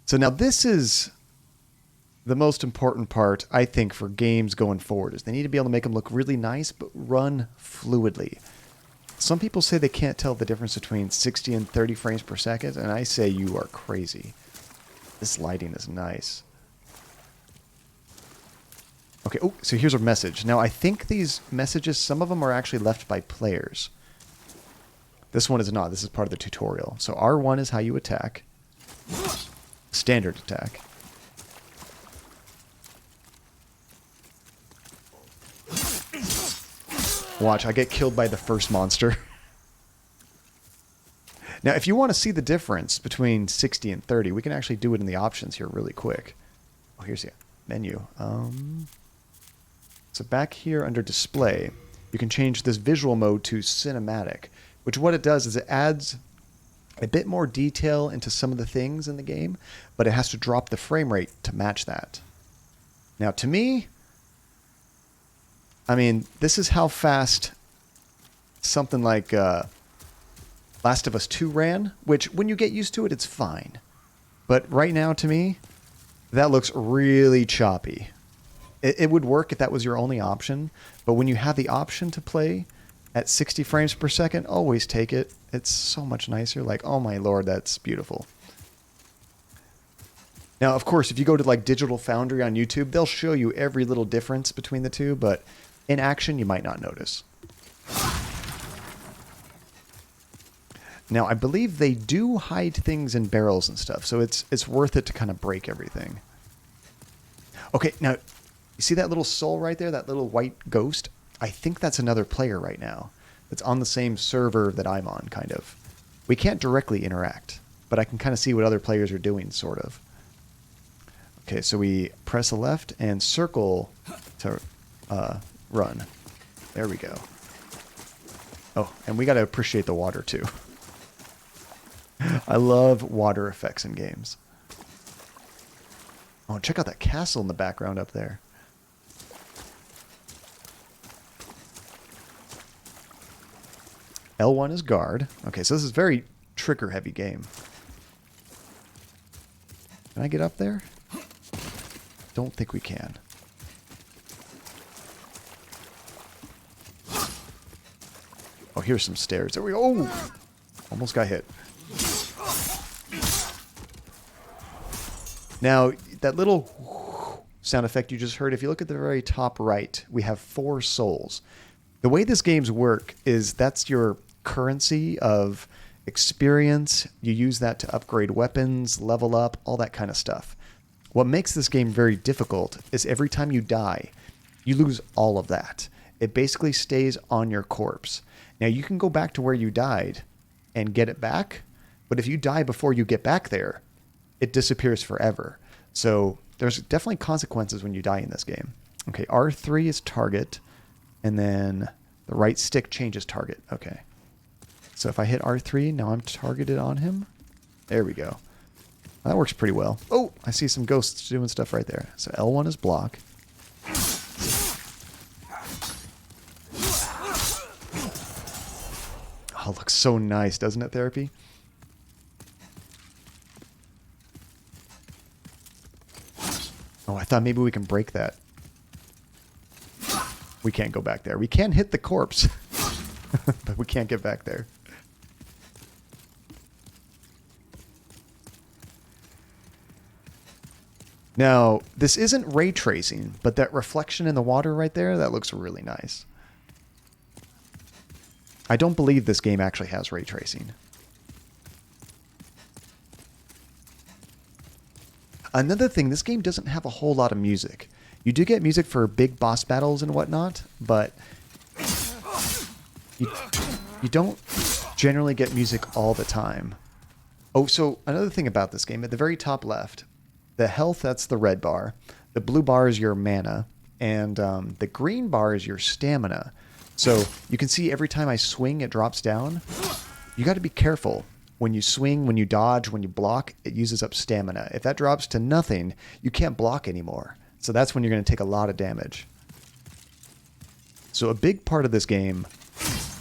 So now this is the most important part, I think, for games going forward, is they need to be able to make them look really nice, but run fluidly. Some people say they can't tell the difference between 60 and 30 frames per second, and I say you are crazy. This lighting is nice. Okay, oh, so here's a message. Now, I think these messages, some of them are actually left by players. This one is not. This is part of the tutorial. So R1 is how you attack. Standard attack. Watch, I get killed by the first monster. Now, if you want to see the difference between 60 and 30, we can actually do it in the options here really quick. Oh, here's the menu. So back here under display, you can change this visual mode to cinematic, which what it does is it adds a bit more detail into some of the things in the game, but it has to drop the frame rate to match that. Now, to me, I mean, this is how fast something like Last of Us 2 ran, which when you get used to it, it's fine. But right now, to me, that looks really choppy. It would work if that was your only option, but when you have the option to play at 60 frames per second, always take it. It's so much nicer. Like, oh my lord, that's beautiful. Now, of course, if you go to like Digital Foundry on YouTube, they'll show you every little difference between the two, but in action, you might not notice. Now, I believe they do hide things in barrels and stuff, so it's worth it to kind of break everything. Okay, now, you see that little soul right there, that little white ghost? I think that's another player right now. It's on the same server that I'm on, kind of. We can't directly interact, but I can kind of see what other players are doing, sort of. Okay, so we press a left and circle to run. There we go. Oh, and we got to appreciate the water, too. I love water effects in games. Oh, check out that castle in the background up there. L1 is guard. Okay, so this is a very trigger-heavy game. Can I get up there? Don't think we can. Oh, here's some stairs. There we go. Oh! Almost got hit. Now, that little sound effect you just heard, if you look at the very top right, we have 4 souls. The way this game's work is that's your currency of experience. You use that to upgrade weapons, level up, all that kind of stuff. What makes this game very difficult is every time you die, you lose all of that. It basically stays on your corpse. Now, you can go back to where you died and get it back, but if you die before you get back there, it disappears forever. So there's definitely consequences when you die in this game. Okay, R3 is target, and then the right stick changes target. Okay. So if I hit R3, now I'm targeted on him. There we go. That works pretty well. Oh, I see some ghosts doing stuff right there. So L1 is block. Oh, it looks so nice, doesn't it, Therapy? Oh, I thought maybe we can break that. We can't go back there. We can hit the corpse, but we can't get back there. Now, this isn't ray tracing, but that reflection in the water right there, that looks really nice. I don't believe this game actually has ray tracing. Another thing, this game doesn't have a whole lot of music. You do get music for big boss battles and whatnot, but you don't generally get music all the time. Oh, so another thing about this game, at the very top left, the health, that's the red bar. The blue bar is your mana, and the green bar is your stamina. So you can see every time I swing, it drops down. You got to be careful. When you swing, when you dodge, when you block, it uses up stamina. If that drops to nothing, you can't block anymore. So that's when you're going to take a lot of damage. So a big part of this game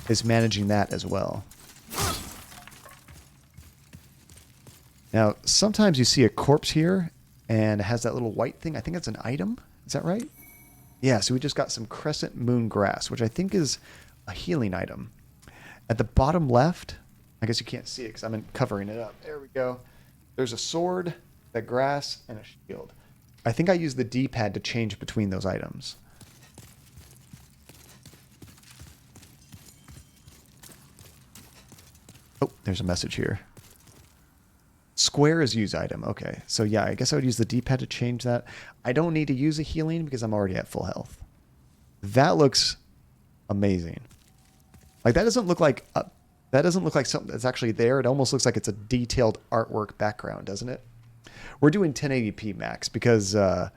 is managing that as well. Now, sometimes you see a corpse here, and it has that little white thing. I think it's an item. Is that right? Yeah, so we just got some crescent moon grass, which I think is a healing item. At the bottom left, I guess you can't see it because I'm covering it up. There we go. There's a sword, the grass, and a shield. I think I used the D-pad to change between those items. Oh, there's a message here. Square is use item. Okay, so yeah, I guess I would use the D-pad to change that. I don't need to use a healing because I'm already at full health. That looks amazing. Like that doesn't look like something that's actually there. It almost looks like it's a detailed artwork background, doesn't it? We're doing 1080p max because I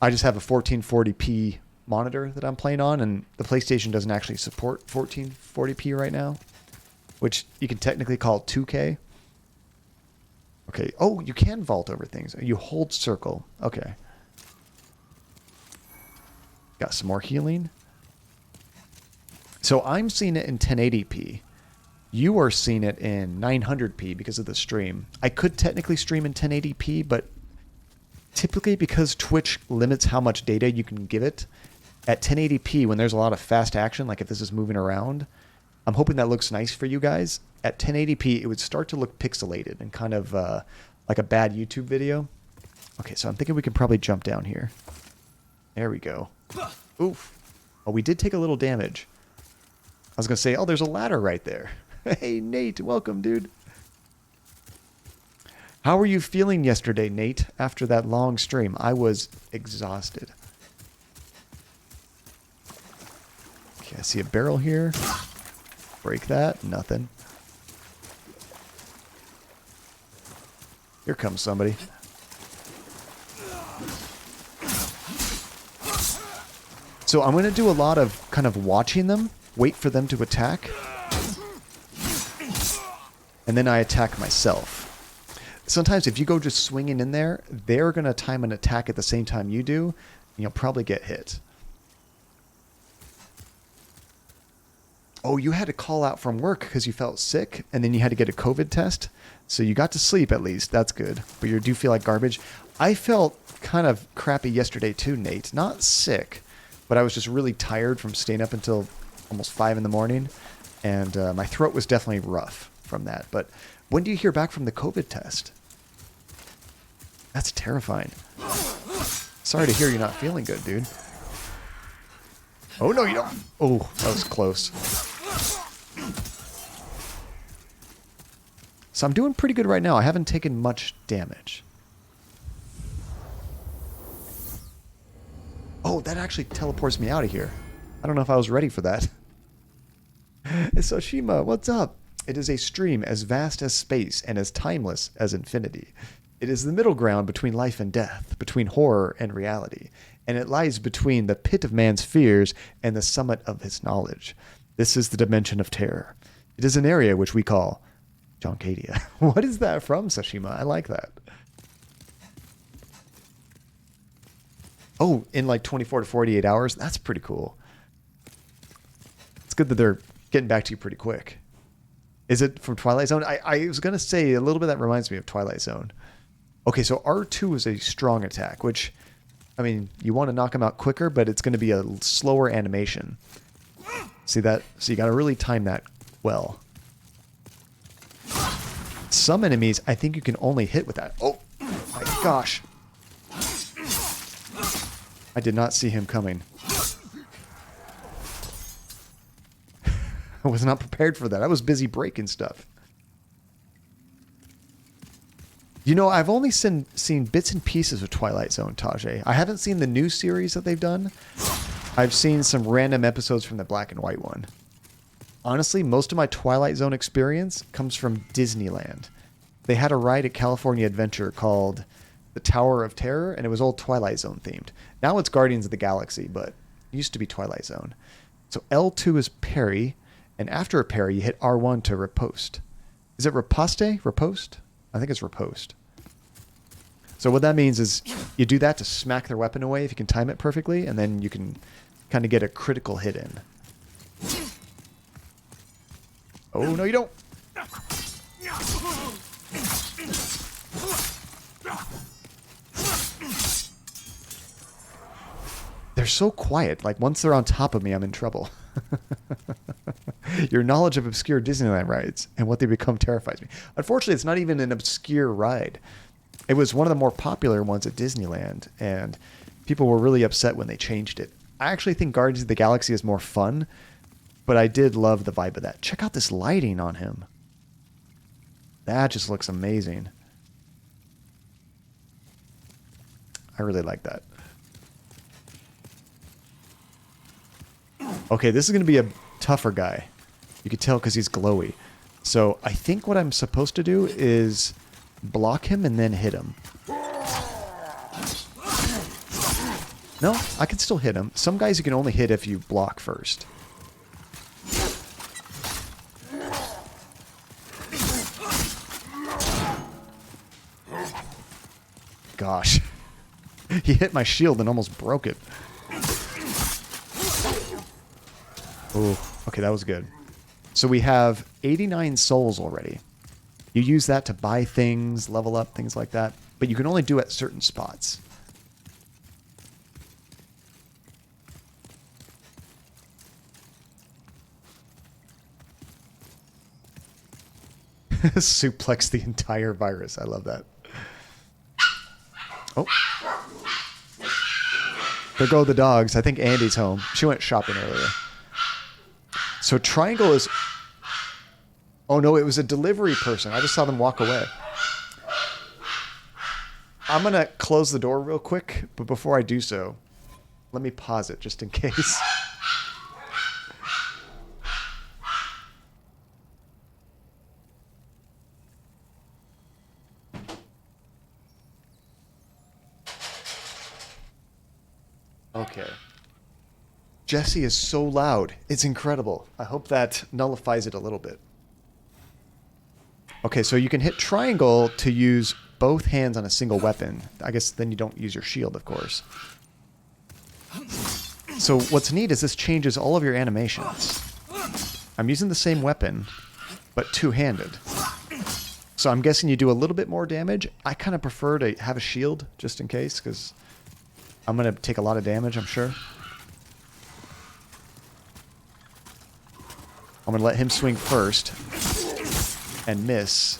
just have a 1440p monitor that I'm playing on, and the PlayStation doesn't actually support 1440p right now, which you can technically call 2K. Okay. Oh, you can vault over things. You hold circle. Okay. Got some more healing. So I'm seeing it in 1080p. You are seeing it in 900p because of the stream. I could technically stream in 1080p, but typically because Twitch limits how much data you can give it, at 1080p when there's a lot of fast action, like if this is moving around, I'm hoping that looks nice for you guys. At 1080p, it would start to look pixelated and kind of like a bad YouTube video. Okay, so I'm thinking we could probably jump down here. There we go. Oof. Oh, we did take a little damage. I was going to say, oh, there's a ladder right there. Hey, Nate, welcome, dude. How were you feeling yesterday, Nate, after that long stream? I was exhausted. Okay, I see a barrel here. Break that. Nothing. Here comes somebody. So I'm going to do a lot of kind of watching them, wait for them to attack, and then I attack myself. Sometimes if you go just swinging in there, they're going to time an attack at the same time you do, and you'll probably get hit. Oh, you had to call out from work because you felt sick, and then you had to get a COVID test. So you got to sleep at least. That's good. But you do feel like garbage. I felt kind of crappy yesterday too, Nate. Not sick, but I was just really tired from staying up until almost 5 in the morning. And my throat was definitely rough from that. But when do you hear back from the COVID test? That's terrifying. Sorry to hear you're not feeling good, dude. Oh, no, you don't. Oh, that was close. So I'm doing pretty good right now. I haven't taken much damage. Oh, that actually teleports me out of here. I don't know if I was ready for that. Soshima, what's up? It is a stream as vast as space and as timeless as infinity. It is the middle ground between life and death, between horror and reality, and it lies between the pit of man's fears and the summit of his knowledge. This is the dimension of terror. It is an area which we call Joncadia. What is that from, Sashima? I like that. Oh, in like 24 to 48 hours? That's pretty cool. It's good that they're getting back to you pretty quick. Is it from Twilight Zone? I was going to say a little bit that reminds me of Twilight Zone. Okay, so R2 is a strong attack, which, I mean, you want to knock him out quicker, but it's going to be a slower animation. See that? So you got to really time that well. Some enemies, I think you can only hit with that. Oh, my gosh. I did not see him coming. I was not prepared for that. I was busy breaking stuff. You know, I've only seen bits and pieces of Twilight Zone, Tajay. I haven't seen the new series that they've done. I've seen some random episodes from the black and white one. Honestly, most of my Twilight Zone experience comes from Disneyland. They had a ride at California Adventure called the Tower of Terror, and it was all Twilight Zone themed. Now it's Guardians of the Galaxy, but it used to be Twilight Zone. So L2 is parry, and after a parry, you hit R1 to riposte. Is it riposte? Riposte? I think it's riposte. So what that means is you do that to smack their weapon away if you can time it perfectly, and then you can kind of get a critical hit in. Oh, no, you don't. they're so quiet. Like, once they're on top of me, I'm in trouble. Your knowledge of obscure Disneyland rides and what they become terrifies me. Unfortunately, it's not even an obscure ride. It was one of the more popular ones at Disneyland, and people were really upset when they changed it. I actually think Guardians of the Galaxy is more fun, but I did love the vibe of that. Check out this lighting on him. That just looks amazing. I really like that. Okay, this is going to be a tougher guy. You can tell because he's glowy. So I think what I'm supposed to do is block him and then hit him. No, I can still hit him. Some guys you can only hit if you block first. Gosh. He hit my shield and almost broke it. Oh, okay, that was good. So we have 89 souls already. You use that to buy things, level up, things like that. But you can only do it at certain spots. Suplex the entire virus. I love that. Oh. There go the dogs. I think Andy's home. She went shopping earlier. So triangle is... Oh no, it was a delivery person. I just saw them walk away. I'm going to close the door real quick, but before I do so, let me pause it just in case. Okay. Jesse is so loud. It's incredible. I hope that nullifies it a little bit. Okay, so you can hit triangle to use both hands on a single weapon. I guess then you don't use your shield, of course. So what's neat is this changes all of your animations. I'm using the same weapon, but two-handed. So I'm guessing you do a little bit more damage. I kind of prefer to have a shield, just in case, because I'm going to take a lot of damage, I'm sure. I'm going to let him swing first and miss.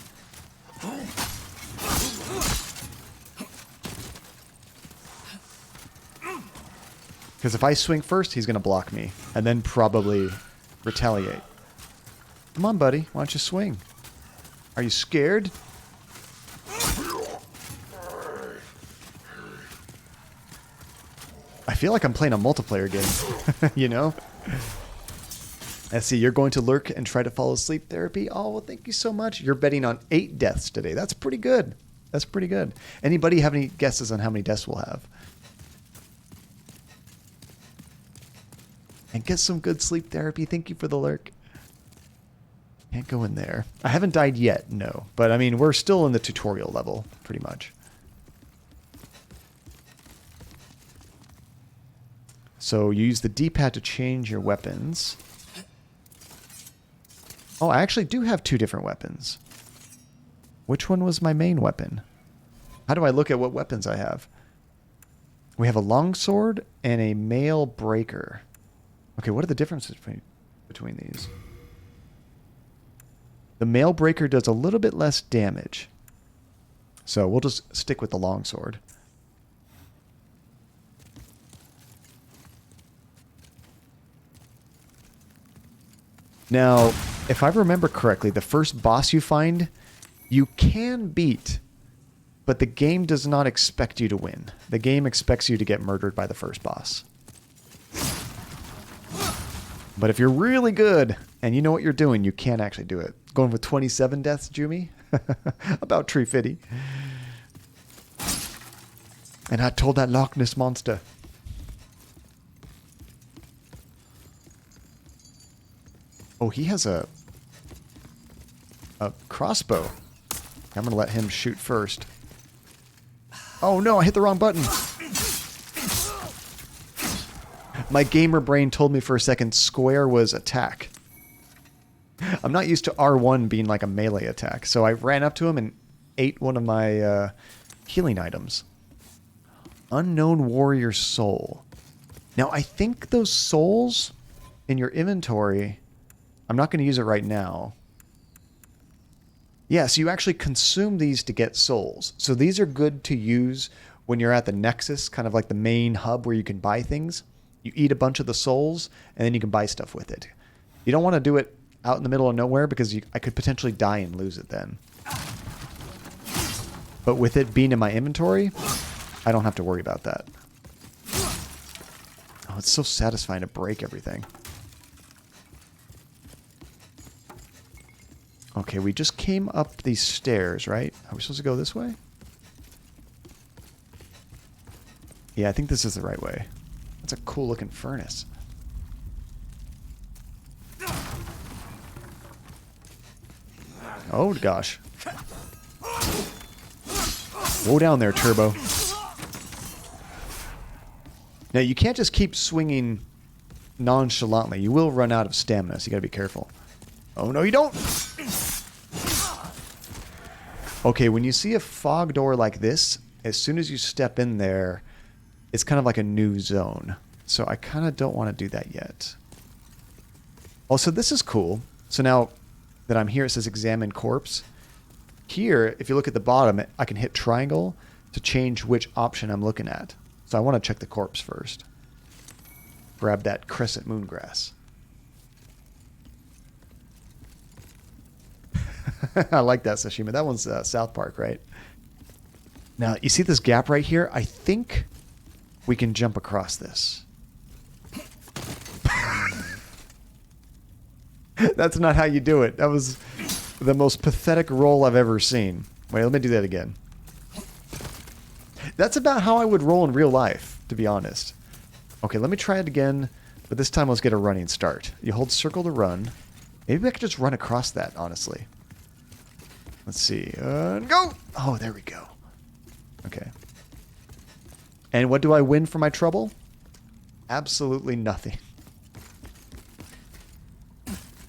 Because if I swing first, he's going to block me and then probably retaliate. Come on, buddy. Why don't you swing? Are you scared? I feel like I'm playing a multiplayer game, you know? Let's see, you're going to lurk and try to follow sleep therapy? Oh, well, thank you so much. You're betting on 8 deaths today. That's pretty good. That's pretty good. Anybody have any guesses on how many deaths we'll have? And get some good sleep therapy. Thank you for the lurk. Can't go in there. I haven't died yet, no. But, I mean, we're still in the tutorial level, pretty much. So you use the D-pad to change your weapons. Oh, I actually do have 2 different weapons. Which one was my main weapon? How do I look at what weapons I have? We have a longsword and a mail breaker. Okay, what are the differences between these? The mail breaker does a little bit less damage. So we'll just stick with the longsword. Now, if I remember correctly, the first boss you find, you can beat, but the game does not expect you to win. The game expects you to get murdered by the first boss. But if you're really good and you know what you're doing, you can actually do it. Going with 27 deaths, Jumi? About Tree Fitty. And I told that Loch Ness monster. Oh, he has a crossbow. I'm going to let him shoot first. Oh no, I hit the wrong button. My gamer brain told me for a second square was attack. I'm not used to R1 being like a melee attack, so I ran up to him and ate one of my healing items. Unknown Warrior Soul. Now, I think those souls in your inventory, I'm not going to use it right now. Yeah, so you actually consume these to get souls. So these are good to use when you're at the Nexus, kind of like the main hub where you can buy things. You eat a bunch of the souls, and then you can buy stuff with it. You don't want to do it out in the middle of nowhere because I could potentially die and lose it then. But with it being in my inventory, I don't have to worry about that. Oh, it's so satisfying to break everything. Okay, we just came up these stairs, right? Are we supposed to go this way? Yeah, I think this is the right way. That's a cool looking furnace. Oh gosh. Whoa down there, Turbo. Now you can't just keep swinging nonchalantly. You will run out of stamina, so you gotta be careful. Oh no, you don't! Okay, when you see a fog door like this, as soon as you step in there, it's kind of like a new zone. So I kind of don't want to do that yet. Also, this is cool. So now that I'm here, it says examine corpse. Here, if you look at the bottom, I can hit triangle to change which option I'm looking at. So I want to check the corpse first. Grab that crescent moon grass. I like that, Sashima. That one's South Park, right? Now, you see this gap right here? I think we can jump across this. That's not how you do it. That was the most pathetic roll I've ever seen. Wait, let me do that again. That's about how I would roll in real life, to be honest. Okay, let me try it again, but this time let's get a running start. You hold circle to run. Maybe I could just run across that, honestly. Let's see. Go! Oh, there we go. Okay. And what do I win for my trouble? Absolutely nothing.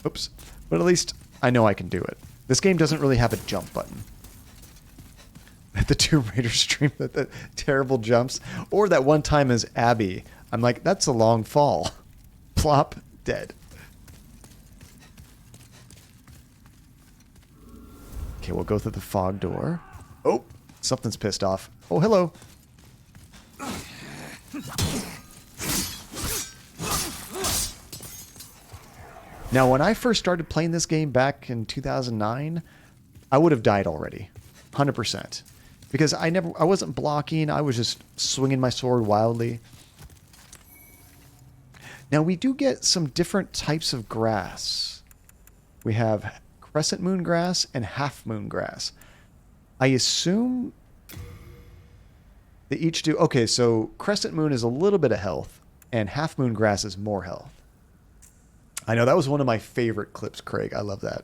Oops. But at least I know I can do it. This game doesn't really have a jump button. The Tomb Raider stream, the terrible jumps. Or that one time as Abby. I'm like, that's a long fall. Plop, dead. Okay, we'll go through the fog door. Oh, something's pissed off. Oh, hello. Now, when I first started playing this game back in 2009, I would have died already. 100%. Because I wasn't blocking, I was just swinging my sword wildly. Now, we do get some different types of grass. We have crescent moon grass and half moon grass. I assume they each do... Okay, so crescent moon is a little bit of health, and half moon grass is more health. I know, that was one of my favorite clips, Craig. I love that.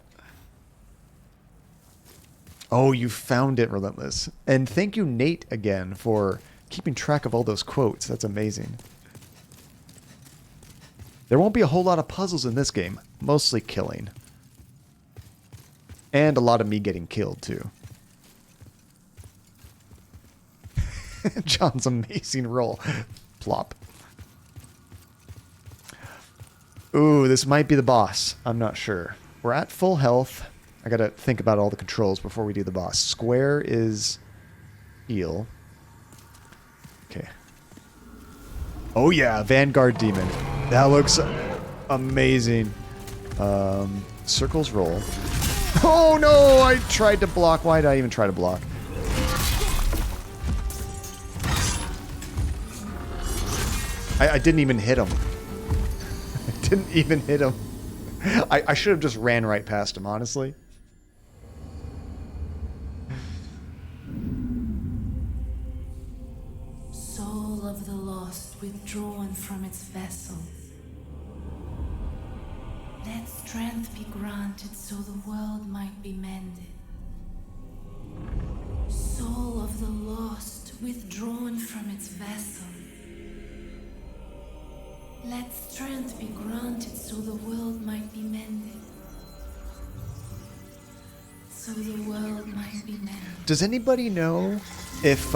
Oh, you found it, Relentless. And thank you, Nate, again, for keeping track of all those quotes. That's amazing. There won't be a whole lot of puzzles in this game. Mostly killing. And a lot of me getting killed, too. John's amazing roll. Plop. Ooh, this might be the boss. I'm not sure. We're at full health. I gotta think about all the controls before we do the boss. Square is heal. Okay. Oh yeah, Vanguard Demon. That looks amazing. Circles roll. Oh no, I tried to block. Why did I even try to block? I didn't even hit him. I didn't even hit him. I should have just ran right past him, honestly. Soul of the lost withdrawn from its vessel. Let strength be granted so the world might be mended. Soul of the lost withdrawn from its vessel. Let strength be granted so the world might be mended. So the world might be mended. Does anybody know if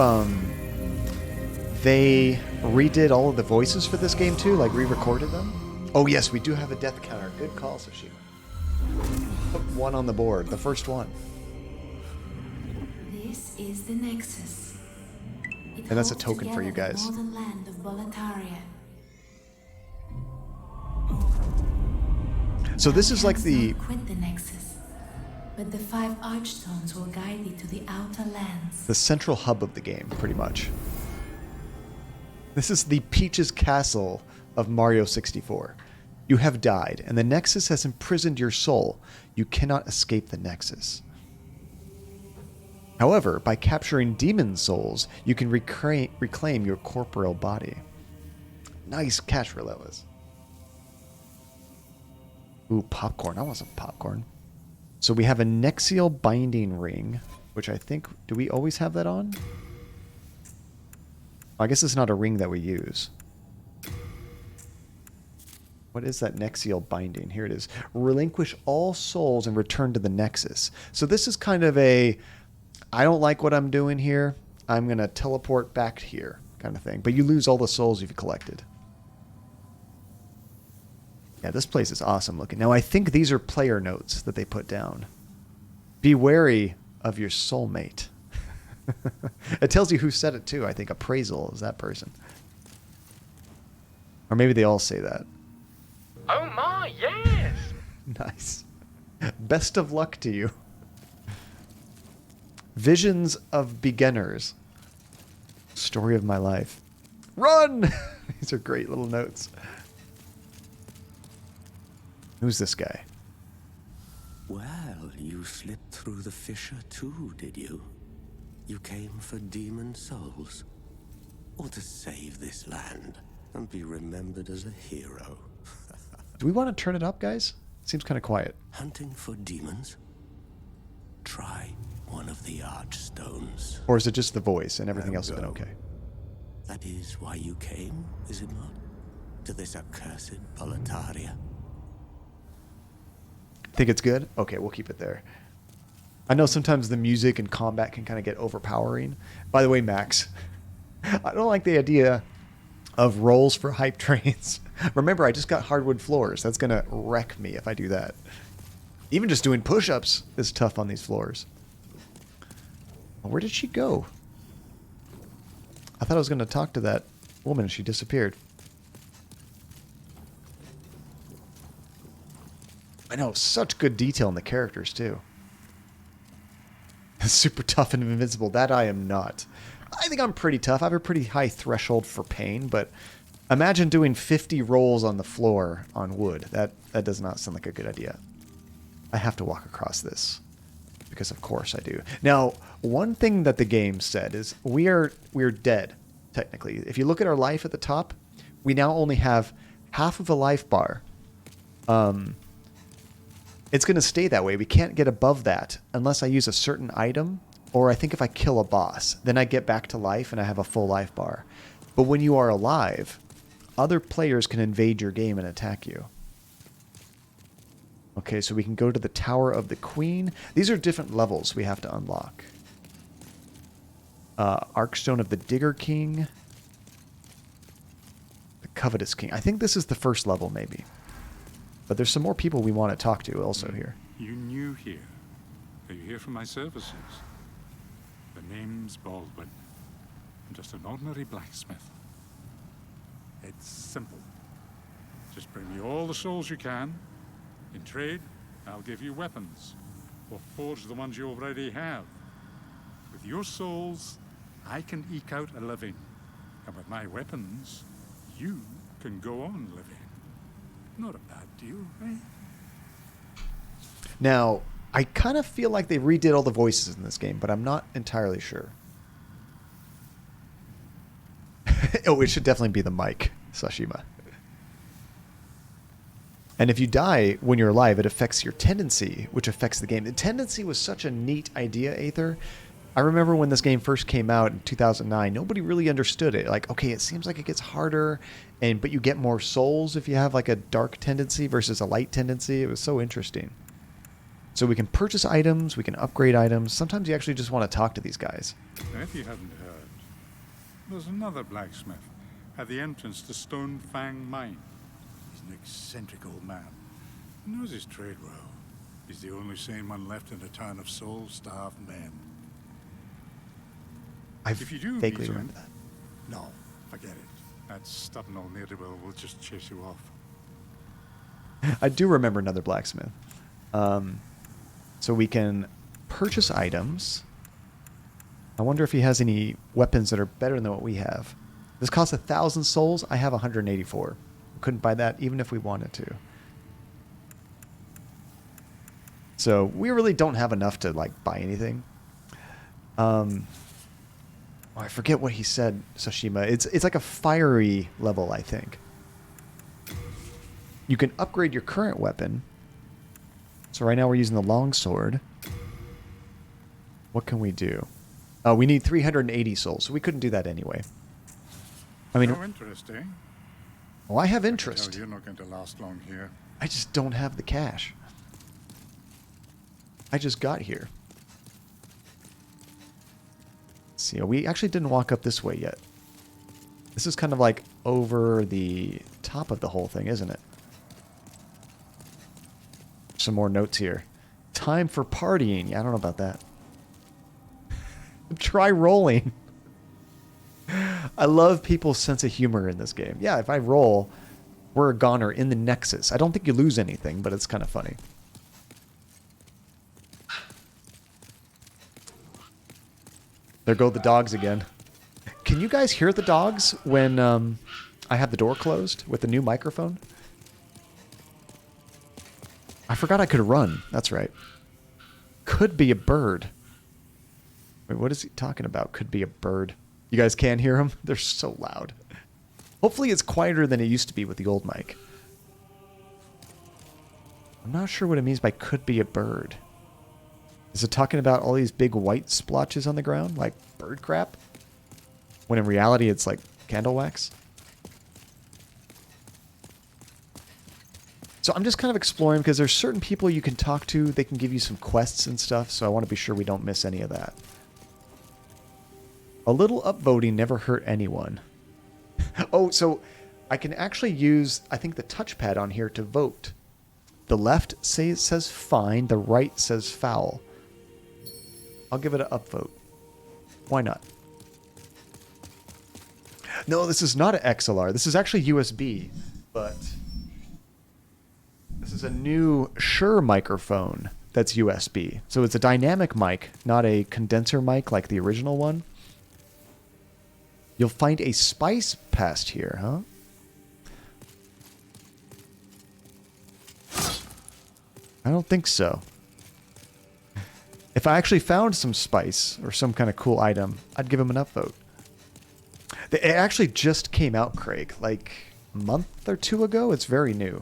They redid all of the voices for this game too, like re-recorded them. Oh yes, we do have a death counter. Good call, Tsushima. Put one on the board, the first one. This is the Nexus. It And that's a holds token for you together guys. The northern land of Boletaria. So this is like the... Quit the Nexus, but the 5 archstones will guide thee to the outer lands. the central hub of the game, pretty much. This is the Peach's Castle of Mario 64. You have died, and the Nexus has imprisoned your soul. You cannot escape the Nexus. However, by capturing demon souls, you can reclaim your corporeal body. Nice catch, Relentless. Ooh, popcorn. I want some popcorn. So we have a Nexial binding ring, which I think... Do we always have that on? I guess it's not a ring that we use. What is that Nexial binding? Here it is. Relinquish all souls and return to the Nexus. So this is kind of a... I don't like what I'm doing here. I'm going to teleport back here kind of thing. But you lose all the souls you've collected. Yeah, this place is awesome looking. Now, I think these are player notes that they put down. Be wary of your soulmate. It tells you who said it, too. I think appraisal is that person. Or maybe they all say that. Oh my, yes! Nice. Best of luck to you. Visions of Beginners. Story of my life. Run! These are great little notes. Who's this guy? Well, you slipped through the fissure too, did you? You came for demon souls? Or to save this land and be remembered as a hero? Do we want to turn it up, guys? Seems kind of quiet. Hunting for demons? Try one of the archstones. Or is it just the voice and everything else has been okay? That is why you came, is it not? To this accursed Boletaria? Think it's good? Okay, we'll keep it there. I know sometimes the music and combat can kind of get overpowering. By the way, Max, I don't like the idea of rolls for hype trains. Remember, I just got hardwood floors. That's going to wreck me if I do that. Even just doing push-ups is tough on these floors. Where did she go? I thought I was going to talk to that woman and she disappeared. I know, such good detail in the characters, too. Super tough and invincible. That I am not. I think I'm pretty tough. I have a pretty high threshold for pain, but imagine doing 50 rolls on the floor on wood. That does not sound like a good idea. I have to walk across this. Because of course I do. Now, one thing that the game said is we're dead, technically. If you look at our life at the top, we now only have half of a life bar. It's going to stay that way. We can't get above that unless I use a certain item, or I think if I kill a boss, then I get back to life and I have a full life bar. But when you are alive, other players can invade your game and attack you. Okay, so we can go to the Tower of the Queen. These are different levels we have to unlock. Archstone of the Digger King. The Covetous King. I think this is the first level, maybe. But there's some more people we want to talk to also here. You new here. Are you here for my services? The name's Baldwin. I'm just an ordinary blacksmith. It's simple. Just bring me all the souls you can. In trade, I'll give you weapons. Or forge the ones you already have. With your souls, I can eke out a living. And with my weapons, you can go on living. Not a bad deal, eh? Now, I kind of feel like they redid all the voices in this game, but I'm not entirely sure. Oh, it should definitely be the mic, Tsushima. And if you die when you're alive, it affects your tendency, which affects the game. The tendency was such a neat idea, Aether. I remember when this game first came out in 2009, nobody really understood it. Like, okay, it seems like it gets harder, but you get more souls if you have like a dark tendency versus a light tendency. It was so interesting. So we can purchase items, we can upgrade items. Sometimes you actually just want to talk to these guys. If you haven't heard, There's another blacksmith at the entrance to Stone Fang Mine. He's an eccentric old man. He knows his trade well. He's the only sane one left in a town of soul-starved men. I If you do vaguely meet him, remember that. no, forget it. That stubborn old ne'er-do-well will just chase you off. I do remember another blacksmith. So we can purchase items. I wonder if he has any weapons that are better than what we have. This costs 1,000 souls. I have 184. We couldn't buy that even if we wanted to. So we really don't have enough to like buy anything. I forget what he said, Soshima. It's like a fiery level, I think. You can upgrade your current weapon. So right now we're using the longsword. What can we do? Oh, we need 380 souls, so we couldn't do that anyway. I mean, No interest, eh? well, I have Tell interest. you're not going to last long here. I just don't have the cash. I just got here. Let's see, we actually didn't walk up this way yet. This is kind of like over the top of the whole thing, isn't it? Some more notes here. Time for partying. Yeah, I don't know about that. Try rolling. I love people's sense of humor in this game. Yeah, if I roll, we're a goner in the Nexus. I don't think you lose anything, but it's kind of funny. There go the dogs again. Can you guys hear the dogs when I have the door closed with the new microphone? I forgot I could run. That's right. Could be a bird. Wait, what is he talking about? Could be a bird. You guys can hear them? They're so loud. Hopefully it's quieter than it used to be with the old mic. I'm not sure what it means by could be a bird. Is it talking about all these big white splotches on the ground? Like bird crap? When in reality it's like candle wax? So I'm just kind of exploring because there's certain people you can talk to. They can give you some quests and stuff. So I want to be sure we don't miss any of that. A little upvoting never hurt anyone. Oh, so I can actually use, I think, the touchpad on here to vote. The left says fine. The right says foul. I'll give it an upvote. Why not? No, this is not an XLR. This is actually USB. But this is a new Shure microphone that's USB. So it's a dynamic mic, not a condenser mic like the original one. You'll find a spice past here, huh? I don't think so. If I actually found some spice or some kind of cool item, I'd give him an upvote. It actually just came out, Craig, like a month or two ago. It's very new.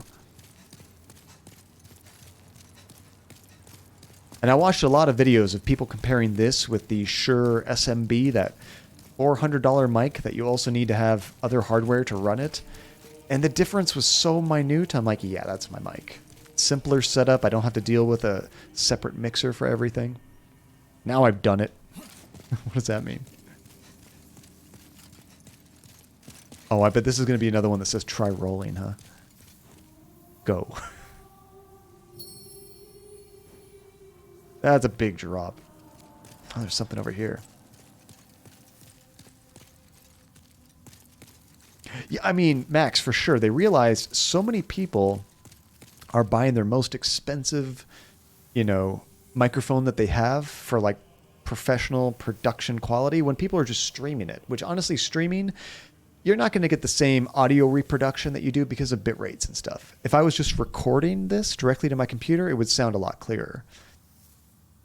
And I watched a lot of videos of people comparing this with the Shure SMB, that $400 mic that you also need to have other hardware to run it. And the difference was so minute. I'm like, yeah, that's my mic. Simpler setup. I don't have to deal with a separate mixer for everything. Now I've done it. What does that mean? Oh, I bet this is going to be another one that says try rolling, huh? Go. That's a big drop. Oh, there's something over here. Yeah, I mean, Max, for sure. They realized so many people are buying their most expensive, microphone that they have for like professional production quality when people are just streaming it, which honestly, streaming, you're not going to get the same audio reproduction that you do because of bit rates and stuff. If I was just recording this directly to my computer, it would sound a lot clearer.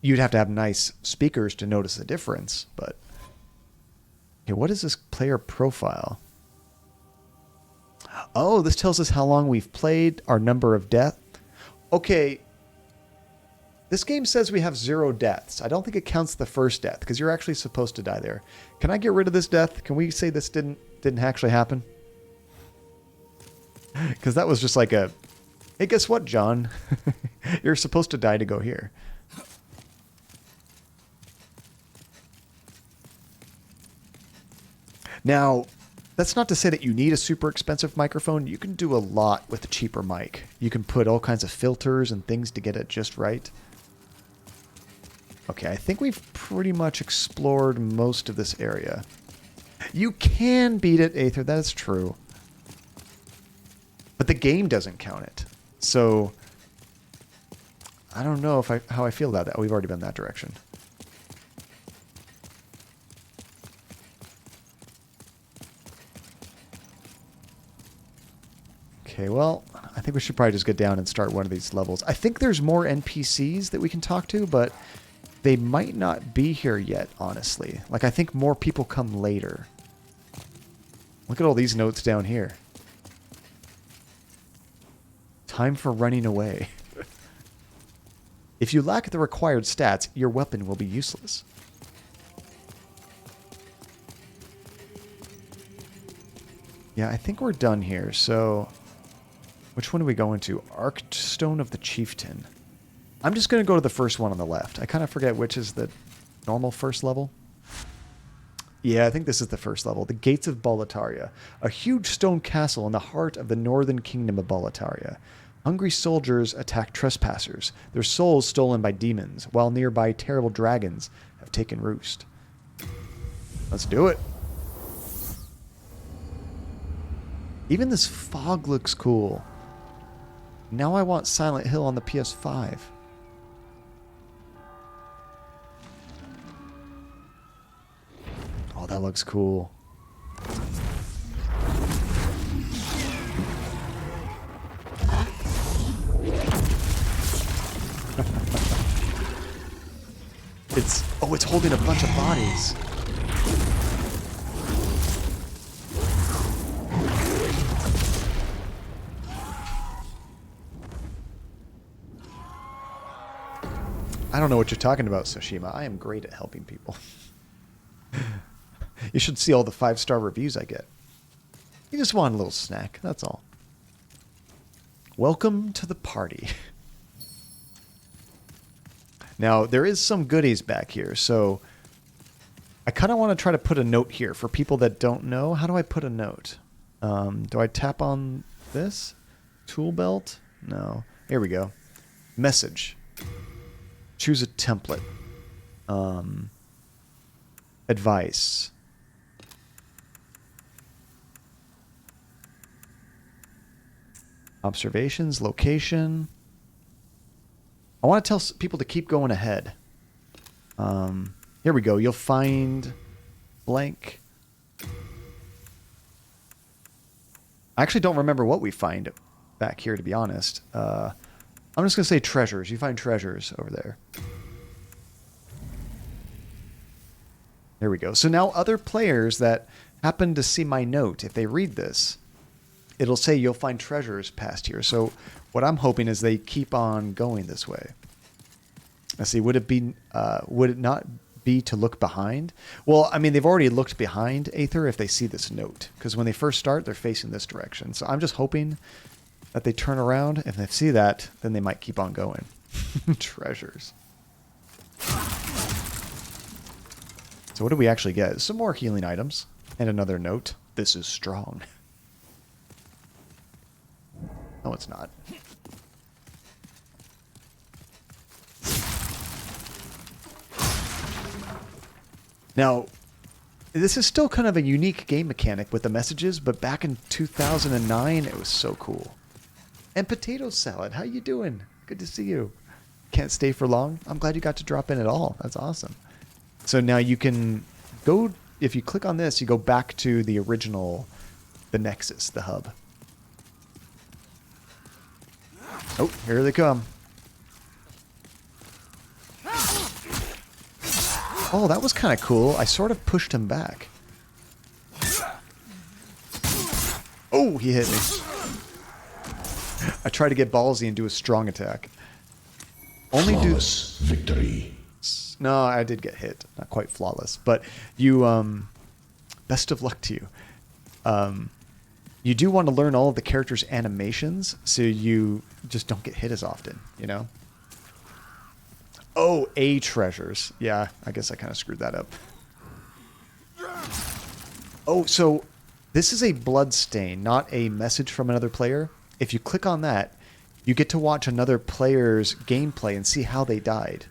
You'd have to have nice speakers to notice the difference, but okay, what is this player profile? Oh, this tells us how long we've played, our number of deaths. Okay, this game says we have 0 deaths. I don't think it counts the first death because you're actually supposed to die there. Can I get rid of this death? Can we say this didn't actually happen? Because that was just like a, hey, guess what, John? You're supposed to die to go here. Now, that's not to say that you need a super expensive microphone. You can do a lot with a cheaper mic. You can put all kinds of filters and things to get it just right. Okay, I think we've pretty much explored most of this area. You can beat it, Aether, that is true. But the game doesn't count it. So, I don't know how I feel about that. We've already been that direction. Okay, well, I think we should probably just get down and start one of these levels. I think there's more NPCs that we can talk to, but they might not be here yet, honestly. Like, I think more people come later. Look at all these notes down here. Time for running away. If you lack the required stats, your weapon will be useless. Yeah, I think we're done here, so... Which one are we going to? Arkstone of the Chieftain. I'm just going to go to the first one on the left. I kind of forget which is the normal first level. Yeah, I think this is the first level. The Gates of Boletaria. A huge stone castle in the heart of the northern kingdom of Boletaria. Hungry soldiers attack trespassers, their souls stolen by demons, while nearby terrible dragons have taken roost. Let's do it. Even this fog looks cool. Now I want Silent Hill on the PS5. Oh, that looks cool. it's holding a bunch of bodies. I don't know what you're talking about, Tsushima. I am great at helping people. You should see all the 5-star reviews I get. You just want a little snack, that's all. Welcome to the party. Now, there is some goodies back here, so I kind of want to try to put a note here for people that don't know. How do I put a note? Do I tap on this? Tool belt? No. Here we go. Message. Choose a template. Advice. Observations, location. I want to tell people to keep going ahead. Here we go. You'll find blank. I actually don't remember what we find back here, to be honest. I'm just going to say treasures. You find treasures over there. There we go. So now other players that happen to see my note, if they read this, it'll say you'll find treasures past here. So what I'm hoping is they keep on going this way. Let's see. Would it not be to look behind? Well, I mean, they've already looked behind Aether if they see this note, because when they first start, they're facing this direction. So I'm just hoping that they turn around. If they see that, then they might keep on going. Treasures. So what do we actually get? Some more healing items and another note. This is strong. No, it's not. Now, this is still kind of a unique game mechanic with the messages, but back in 2009, it was so cool. And potato salad, how you doing? Good to see you. Can't stay for long? I'm glad you got to drop in at all. That's awesome. So now you can go, if you click on this, you go back to the original, the Nexus, the hub. Oh, here they come. Oh, that was kind of cool. I sort of pushed him back. Oh, he hit me. I tried to get ballsy and do a strong attack. Only Flawless victory. No, I did get hit. Not quite flawless. But you, best of luck to you. You do want to learn all of the characters' animations, so you just don't get hit as often, you know? Oh, treasures. Yeah, I guess I kind of screwed that up. Oh, so this is a blood stain, not a message from another player. If you click on that, you get to watch another player's gameplay and see how they died.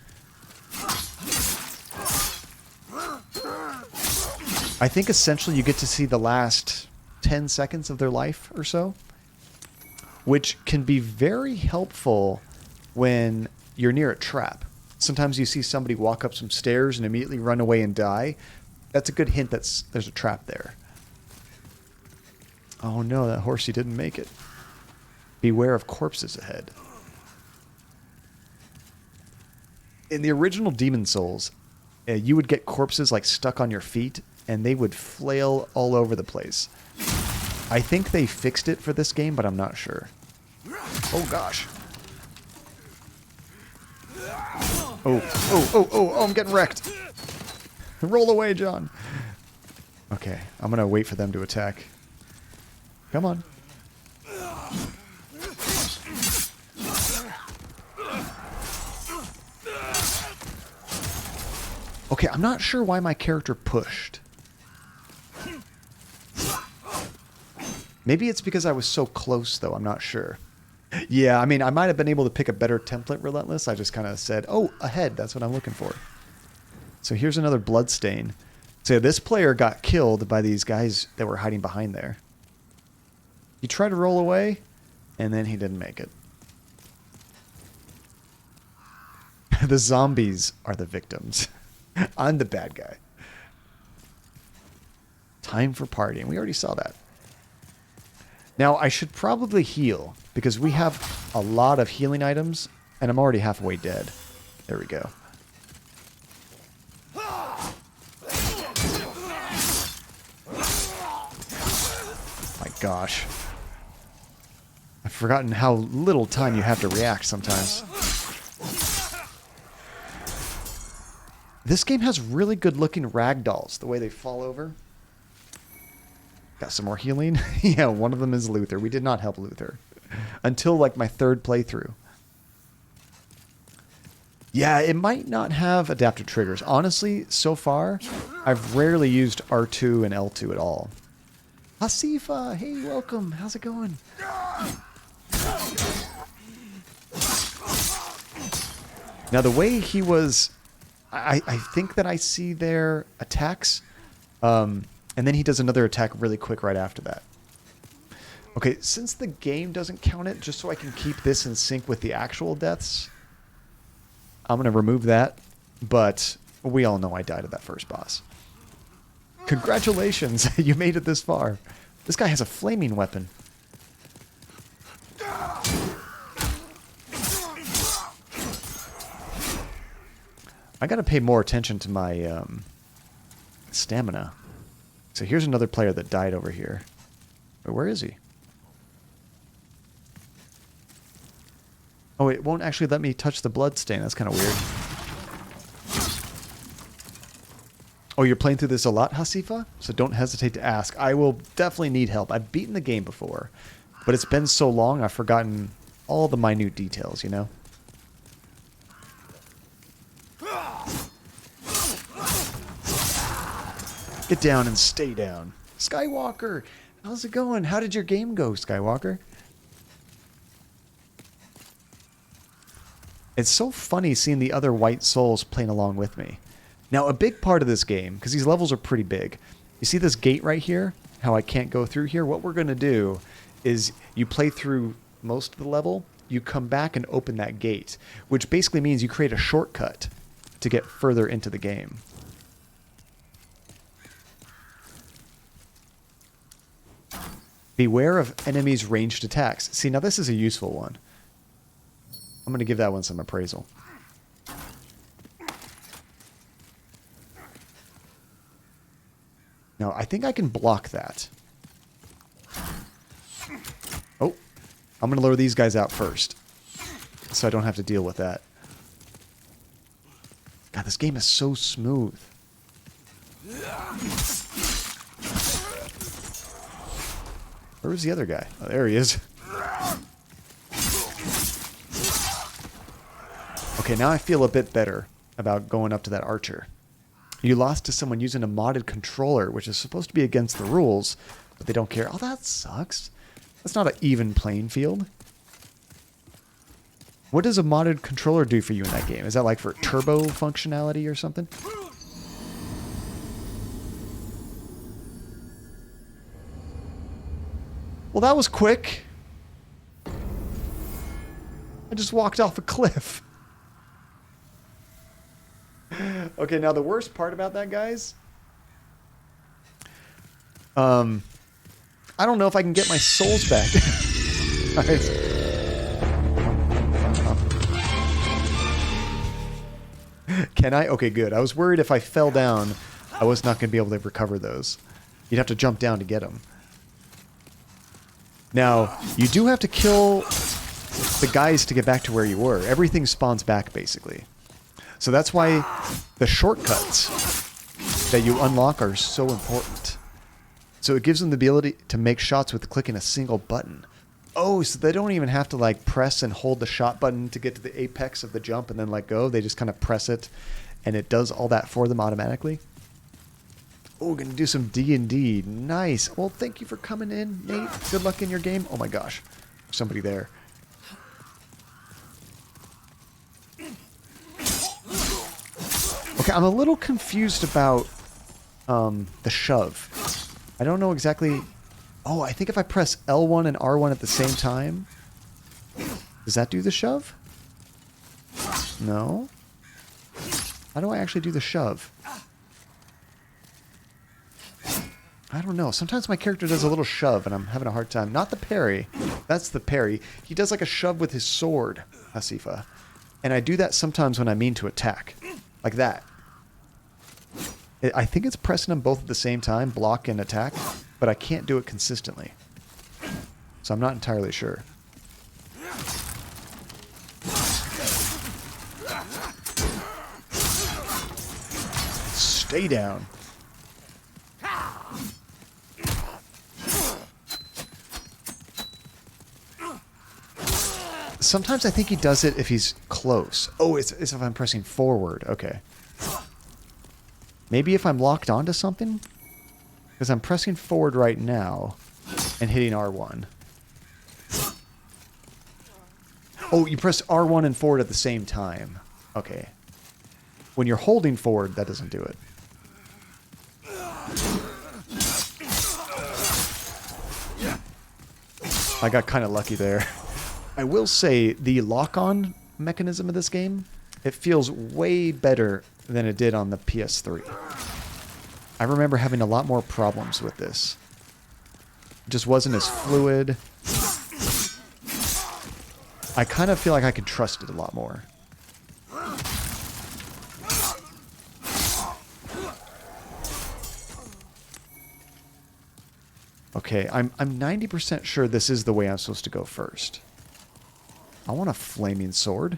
I think essentially you get to see the last 10 seconds of their life or so, which can be very helpful when you're near a trap. Sometimes you see somebody walk up some stairs and immediately run away and die. That's a good hint that there's a trap there. Oh no, that horsey didn't make it. Beware of corpses ahead. In the original Demon Souls, you would get corpses like stuck on your feet, and they would flail all over the place. I think they fixed it for this game, but I'm not sure. Oh gosh. Oh, I'm getting wrecked. Roll away, John. Okay, I'm gonna wait for them to attack. Come on. Okay, I'm not sure why my character pushed. Maybe it's because I was so close, though. I'm not sure. Yeah, I mean, I might have been able to pick a better template, Relentless. I just kind of said, oh, ahead. That's what I'm looking for. So here's another blood stain. So this player got killed by these guys that were hiding behind there. He tried to roll away, and then he didn't make it. The zombies are the victims. I'm the bad guy. Time for partying. We already saw that. Now, I should probably heal, because we have a lot of healing items, and I'm already halfway dead. There we go. My gosh. I've forgotten how little time you have to react sometimes. This game has really good looking ragdolls, the way they fall over. Got some more healing? Yeah, one of them is Luther. We did not help Luther. Until like my third playthrough. Yeah, it might not have adaptive triggers. Honestly, so far, I've rarely used R2 and L2 at all. Hasifa, hey, welcome. How's it going? Now, the way he was... I think that I see their attacks, and then he does another attack really quick right after that. Okay, since the game doesn't count it, just so I can keep this in sync with the actual deaths, I'm going to remove that, but we all know I died at that first boss. Congratulations, you made it this far. This guy has a flaming weapon. I gotta pay more attention to my stamina. So here's another player that died over here. But where is he? Oh, it won't actually let me touch the blood stain. That's kind of weird. Oh, you're playing through this a lot, Hasifa? So don't hesitate to ask. I will definitely need help. I've beaten the game before, but it's been so long I've forgotten all the minute details, you know? Get down and stay down. Skywalker, how's it going? How did your game go, Skywalker? It's so funny seeing the other white souls playing along with me. Now, a big part of this game, because these levels are pretty big, you see this gate right here? How I can't go through here? What we're going to do is you play through most of the level, you come back and open that gate, which basically means you create a shortcut to get further into the game. Beware of enemies' ranged attacks. See, now this is a useful one. I'm going to give that one some appraisal. Now, I think I can block that. Oh, I'm going to lure these guys out first, so I don't have to deal with that. God, this game is so smooth. Where was the other guy? Oh, there he is. Okay, now I feel a bit better about going up to that archer. You lost to someone using a modded controller, which is supposed to be against the rules, but they don't care. Oh, that sucks. That's not an even playing field. What does a modded controller do for you in that game? Is that like for turbo functionality or something? Well, that was quick. I just walked off a cliff. Okay, now the worst part about that, guys... I don't know if I can get my souls back. Can I? Okay, good. I was worried if I fell down, I was not going to be able to recover those. You'd have to jump down to get them. Now, you do have to kill the guys to get back to where you were. Everything spawns back, basically. So that's why the shortcuts that you unlock are so important. So it gives them the ability to make shots with clicking a single button. Oh, so they don't even have to like press and hold the shot button to get to the apex of the jump and then let go. They just kind of press it and it does all that for them automatically. Oh, we're going to do some D&D. Nice. Well, thank you for coming in, Nate. Good luck in your game. Oh my gosh. There's somebody there. Okay, I'm a little confused about the shove. I don't know exactly... Oh, I think if I press L1 and R1 at the same time... Does that do the shove? No? How do I actually do the shove? I don't know. Sometimes my character does a little shove and I'm having a hard time. Not the parry. That's the parry. He does like a shove with his sword, Hasifa. And I do that sometimes when I mean to attack. Like that. I think it's pressing them both at the same time, block and attack, but I can't do it consistently. So I'm not entirely sure. Stay down. Sometimes I think he does it if he's close. Oh, it's if I'm pressing forward. Okay. Maybe if I'm locked onto something? Because I'm pressing forward right now and hitting R1. Oh, you press R1 and forward at the same time. Okay. When you're holding forward, that doesn't do it. I got kind of lucky there. I will say the lock-on mechanism of this game, it feels way better than it did on the PS3. I remember having a lot more problems with this. It just wasn't as fluid. I kind of feel like I could trust it a lot more. Okay, I'm 90% sure this is the way I'm supposed to go first. I want a flaming sword.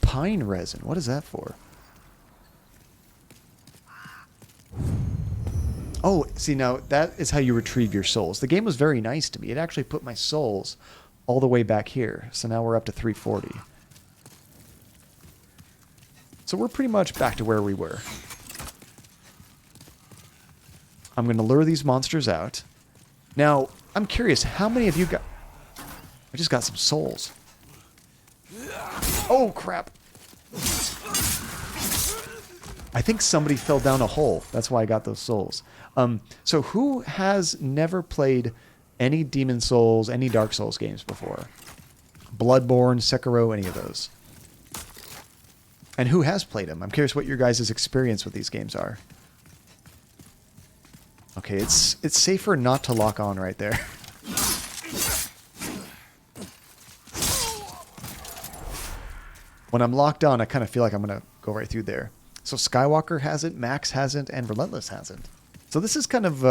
Pine resin. What is that for? Oh, see now, that is how you retrieve your souls. The game was very nice to me. It actually put my souls all the way back here. So now we're up to 340. So we're pretty much back to where we were. I'm going to lure these monsters out. Now, I'm curious, how many of you got... I just got some souls. Oh, crap. I think somebody fell down a hole. That's why I got those souls. So who has never played any Demon Souls, any Dark Souls games before? Bloodborne, Sekiro, any of those? And who has played them? I'm curious what your guys' experience with these games are. Okay, it's safer not to lock on right there. When I'm locked on, I kind of feel like I'm going to go right through there. So Skywalker hasn't, Max hasn't, and Relentless hasn't. So this is kind of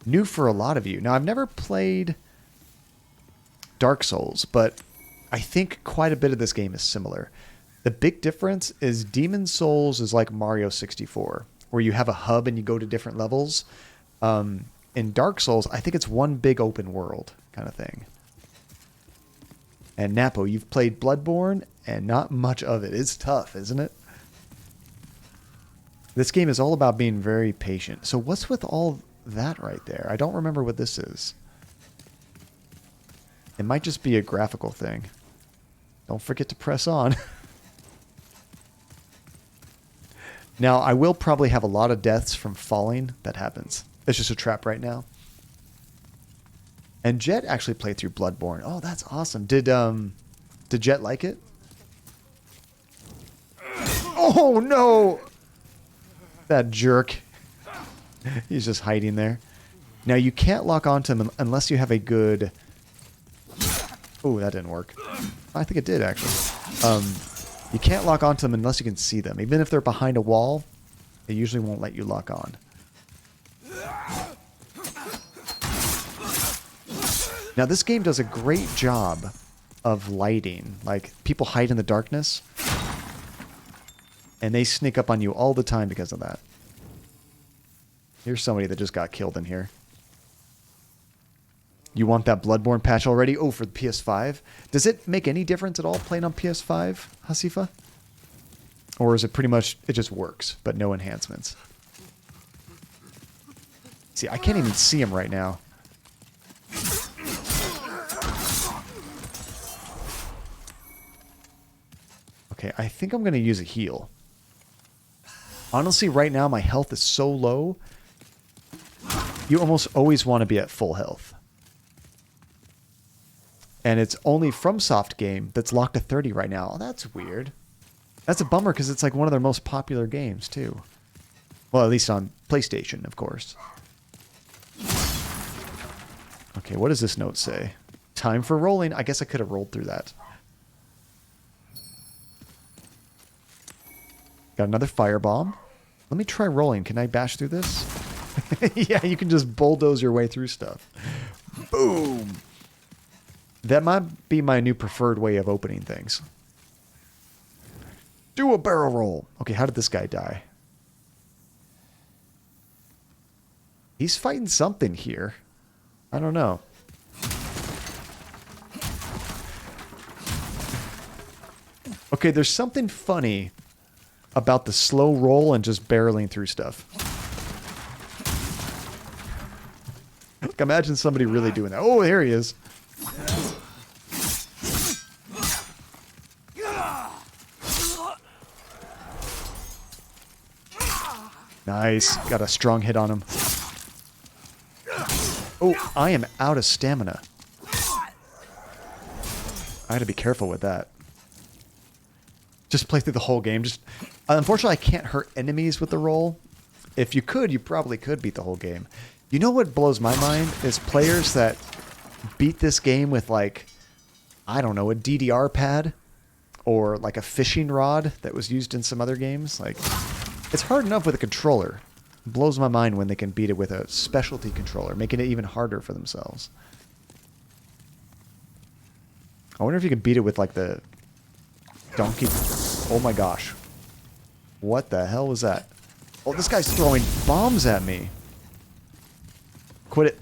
new for a lot of you. Now, I've never played Dark Souls, but I think quite a bit of this game is similar. The big difference is Demon Souls is like Mario 64, where you have a hub and you go to different levels. In Dark Souls, I think it's one big open world kind of thing. And Napo, you've played Bloodborne, and not much of it. It's tough, isn't it? This game is all about being very patient. So what's with all that right there? I don't remember what this is. It might just be a graphical thing. Don't forget to press on. Now, I will probably have a lot of deaths from falling. That happens. It's just a trap right now. And Jet actually played through Bloodborne. Oh, that's awesome. Did Jet like it? Oh, no! That jerk. He's just hiding there. Now, you can't lock onto him unless you have a good... Oh, that didn't work. I think it did, actually. You can't lock onto them unless you can see them. Even if they're behind a wall, they usually won't let you lock on. Now, this game does a great job of lighting. Like, people hide in the darkness, and they sneak up on you all the time because of that. Here's somebody that just got killed in here. You want that Bloodborne patch already? Oh, for the PS5? Does it make any difference at all playing on PS5, Hasifa? Or is it pretty much, it just works, but no enhancements? See, I can't even see him right now. Okay, I think I'm going to use a heal. Honestly, right now my health is so low, you almost always want to be at full health. And it's only FromSoft game that's locked to 30 right now. Oh, that's weird. That's a bummer because it's like one of their most popular games, too. Well, at least on PlayStation, of course. Okay, what does this note say? Time for rolling. I guess I could have rolled through that. Got another firebomb. Let me try rolling. Can I bash through this? Yeah, you can just bulldoze your way through stuff. Boom! That might be my new preferred way of opening things. Do a barrel roll. Okay, how did this guy die? He's fighting something here. I don't know. Okay, there's something funny about the slow roll and just barreling through stuff. Like, imagine somebody really doing that. Oh, here he is. Nice. Got a strong hit on him. Oh, I am out of stamina. I had to be careful with that. Just play through the whole game. Just unfortunately, I can't hurt enemies with the roll. If you could, you probably could beat the whole game. You know what blows my mind is players that beat this game with, like, I don't know, a DDR pad or like a fishing rod that was used in some other games. Like, it's hard enough with a controller. It blows my mind when they can beat it with a specialty controller, making it even harder for themselves. I wonder if you can beat it with, like, the donkey. Oh my gosh. What the hell was that? Oh, this guy's throwing bombs at me. Quit it.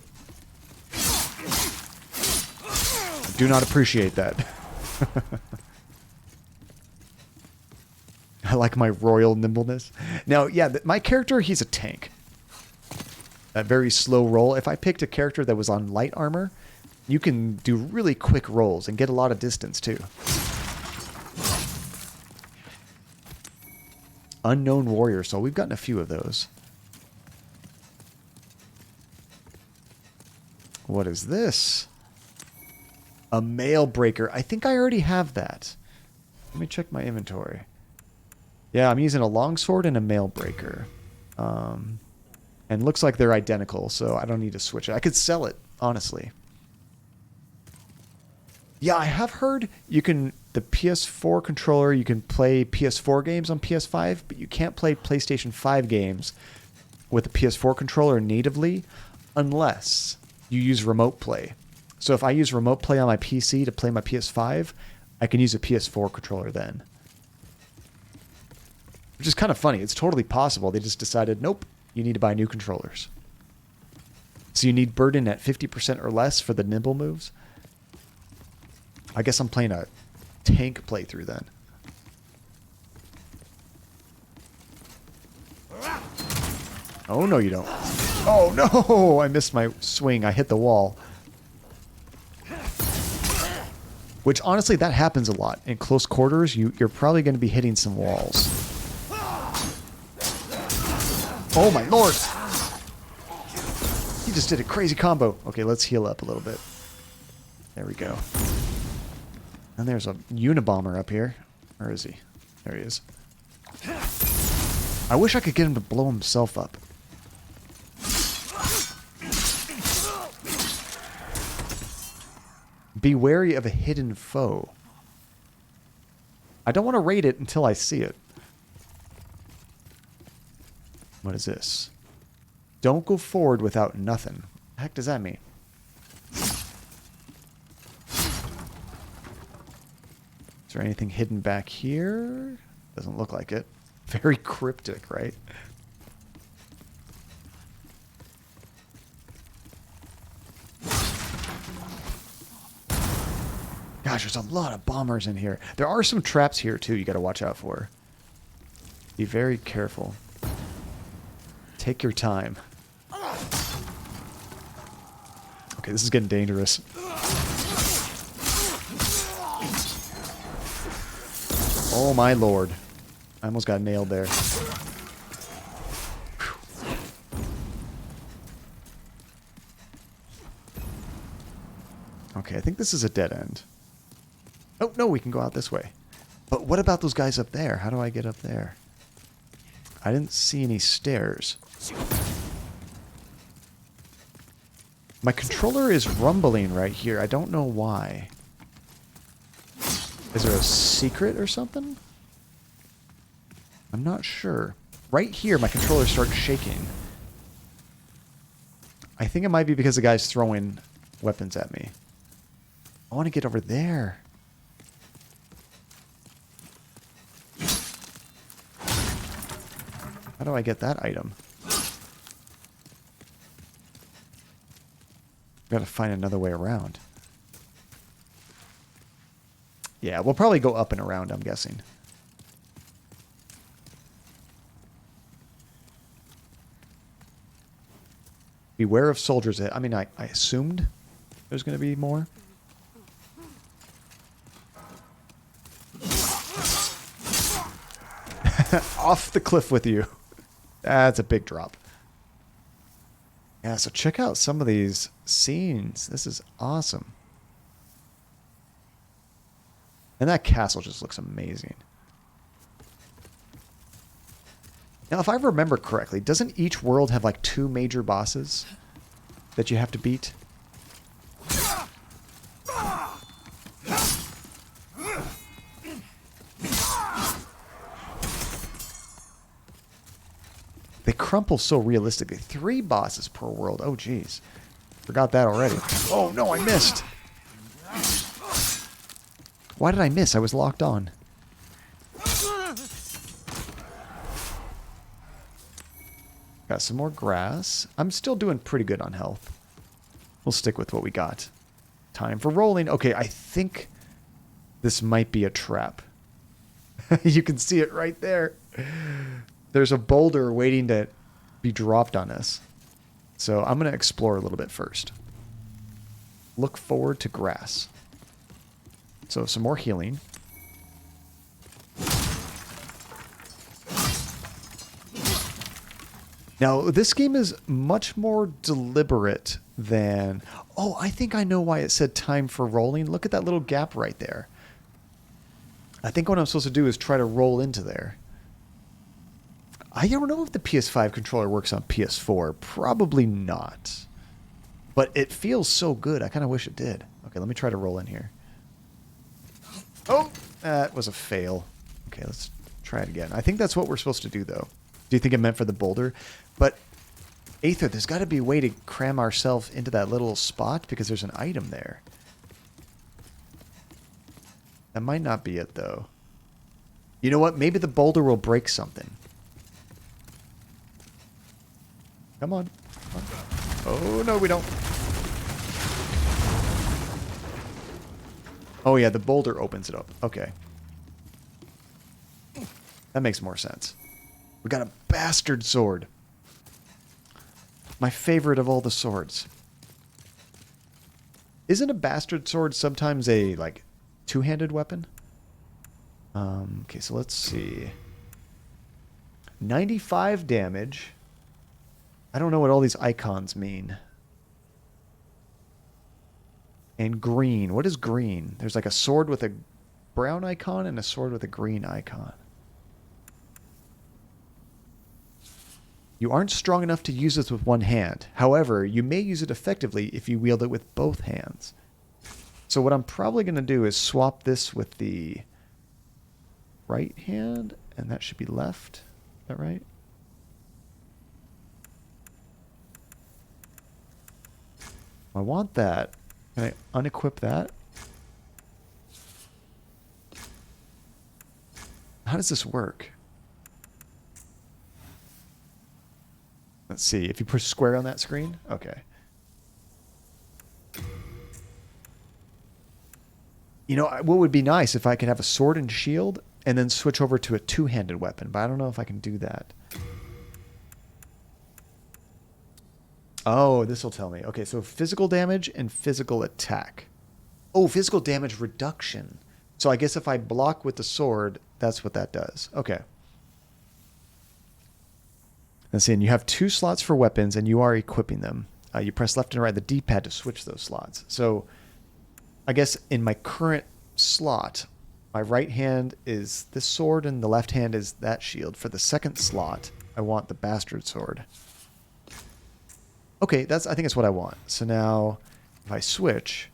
I do not appreciate that. I like my royal nimbleness. Now, yeah, my character, he's a tank. That very slow roll. If I picked a character that was on light armor, you can do really quick rolls and get a lot of distance, too. Unknown warrior. So we've gotten a few of those. What is this? A mail breaker. I think I already have that. Let me check my inventory. Yeah, I'm using a longsword and a mail breaker. And looks like they're identical, so I don't need to switch it. I could sell it, honestly. Yeah, I have heard you can... The PS4 controller, you can play PS4 games on PS5, but you can't play PlayStation 5 games with the PS4 controller natively unless you use remote play. So if I use remote play on my PC to play my PS5, I can use a PS4 controller then. Which is kind of funny. It's totally possible. They just decided, nope, you need to buy new controllers. So you need burden at 50% or less for the nimble moves. I guess I'm playing a tank playthrough then. Oh, no, you don't. Oh, no! I missed my swing. I hit the wall. Which, honestly, that happens a lot. In close quarters, you're probably going to be hitting some walls. Oh, my lord! He just did a crazy combo. Okay, let's heal up a little bit. There we go. And there's a Unabomber up here. Where is he? There he is. I wish I could get him to blow himself up. Be wary of a hidden foe. I don't want to raid it until I see it. What is this? Don't go forward without nothing. What the heck does that mean? Is there anything hidden back here? Doesn't look like it. Very cryptic, right? Gosh, there's a lot of bombers in here. There are some traps here, too, you gotta watch out for. Be very careful. Take your time. Okay, this is getting dangerous. Oh my lord. I almost got nailed there. Okay, I think this is a dead end. Oh, no, we can go out this way. But what about those guys up there? How do I get up there? I didn't see any stairs. My controller is rumbling right here. I don't know why. Is there a secret or something? I'm not sure. Right here, my controller starts shaking. I think it might be because the guy's throwing weapons at me. I want to get over there. How do I get that item? Gotta find another way around. Yeah, we'll probably go up and around, I'm guessing. Beware of soldiers. I mean, I assumed there's going to be more. Off the cliff with you. That's a big drop. Yeah, so check out some of these scenes. This is awesome. And that castle just looks amazing. Now, if I remember correctly, doesn't each world have like 2 major bosses that you have to beat? They crumple so realistically. 3 bosses per world. Oh, jeez. Forgot that already. Oh, no, I missed. Why did I miss? I was locked on. Got some more grass. I'm still doing pretty good on health. We'll stick with what we got. Time for rolling. Okay, I think this might be a trap. You can see it right there. There's a boulder waiting to be dropped on us. So I'm going to explore a little bit first. Look forward to grass. So some more healing. Now, this game is much more deliberate than... Oh, I think I know why it said time for rolling. Look at that little gap right there. I think what I'm supposed to do is try to roll into there. I don't know if the PS5 controller works on PS4. Probably not. But it feels so good. I kind of wish it did. Okay, let me try to roll in here. Oh, that was a fail. Okay, let's try it again. I think that's what we're supposed to do, though. Do you think it meant for the boulder? But, Aether, there's got to be a way to cram ourselves into that little spot because there's an item there. That might not be it, though. You know what? Maybe the boulder will break something. Come on. Come on. Oh, no, we don't. Oh yeah, the boulder opens it up. Okay. That makes more sense. We got a bastard sword. My favorite of all the swords. Isn't a bastard sword sometimes a, like, two-handed weapon? Okay, so let's see. 95 damage. I don't know what all these icons mean. And green. What is green? There's like a sword with a brown icon and a sword with a green icon. You aren't strong enough to use this with one hand. However, you may use it effectively if you wield it with both hands. So what I'm probably going to do is swap this with the right hand, and that should be left. Is that right? I want that. Can I unequip that? How does this work? Let's see. If you push square on that screen? Okay. You know, what would be nice if I could have a sword and shield and then switch over to a two-handed weapon, but I don't know if I can do that. Oh, this will tell me. Okay, so physical damage and physical attack. Oh, physical damage reduction. So I guess if I block with the sword, that's what that does. Okay. Let's see, and you have 2 slots for weapons, and you are equipping them. You press left and right the D-pad to switch those slots. So I guess in my current slot, my right hand is this sword, and the left hand is that shield. For the second slot, I want the bastard sword. Okay, I think that's what I want. So now, if I switch,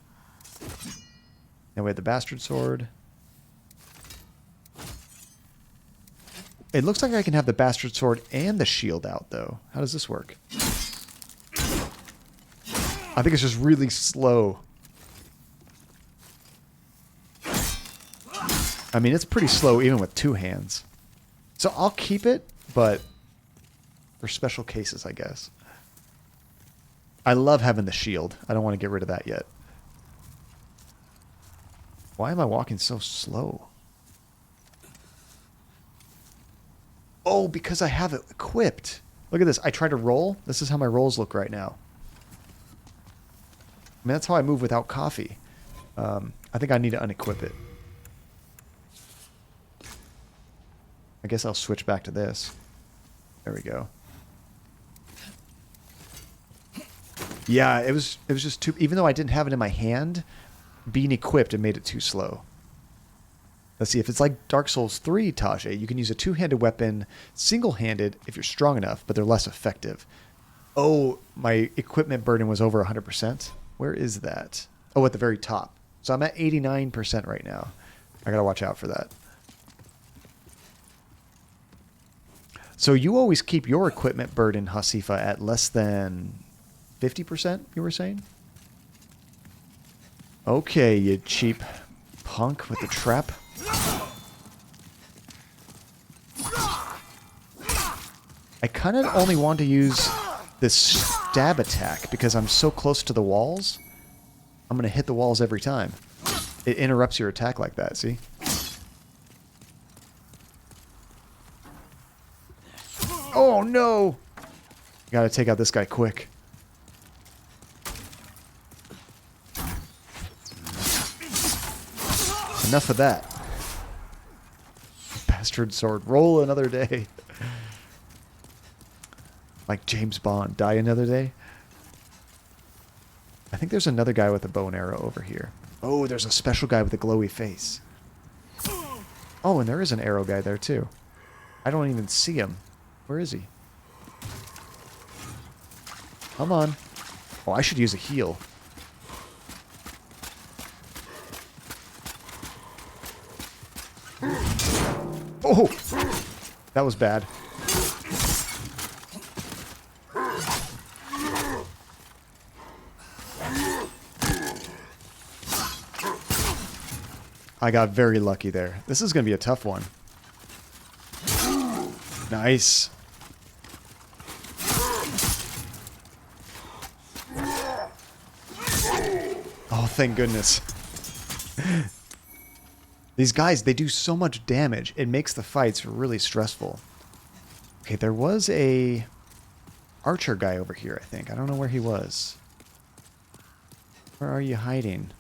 now we have the bastard sword. It looks like I can have the bastard sword and the shield out, though. How does this work? I think it's just really slow. I mean, it's pretty slow even with 2 hands. So I'll keep it, but for special cases, I guess. I love having the shield. I don't want to get rid of that yet. Why am I walking so slow? Oh, because I have it equipped. Look at this. I try to roll. This is how my rolls look right now. I mean, that's how I move without coffee. I think I need to unequip it. I guess I'll switch back to this. There we go. Yeah, it was just too... Even though I didn't have it in my hand, being equipped, it made it too slow. Let's see, if it's like Dark Souls 3, Tajay, you can use a two-handed weapon single-handed if you're strong enough, but they're less effective. Oh, my equipment burden was over 100%. Where is that? Oh, at the very top. So I'm at 89% right now. I gotta watch out for that. So you always keep your equipment burden, Hasifa, at less than 50%, you were saying? Okay, you cheap punk with the trap. I kind of only want to use this stab attack because I'm so close to the walls. I'm going to hit the walls every time. It interrupts your attack like that, see? Oh, no! You got to take out this guy quick. Enough of that. Bastard sword. Roll another day. Like James Bond. Die another day. I think there's another guy with a bow and arrow over here. Oh, there's a special guy with a glowy face. Oh, and there is an arrow guy there too. I don't even see him. Where is he? Come on. Oh, I should use a heal. Oh! That was bad. I got very lucky there. This is going to be a tough one. Nice. Oh, thank goodness. These guys, they do so much damage. It makes the fights really stressful. Okay, there was a archer guy over here, I think. I don't know where he was. Where are you hiding?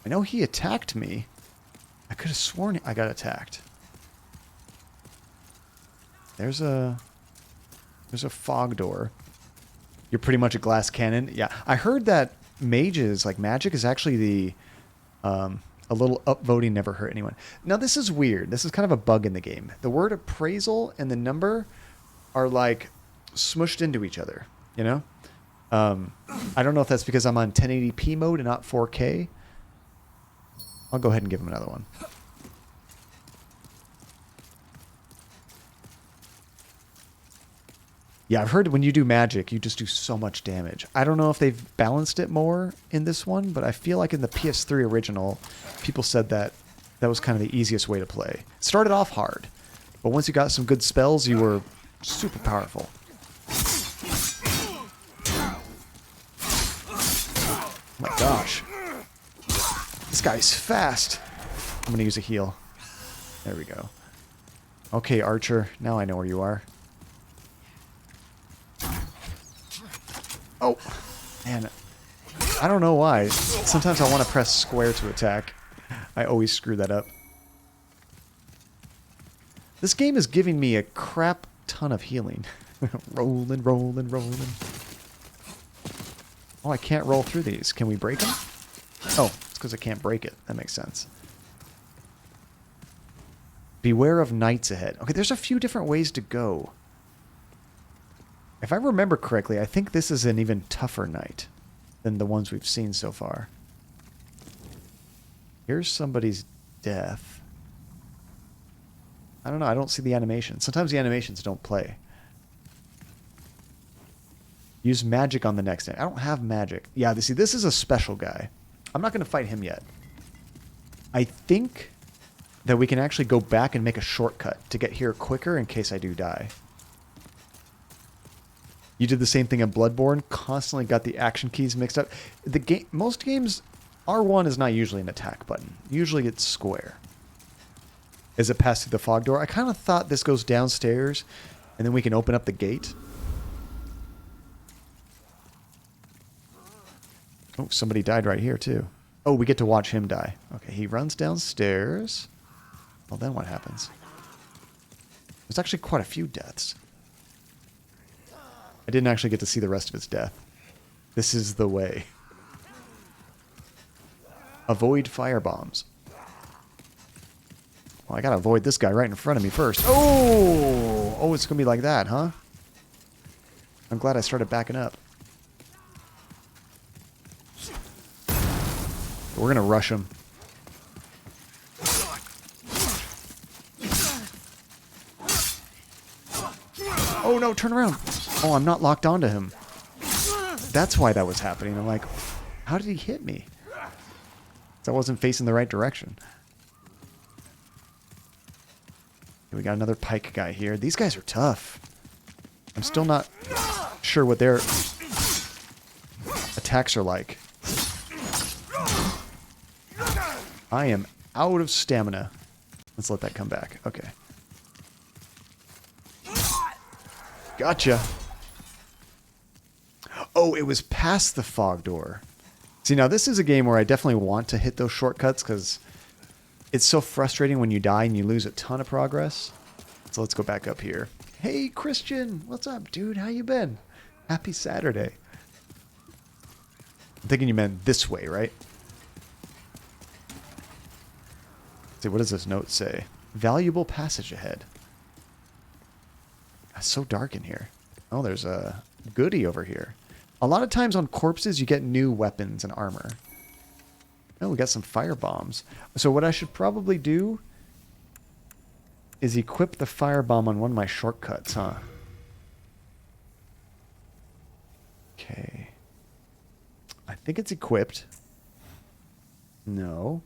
I know he attacked me. I could have sworn I got attacked. There's a fog door. You're pretty much a glass cannon. Yeah, I heard that mages, like magic, is actually the a little upvoting never hurt anyone. Now this is weird. This is kind of a bug in the game. The word appraisal and the number are like smushed into each other. You know, I don't know if that's because I'm on 1080p mode and not 4K. I'll go ahead and give him another one. Yeah, I've heard when you do magic, you just do so much damage. I don't know if they've balanced it more in this one, but I feel like in the PS3 original, people said that that was kind of the easiest way to play. It started off hard, but once you got some good spells, you were super powerful. Oh my gosh. This guy's fast. I'm going to use a heal. There we go. Okay, Archer. Now I know where you are. Oh, man. I don't know why. Sometimes I want to press square to attack. I always screw that up. This game is giving me a crap ton of healing. Rolling, rolling, rolling. Oh, I can't roll through these. Can we break them? Oh, it's because I can't break it. That makes sense. Beware of knights ahead. Okay, there's a few different ways to go. If I remember correctly, I think this is an even tougher knight than the ones we've seen so far. Here's somebody's death. I don't know. I don't see the animation. Sometimes the animations don't play. Use magic on the next knight. I don't have magic. Yeah, see, this is a special guy. I'm not going to fight him yet. I think that we can actually go back and make a shortcut to get here quicker in case I do die. You did the same thing in Bloodborne, constantly got the action keys mixed up. Most games, R1 is not usually an attack button. Usually it's square. As it passed through the fog door, I kind of thought this goes downstairs, and then we can open up the gate. Oh, somebody died right here, too. Oh, we get to watch him die. Okay, he runs downstairs. Well, then what happens? There's actually quite a few deaths. I didn't actually get to see the rest of his death. This is the way. Avoid firebombs. Well, I gotta avoid this guy right in front of me first. Oh! Oh, it's gonna be like that, huh? I'm glad I started backing up. We're gonna rush him. Oh no, turn around! Oh, I'm not locked onto him. That's why that was happening. I'm like, how did he hit me? I wasn't facing the right direction. We got another pike guy here. These guys are tough. I'm still not sure what their attacks are like. I am out of stamina. Let's let that come back. Okay. Gotcha. Oh, it was past the fog door. See, now this is a game where I definitely want to hit those shortcuts because it's so frustrating when you die and you lose a ton of progress. So let's go back up here. Hey, Christian. What's up, dude? How you been? Happy Saturday. I'm thinking you meant this way, right? Let's see, what does this note say? Valuable passage ahead. It's so dark in here. Oh, there's a goodie over here. A lot of times on corpses, you get new weapons and armor. Oh, we got some fire bombs. So what I should probably do is equip the firebomb on one of my shortcuts, huh? Okay. I think it's equipped. No.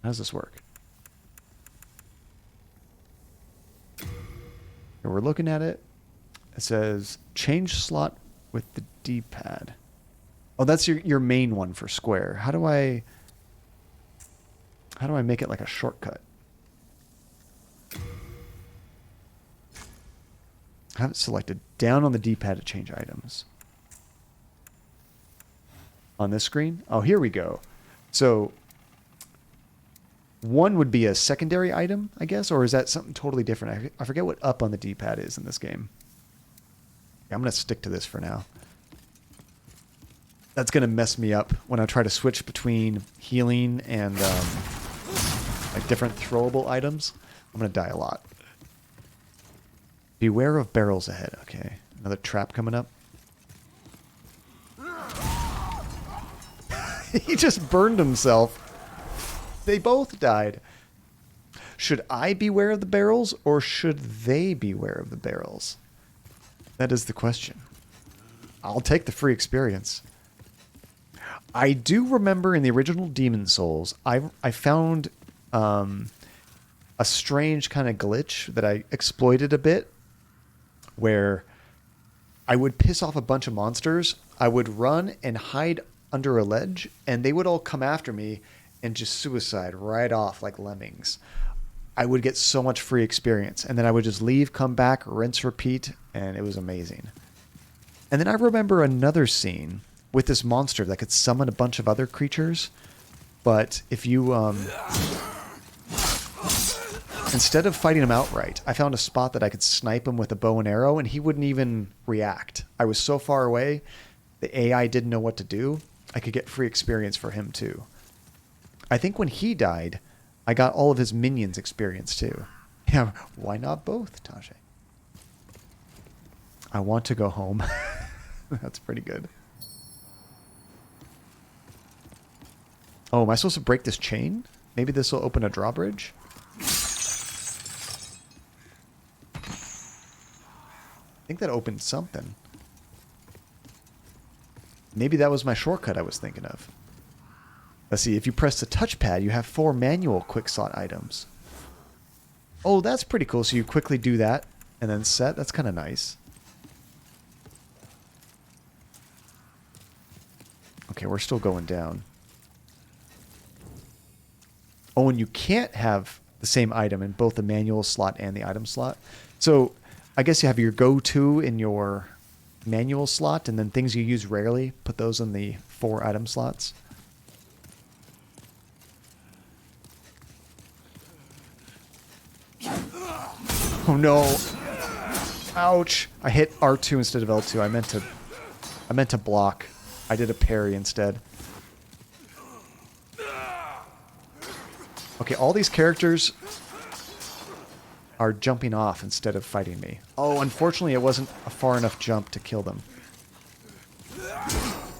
How does this work? Okay, we're looking at it. It says change slot with the D-pad. Oh, that's your main one for square. How do I... How do I make it like a shortcut? I have it selected. Down on the D-pad to change items. On this screen? Oh, here we go. So, one would be a secondary item, I guess, or is that something totally different? I forget what up on the D-pad is in this game. Yeah, I'm going to stick to this for now. That's going to mess me up when I try to switch between healing and like different throwable items. I'm going to die a lot. Beware of barrels ahead. Okay, another trap coming up. He just burned himself. They both died. Should I beware of the barrels, or should they beware of the barrels? That is the question. I'll take the free experience. I do remember in the original Demon Souls, I found a strange kind of glitch that I exploited a bit, where I would piss off a bunch of monsters. I would run and hide under a ledge, and they would all come after me and just suicide right off like lemmings. I would get so much free experience, and then I would just leave, come back, rinse, repeat, and it was amazing. And then I remember another scene with this monster that could summon a bunch of other creatures, but if you instead of fighting him outright, I found a spot that I could snipe him with a bow and arrow, and he wouldn't even react. I was so far away, the AI didn't know what to do. I could get free experience for him too. I think when he died, I got all of his minions experience too. Yeah, why not both, Tajay? I want to go home. That's pretty good. Oh, am I supposed to break this chain? Maybe this will open a drawbridge? I think that opened something. Maybe that was my shortcut I was thinking of. Let's see, if you press the touchpad, you have 4 manual quick slot items. Oh, that's pretty cool. So you quickly do that and then set. That's kind of nice. Okay, we're still going down. Oh, and you can't have the same item in both the manual slot and the item slot. So I guess you have your go-to in your manual slot, and then things you use rarely, put those in the 4 item slots. Oh no. Ouch. I hit R2 instead of L2. I meant to block. I did a parry instead. Okay, all these characters are jumping off instead of fighting me. Oh, unfortunately it wasn't a far enough jump to kill them.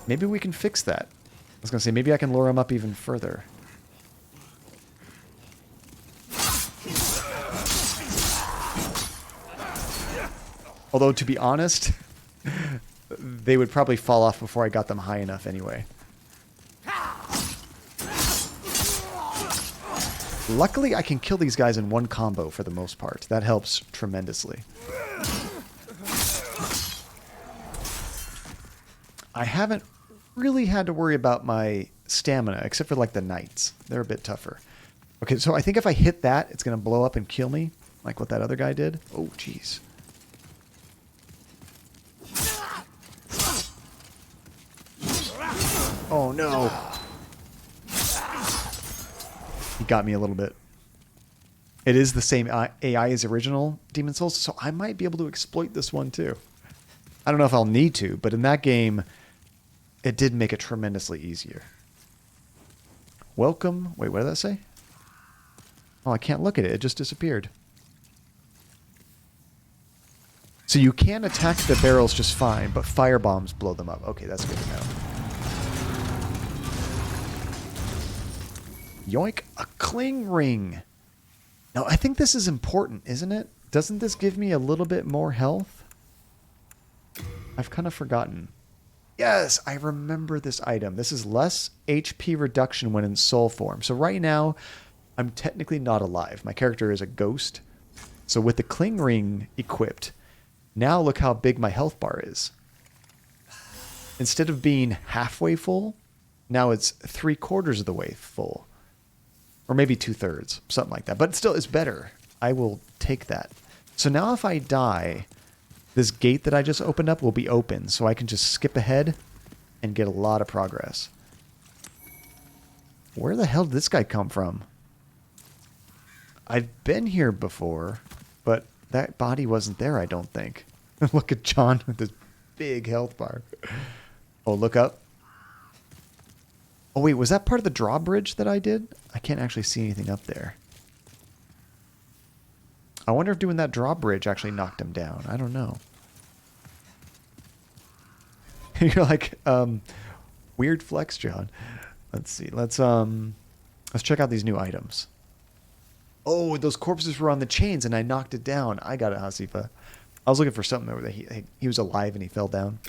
Maybe we can fix that. I was going to say, maybe I can lure them up even further. Although, to be honest, they would probably fall off before I got them high enough anyway. Luckily, I can kill these guys in one combo for the most part. That helps tremendously. I haven't really had to worry about my stamina, except for like the knights. They're a bit tougher. Okay, so I think if I hit that, it's going to blow up and kill me, like what that other guy did. Oh, jeez. Oh, no. He got me a little bit. It is the same AI as original Demon Souls, so I might be able to exploit this one too. I don't know if I'll need to, but in that game, it did make it tremendously easier. Welcome. Wait, what did that say? Oh, I can't look at it. It just disappeared. So you can attack the barrels just fine, but fire bombs blow them up. Okay, that's good to know. Yoink, a cling ring. Now, I think this is important, isn't it? Doesn't this give me a little bit more health? I've kind of forgotten. Yes, I remember this item. This is less HP reduction when in soul form. So right now, I'm technically not alive. My character is a ghost. So with the cling ring equipped, now look how big my health bar is. Instead of being halfway full, now it's 3/4 of the way full. Or maybe 2/3, something like that. But still, it's better. I will take that. So now if I die, this gate that I just opened up will be open. So I can just skip ahead and get a lot of progress. Where the hell did this guy come from? I've been here before, but that body wasn't there, I don't think. Look at John with this big health bar. Oh, look up. Oh, wait, was that part of the drawbridge that I did? I can't actually see anything up there. I wonder if doing that drawbridge actually knocked him down. I don't know. You're like, weird flex, John. Let's see. Let's check out these new items. Oh, those corpses were on the chains and I knocked it down. I got it, Hasifa. I was looking for something over there. He was alive and he fell down.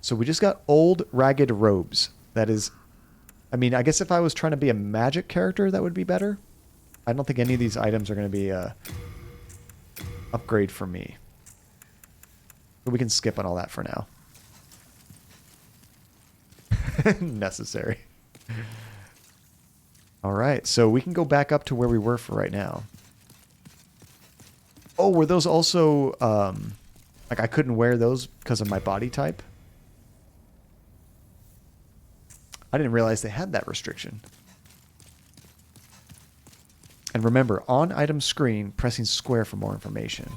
So we just got old ragged robes. That is, I mean, I guess if I was trying to be a magic character, that would be better. I don't think any of these items are going to be a upgrade for me. But we can skip on all that for now. Necessary. All right, so we can go back up to where we were for right now. Oh, were those also, like I couldn't wear those because of my body type? I didn't realize they had that restriction. And remember, on item screen, pressing square for more information.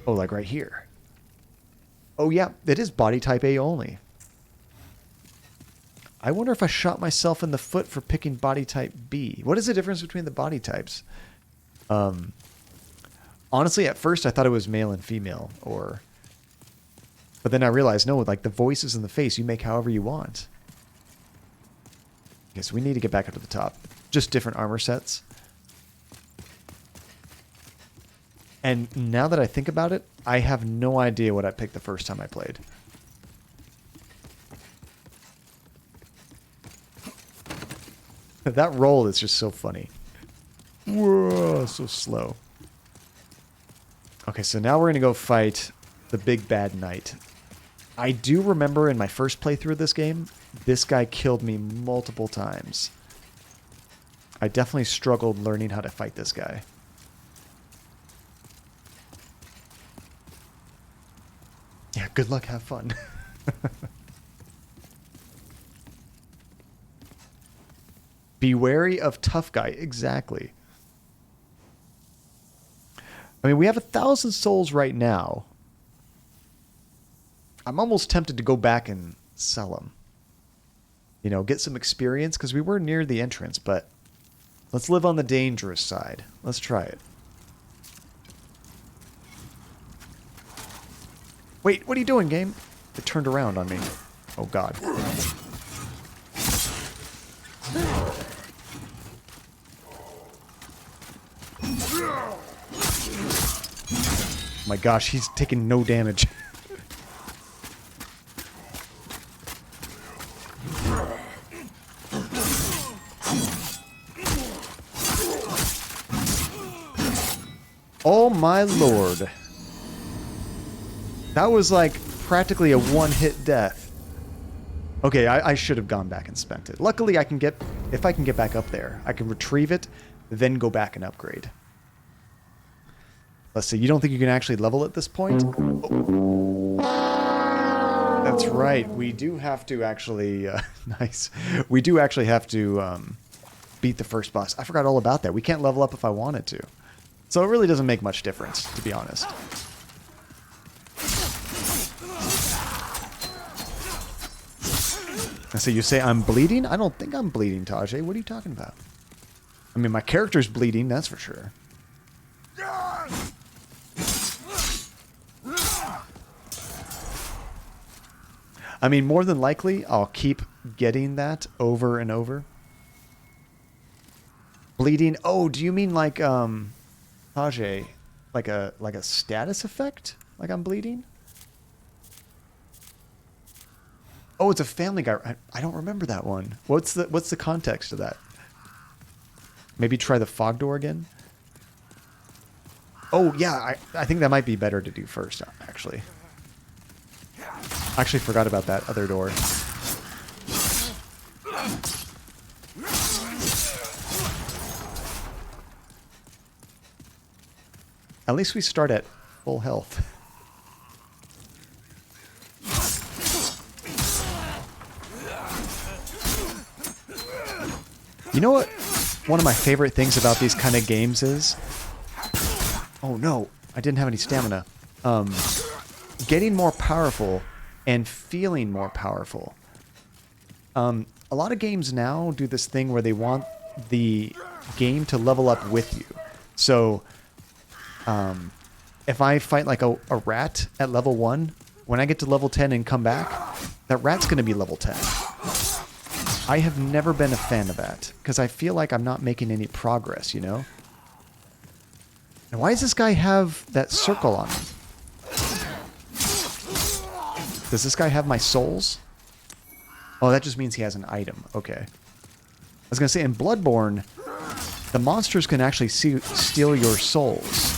Oh, like right here. Oh yeah, it is body type A only. I wonder if I shot myself in the foot for picking body type B. What is the difference between the body types? Honestly, at first I thought it was male and female, or... But then I realized, no, like the voices and the face, you make however you want. Okay, so we need to get back up to the top. Just different armor sets. And now that I think about it, I have no idea what I picked the first time I played. That roll is just so funny. Whoa, so slow. Okay, so now we're going to go fight the big bad knight. I do remember in my first playthrough of this game, this guy killed me multiple times. I definitely struggled learning how to fight this guy. Yeah, good luck, have fun. Be wary of tough guy. Exactly. I mean, we have 1,000 souls right now. I'm almost tempted to go back and sell them. You know, get some experience, because we were near the entrance, but let's live on the dangerous side. Let's try it. Wait, what are you doing, game? It turned around on me. Oh, God. My gosh, he's taking no damage. Oh my lord. That was like practically a one-hit death. Okay, I should have gone back and spent it. Luckily, I can get, if I can get back up there, I can retrieve it, then go back and upgrade. Let's see, you don't think you can actually level at this point? Oh. That's right, we do have to actually, nice. We do actually have to beat the first boss. I forgot all about that. We can't level up if I wanted to. So it really doesn't make much difference, to be honest. So you say I'm bleeding? I don't think I'm bleeding, Tajay. What are you talking about? I mean, my character's bleeding, that's for sure. I mean, more than likely, I'll keep getting that over and over. Bleeding? Oh, do you mean like, Tajay, like a status effect? Like I'm bleeding? Oh, it's a Family Guy. I don't remember that one. What's the context of that? Maybe try the fog door again? Oh, yeah, I think that might be better to do first, actually. I actually forgot about that other door. At least we start at full health. You know what one of my favorite things about these kind of games is? Oh no, I didn't have any stamina. Getting more powerful and feeling more powerful. A lot of games now do this thing where they want the game to level up with you. So, if I fight like a rat at level 1, when I get to level 10 and come back, that rat's going to be level 10. I have never been a fan of that, because I feel like I'm not making any progress, you know? And why does this guy have that circle on him? Does this guy have my souls? Oh, that just means he has an item. Okay. I was going to say, in Bloodborne, the monsters can actually steal your souls.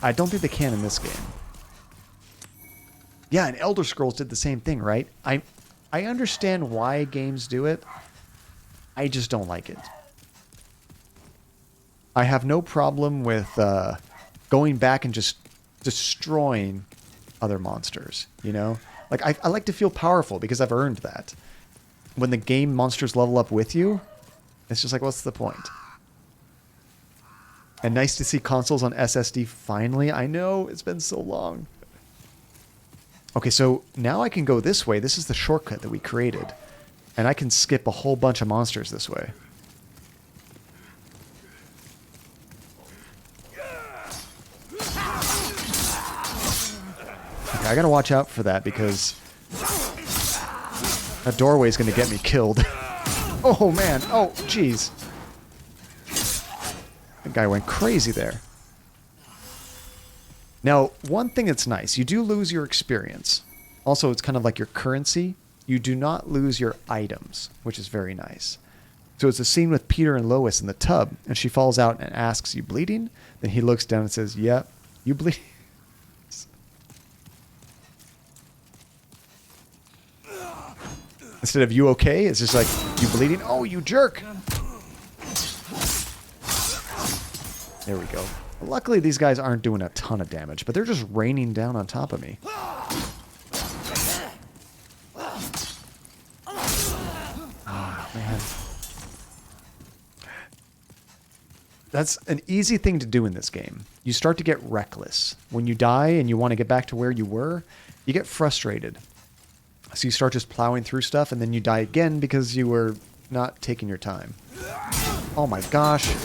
I don't think they can in this game. Yeah, and Elder Scrolls did the same thing, right? I understand why games do it. I just don't like it. I have no problem with going back and just destroying other monsters, you know? Like, I like to feel powerful because I've earned that. When the game monsters level up with you, it's just like, what's the point? And nice to see consoles on SSD finally. I know, it's been so long. Okay, so now I can go this way. This is the shortcut that we created. And I can skip a whole bunch of monsters this way. Okay, I gotta watch out for that because that doorway is gonna get me killed. Oh man, oh jeez. That guy went crazy there. Now, one thing that's nice, you do lose your experience. Also, it's kind of like your currency. You do not lose your items, which is very nice. So it's a scene with Peter and Lois in the tub, and she falls out and asks, "You bleeding?" Then he looks down and says, "Yep, you bleeding?" Instead of "you okay?" it's just like, "You bleeding? Oh, you jerk!" There we go. Luckily, these guys aren't doing a ton of damage, but they're just raining down on top of me. Oh, man. That's an easy thing to do in this game. You start to get reckless. When you die and you want to get back to where you were, you get frustrated. So you start just plowing through stuff, and then you die again because you were not taking your time. Oh my gosh.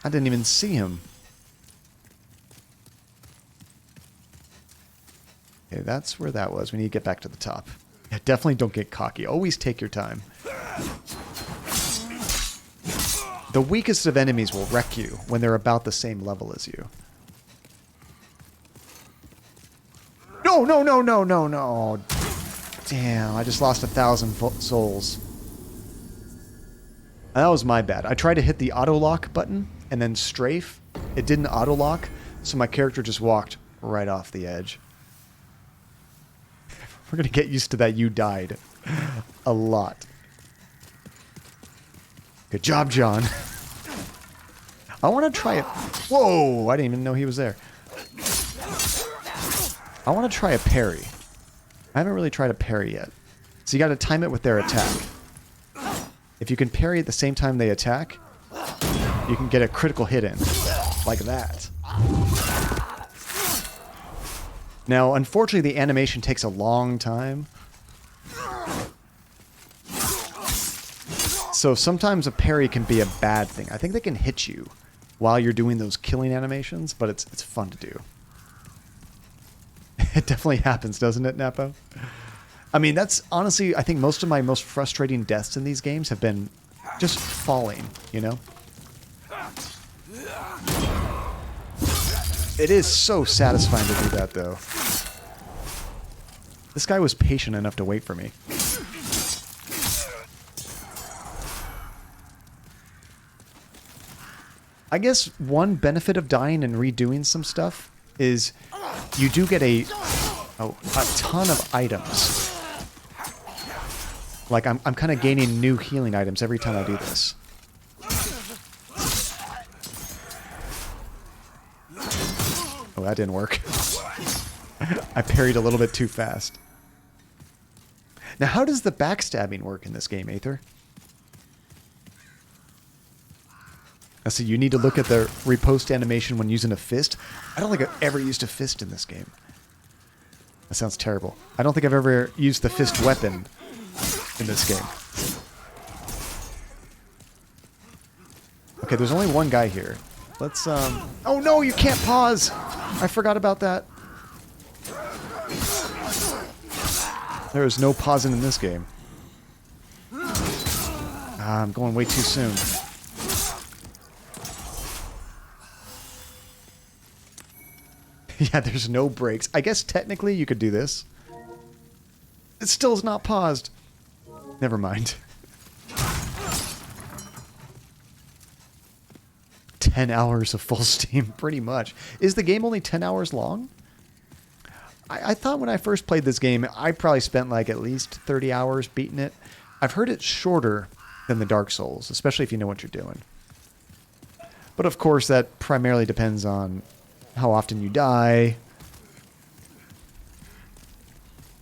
I didn't even see him. Okay, that's where that was. We need to get back to the top. Yeah, definitely don't get cocky. Always take your time. The weakest of enemies will wreck you when they're about the same level as you. No, no, no, no, no, no. Damn, I just lost 1,000 souls. That was my bad. I tried to hit the auto lock button and then strafe. It didn't auto lock, so my character just walked right off the edge. We're gonna get used to that you died a lot. Good job, John. I want to try it. Whoa, I didn't even know he was there. I want to try a parry. I haven't really tried a parry yet. So you got to time it with their attack. If you can parry at the same time they attack, you can get a critical hit in. Like that. Now, unfortunately, the animation takes a long time. So sometimes a parry can be a bad thing. I think they can hit you while you're doing those killing animations, but it's fun to do. It definitely happens, doesn't it, Napo? I mean, that's honestly, I think most of my most frustrating deaths in these games have been just falling, you know? It is so satisfying to do that, though. This guy was patient enough to wait for me. I guess one benefit of dying and redoing some stuff is you do get a ton of items. Like, I'm kind of gaining new healing items every time I do this. Oh, that didn't work. I parried a little bit too fast. Now, how does the backstabbing work in this game, Aether? I see you need to look at the repost animation when using a fist. I don't think I've ever used a fist in this game. That sounds terrible. I don't think I've ever used the fist weapon in this game. Okay, there's only one guy here. Let's, Oh no, you can't pause! I forgot about that. There is no pausing in this game. I'm going way too soon. Yeah, there's no breaks. I guess technically you could do this. It still is not paused. Never mind. 10 hours of full steam, pretty much. Is the game only 10 hours long? I thought when I first played this game, I probably spent like at least 30 hours beating it. I've heard it's shorter than the Dark Souls, especially if you know what you're doing. But of course, that primarily depends on how often you die.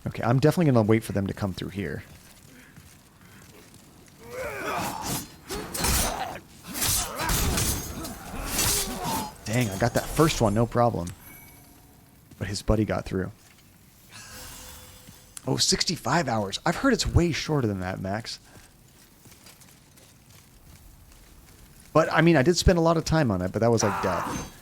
Okay, I'm definitely going to wait for them to come through here. Dang, I got that first one, no problem. But his buddy got through. Oh, 65 hours. I've heard it's way shorter than that, Max. But, I mean, I did spend a lot of time on it, but that was like death.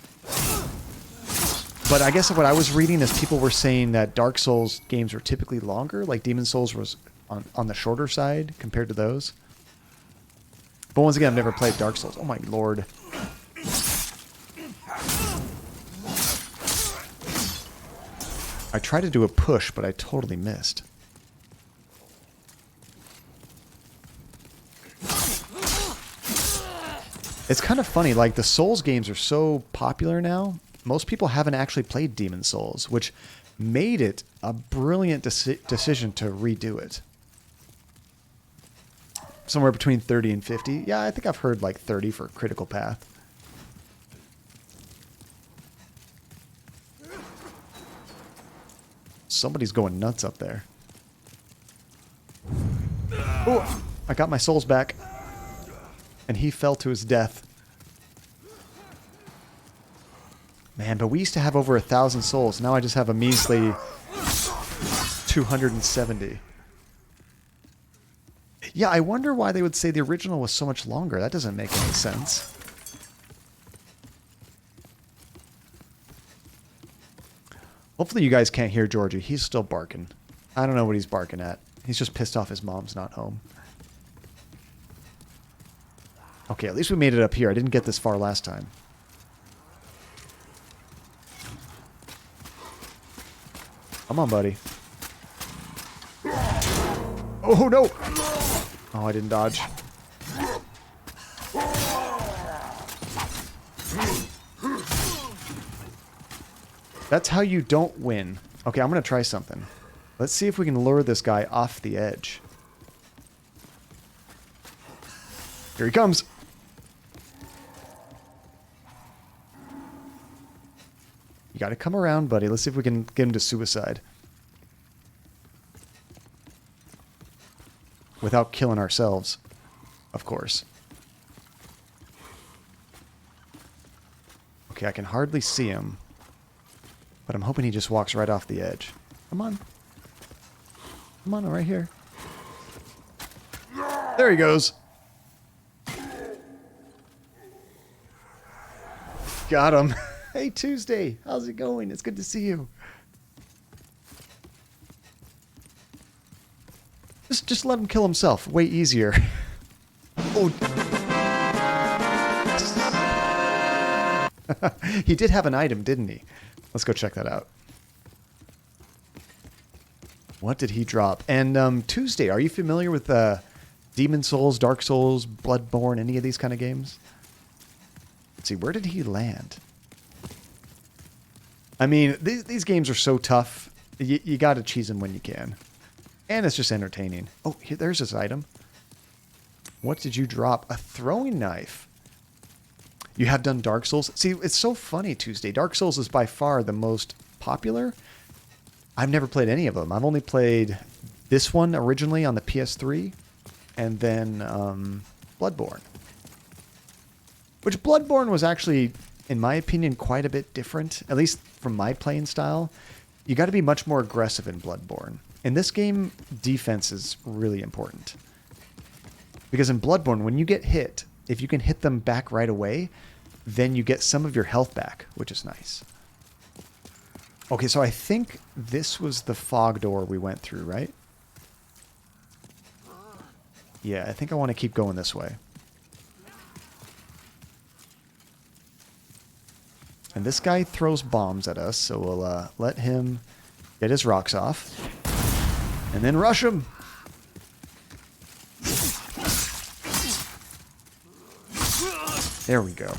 But I guess what I was reading is people were saying that Dark Souls games were typically longer. Like Demon Souls was on the shorter side compared to those. But once again, I've never played Dark Souls. Oh my lord. I tried to do a push, but I totally missed. It's kind of funny, like the Souls games are so popular now, most people haven't actually played Demon Souls, which made it a brilliant decision to redo it. Somewhere between 30 and 50. Yeah, I think I've heard like 30 for Critical Path. Somebody's going nuts up there. Oh, I got my souls back. And he fell to his death. Man, but we used to have over 1,000 souls. Now I just have a measly 270. Yeah, I wonder why they would say the original was so much longer. That doesn't make any sense. Hopefully you guys can't hear Georgie. He's still barking. I don't know what he's barking at. He's just pissed off his mom's not home. Okay, at least we made it up here. I didn't get this far last time. Come on, buddy. Oh, no! Oh, I didn't dodge. That's how you don't win. Okay, I'm going to try something. Let's see if we can lure this guy off the edge. Here he comes. You got to come around, buddy. Let's see if we can get him to suicide. Without killing ourselves, of course. Okay, I can hardly see him. But I'm hoping he just walks right off the edge. Come on. Come on, right here. There he goes. Got him. Hey, Tuesday. How's it going? It's good to see you. Just let him kill himself. Way easier. Oh. He did have an item, didn't he? Let's go check that out. What did he drop? And Tuesday, are you familiar with Demon Souls, Dark Souls, Bloodborne, any of these kind of games? Let's see, where did he land? I mean, these games are so tough. You got to cheese them when you can. And it's just entertaining. Oh, here, there's his item. What did you drop? A throwing knife. You have done Dark Souls. See, it's so funny, Tuesday. Dark Souls is by far the most popular. I've never played any of them. I've only played this one originally on the PS3, and then Bloodborne. Which Bloodborne was actually, in my opinion, quite a bit different, at least from my playing style. You got to be much more aggressive in Bloodborne. In this game, defense is really important. Because in Bloodborne, when you get hit, if you can hit them back right away, then you get some of your health back, which is nice. Okay, so I think this was the fog door we went through, right? Yeah, I think I want to keep going this way. And this guy throws bombs at us, so we'll let him get his rocks off. And then rush him! There we go.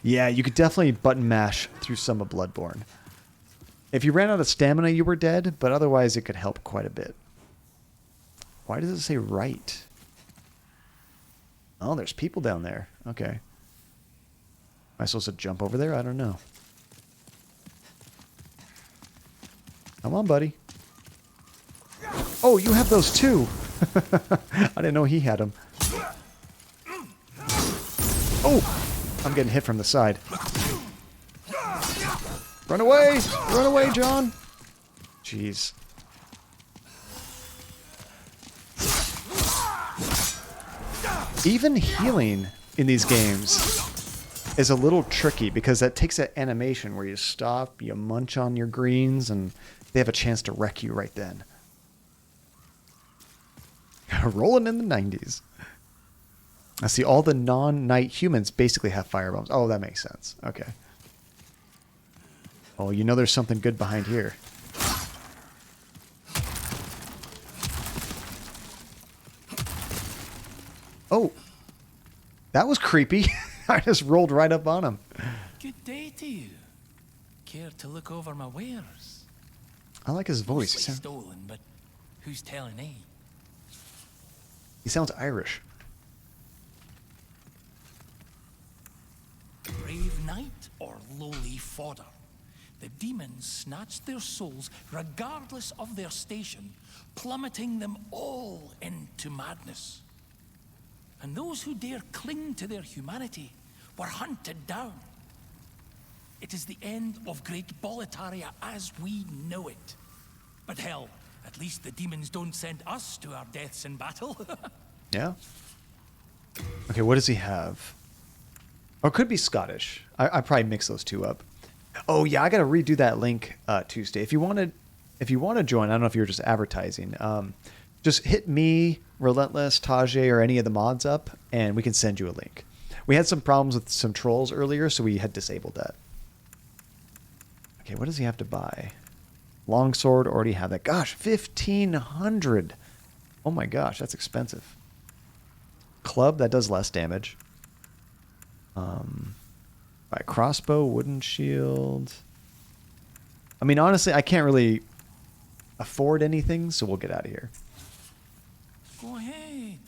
Yeah, you could definitely button mash through some of Bloodborne. If you ran out of stamina, you were dead, but otherwise it could help quite a bit. Why does it say right? Oh, there's people down there. Okay. Am I supposed to jump over there? I don't know. Come on, buddy. Oh, you have those too. I didn't know he had them. Oh, I'm getting hit from the side. Run away! Run away, John! Jeez. Even healing in these games is a little tricky because that takes that animation where you stop, you munch on your greens, and they have a chance to wreck you right then. Rolling in the 90s. I see all the non-knight humans basically have firebombs. Oh, that makes sense. Okay. Oh, you know there's something good behind here. Oh. That was creepy. I just rolled right up on him. Good day to you. Care to look over my wares? I like his voice. Mostly stolen, but who's telling, eh? He sounds Irish. Brave knight or lowly fodder? The demons snatched their souls regardless of their station, plummeting them all into madness. And those who dare cling to their humanity were hunted down. It is the end of Great Boletaria as we know it. But hell, at least the demons don't send us to our deaths in battle. Yeah. Okay, what does he have? Or it could be Scottish. I probably mix those two up. Oh yeah, I gotta redo that link Tuesday. If you want to join, I don't know if you're just advertising. Just hit me, Relentless, Tajay, or any of the mods up, and we can send you a link. We had some problems with some trolls earlier, so we had disabled that. Okay, what does he have to buy? Longsword, already have that. Gosh, 1,500. Oh my gosh, that's expensive. Club, that does less damage. Buy crossbow, wooden shield. I mean, honestly, I can't really afford anything, so we'll get out of here. Go ahead.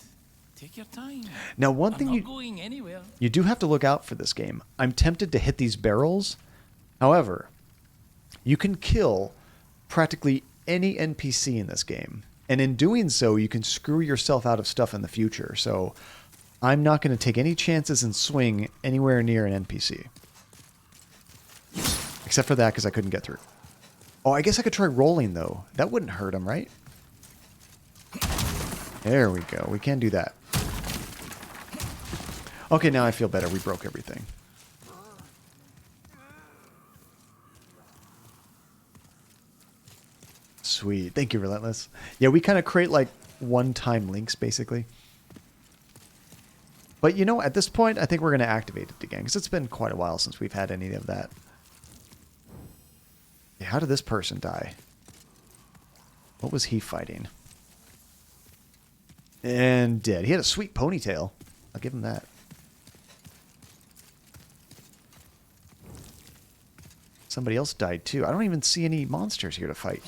Take your time. Now, one I'm thing not going anywhere. you do have to look out for this game. I'm tempted to hit these barrels. However, you can kill practically any NPC in this game. And in doing so, you can screw yourself out of stuff in the future. So I'm not going to take any chances and swing anywhere near an NPC. Except for that, because I couldn't get through. Oh, I guess I could try rolling, though. That wouldn't hurt him, right? There we go. We can do that. Okay, now I feel better. We broke everything. Sweet. Thank you, Relentless. Yeah, we kind of create like one-time links, basically. But, you know, at this point, I think we're going to activate it again, because it's been quite a while since we've had any of that. Yeah, how did this person die? What was he fighting? And dead. He had a sweet ponytail. I'll give him that. Somebody else died, too. I don't even see any monsters here to fight.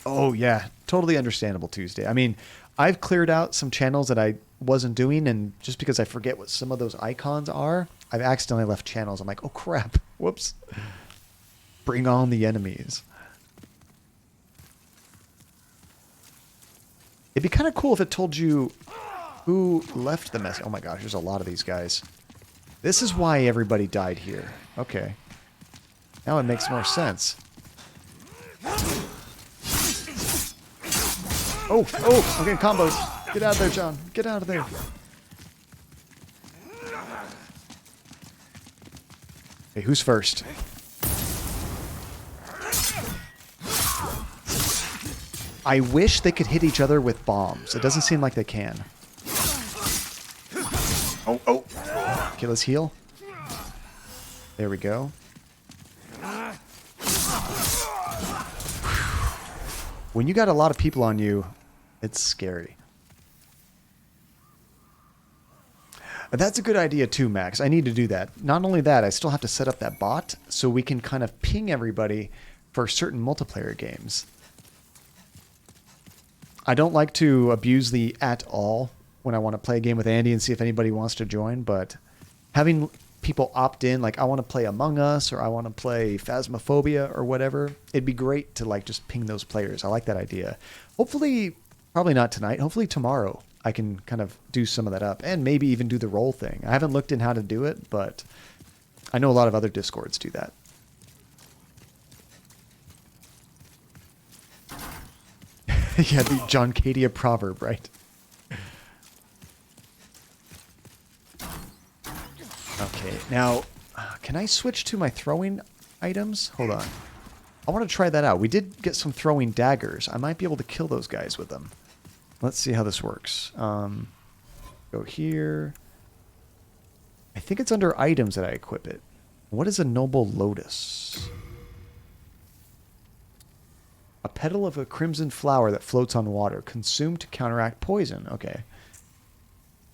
Oh, yeah. Totally understandable, Tuesday. I mean, I've cleared out some channels that I wasn't doing, and just because I forget what some of those icons are, I've accidentally left channels. I'm like, oh crap, whoops. Bring on the enemies. It'd be kind of cool if it told you who left the message. Oh my gosh, there's a lot of these guys. This is why everybody died here. Okay. Now it makes more sense. Oh, I'm getting combos. Get out of there, John. Get out of there. Okay, who's first? I wish they could hit each other with bombs. It doesn't seem like they can. Oh. Okay, let's heal. There we go. When you got a lot of people on you, it's scary. That's a good idea too, Max. I need to do that. Not only that, I still have to set up that bot so we can kind of ping everybody for certain multiplayer games. I don't like to abuse the at all when I want to play a game with Andy and see if anybody wants to join, but having people opt in, like I want to play Among Us or I want to play Phasmophobia or whatever, it'd be great to like just ping those players. I like that idea. Hopefully, probably not tonight, hopefully tomorrow I can kind of do some of that up and maybe even do the role thing. I haven't looked in how to do it, but I know a lot of other Discords do that. Yeah, the John Cadia proverb, right? Okay, now, can I switch to my throwing items? Hold on. I want to try that out. We did get some throwing daggers. I might be able to kill those guys with them. Let's see how this works. Go here. I think it's under items that I equip it. What is a noble lotus? A petal of a crimson flower that floats on water. Consumed to counteract poison. Okay.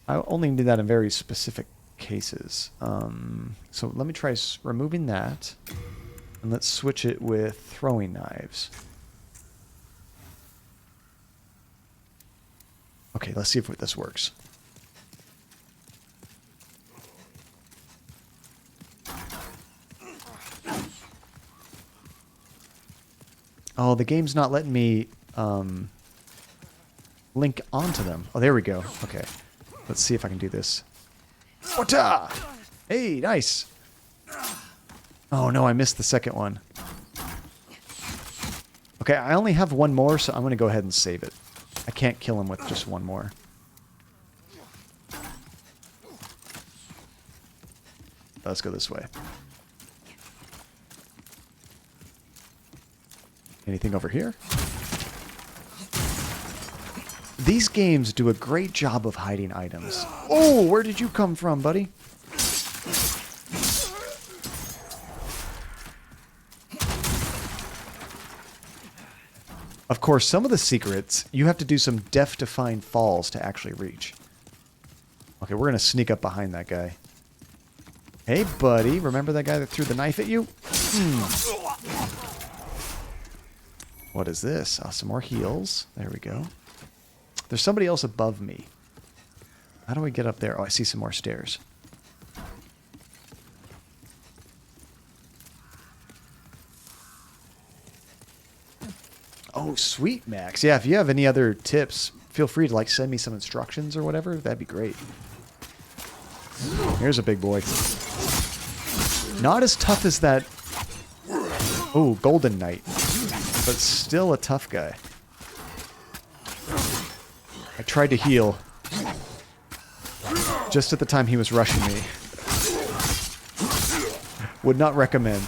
I only do that in very specific cases. So let me try removing that. And let's switch it with throwing knives. Okay, let's see if this works. Oh, the game's not letting me link onto them. Oh, there we go. Okay. Let's see if I can do this. Wata! Hey, nice. Oh, no, I missed the second one. Okay, I only have one more, so I'm going to go ahead and save it. I can't kill him with just one more. Let's go this way. Anything over here? These games do a great job of hiding items. Oh, where did you come from, buddy? Of course, some of the secrets, you have to do some death-defying falls to actually reach. Okay, we're going to sneak up behind that guy. Hey, buddy, remember that guy that threw the knife at you? What is this? Oh, some more heals. There we go. There's somebody else above me. How do we get up there? Oh, I see some more stairs. Oh, sweet, Max. Yeah, if you have any other tips, feel free to like send me some instructions or whatever. That'd be great. Here's a big boy. Not as tough as that... Oh, Golden Knight. But still a tough guy. I tried to heal. Just at the time he was rushing me. Would not recommend.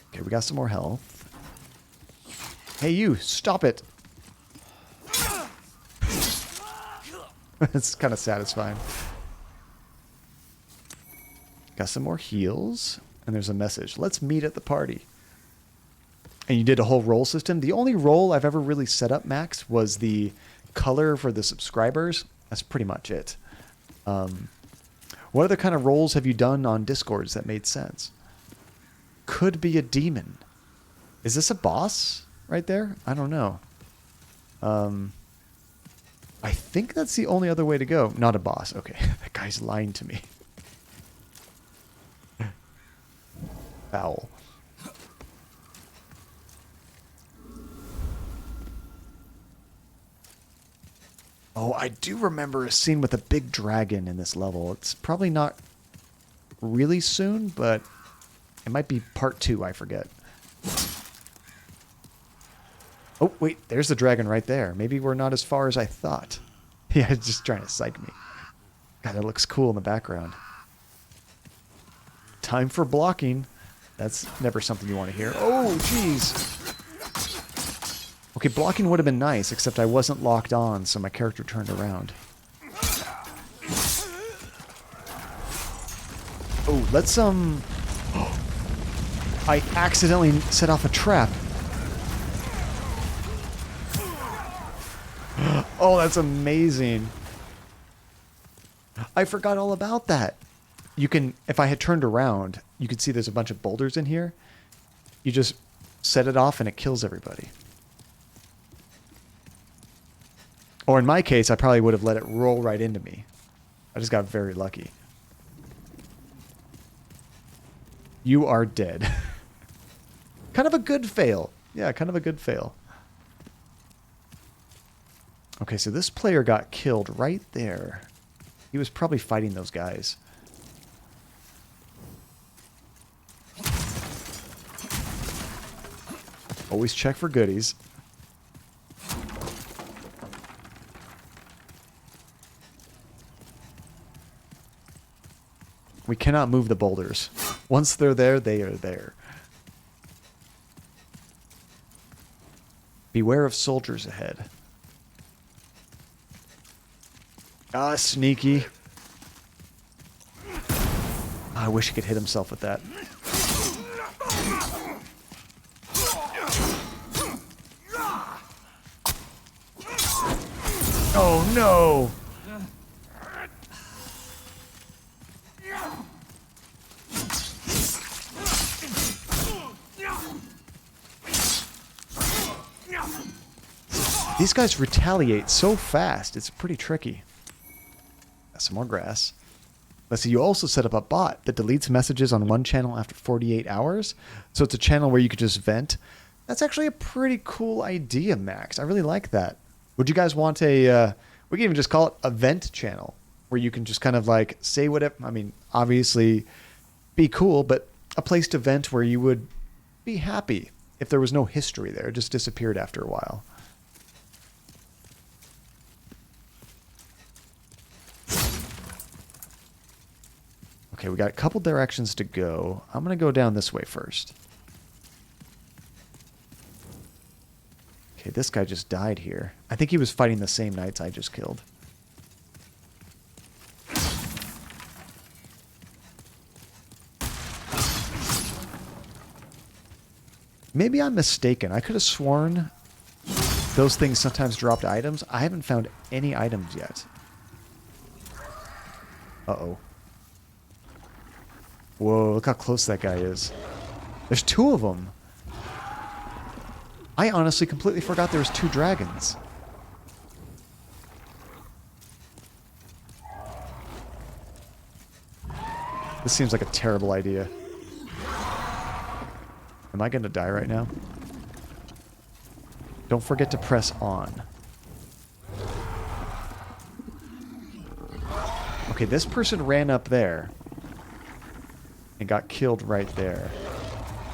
Okay, we got some more health. Hey, you! Stop it! It's kind of satisfying. Got some more heals. And there's a message. Let's meet at the party. And you did a whole role system. The only role I've ever really set up, Max, was the color for the subscribers. That's pretty much it. What other kind of roles have you done on Discords that made sense? Could be a demon. Is this a boss right there? I don't know. I think that's the only other way to go. Not a boss. Okay, that guy's lying to me. Foul. Oh, I do remember a scene with a big dragon in this level. It's probably not really soon, but it might be part 2, I forget. Oh, wait, there's the dragon right there. Maybe we're not as far as I thought. Yeah, it's just trying to psych me. God, that looks cool in the background. Time for blocking. That's never something you want to hear. Oh, jeez. Okay, blocking would have been nice, except I wasn't locked on, so my character turned around. Oh, let's, I accidentally set off a trap. Oh, that's amazing. I forgot all about that. You can, if I had turned around, you could see there's a bunch of boulders in here. You just set it off and it kills everybody. Or in my case, I probably would have let it roll right into me. I just got very lucky. You are dead. Kind of a good fail. Yeah, kind of a good fail. Okay, so this player got killed right there. He was probably fighting those guys. Always check for goodies. We cannot move the boulders. Once they're there, they are there. Beware of soldiers ahead. Ah, sneaky. I wish he could hit himself with that. Oh no! These guys retaliate so fast, it's pretty tricky. Got some more grass. Let's see, you also set up a bot that deletes messages on one channel after 48 hours. So it's a channel where you could just vent. That's actually a pretty cool idea, Max. I really like that. Would you guys want a, we can even just call it a vent channel, where you can just kind of like say whatever, I mean, obviously be cool, but a place to vent where you would be happy if there was no history there. It just disappeared after a while. Okay, we got a couple directions to go. I'm going to go down this way first. Okay, this guy just died here. I think he was fighting the same knights I just killed. Maybe I'm mistaken. I could have sworn those things sometimes dropped items. I haven't found any items yet. Uh-oh. Whoa, look how close that guy is. There's 2 of them. I honestly completely forgot there was 2 dragons. This seems like a terrible idea. Am I going to die right now? Don't forget to press on. Okay, this person ran up there and got killed right there.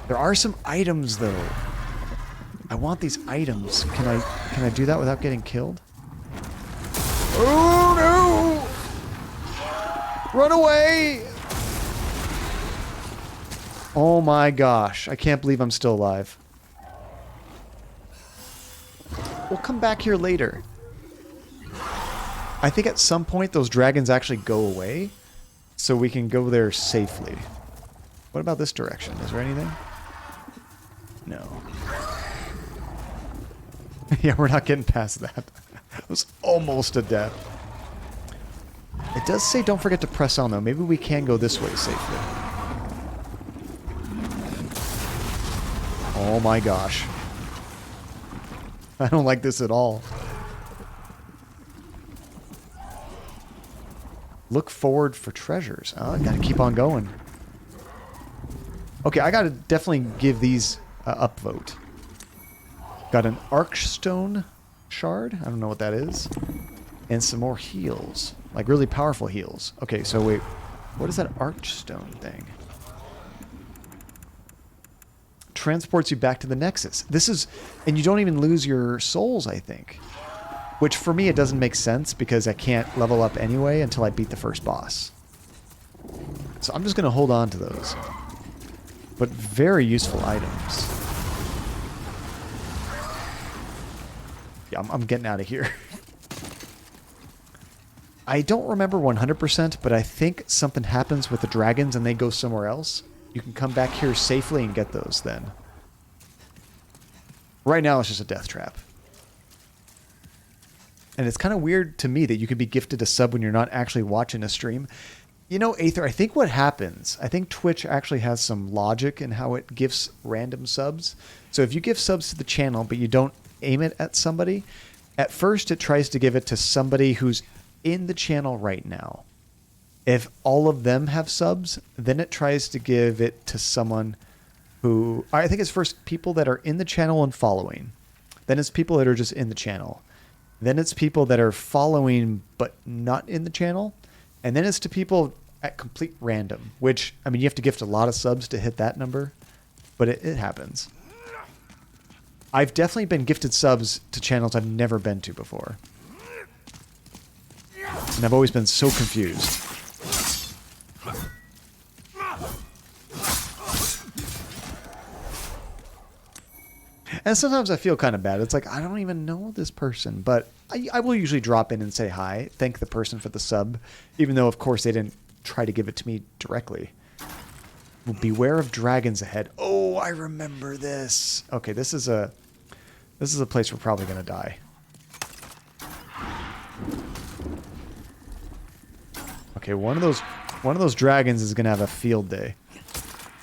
There are some items, though. I want these items. Can I do that without getting killed? Oh, no! Run away! Oh, my gosh. I can't believe I'm still alive. We'll come back here later. I think at some point those dragons actually go away, so we can go there safely. What about this direction? Is there anything? No. Yeah, we're not getting past that. It was almost a death. It does say don't forget to press on, though. Maybe we can go this way safely. Oh my gosh. I don't like this at all. Look forward for treasures. Oh, I gotta keep on going. Okay, I gotta definitely give these a upvote. Got an Archstone shard. I don't know what that is. And some more heals. Like really powerful heals. Okay, so wait. What is that Archstone thing? Transports you back to the Nexus. This is... And you don't even lose your souls, I think. Which for me, it doesn't make sense because I can't level up anyway until I beat the first boss. So I'm just going to hold on to those. But very useful items. Yeah, I'm getting out of here. I don't remember 100%, but I think something happens with the dragons and they go somewhere else. You can come back here safely and get those then. Right now, it's just a death trap. And it's kind of weird to me that you could be gifted a sub when you're not actually watching a stream. You know, Aether, I think what happens, I think Twitch actually has some logic in how it gifts random subs. So if you give subs to the channel, but you don't aim it at somebody, at first it tries to give it to somebody who's in the channel right now. If all of them have subs, then it tries to give it to someone who... I think it's first people that are in the channel and following. Then it's people that are just in the channel. Then it's people that are following but not in the channel. And then it's to people at complete random, which, I mean, you have to gift a lot of subs to hit that number, but it happens. I've definitely been gifted subs to channels I've never been to before. And I've always been so confused. And sometimes I feel kind of bad. It's like, I don't even know this person. But I will usually drop in and say hi. Thank the person for the sub. Even though, of course, they didn't try to give it to me directly. Well, beware of dragons ahead. Oh, I remember this. Okay, this is a place we're probably going to die. Okay, one of those dragons is going to have a field day.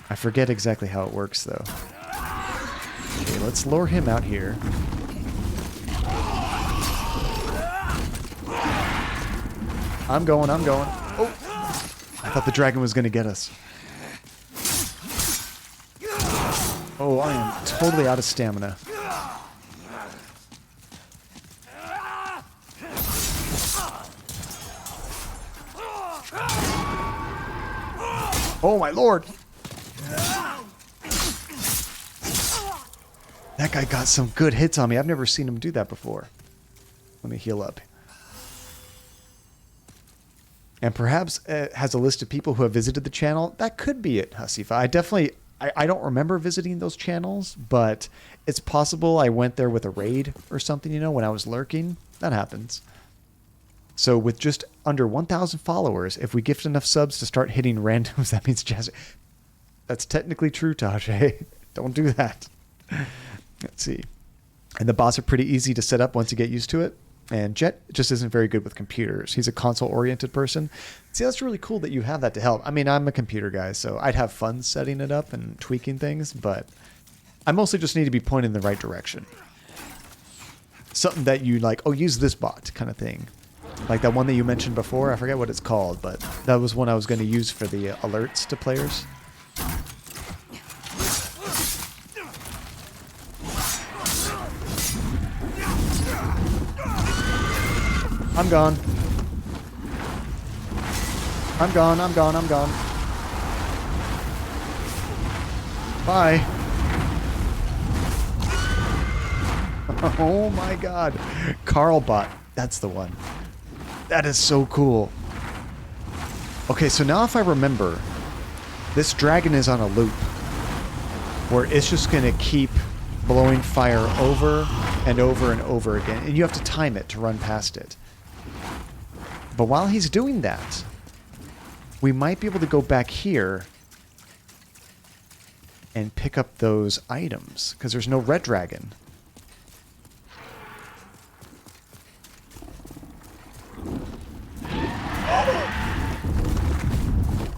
I forget exactly how it works, though. Okay, let's lure him out here. I'm going. Oh! I thought the dragon was going to get us. Oh, I am totally out of stamina. Oh, my lord! That guy got some good hits on me. I've never seen him do that before. Let me heal up. And perhaps it has a list of people who have visited the channel. That could be it, Hasifa. I don't remember visiting those channels, but it's possible I went there with a raid or something, you know, when I was lurking. That happens. So with just under 1,000 followers, if we gift enough subs to start hitting randoms, that means Jazz... That's technically true, Tajay. Don't do that. Let's see. And the bots are pretty easy to set up once you get used to it. And Jet just isn't very good with computers. He's a console-oriented person. See, that's really cool that you have that to help. I mean, I'm a computer guy, so I'd have fun setting it up and tweaking things, but I mostly just need to be pointed in the right direction. Something that you like, oh, use this bot kind of thing. Like that one that you mentioned before. I forget what it's called, but that was one I was going to use for the alerts to players. I'm gone. I'm gone. Bye. Oh my god. Carlbot. That's the one. That is so cool. Okay, so now if I remember, this dragon is on a loop where it's just going to keep blowing fire over and over and over again. And you have to time it to run past it. But while he's doing that, we might be able to go back here and pick up those items, because there's no red dragon.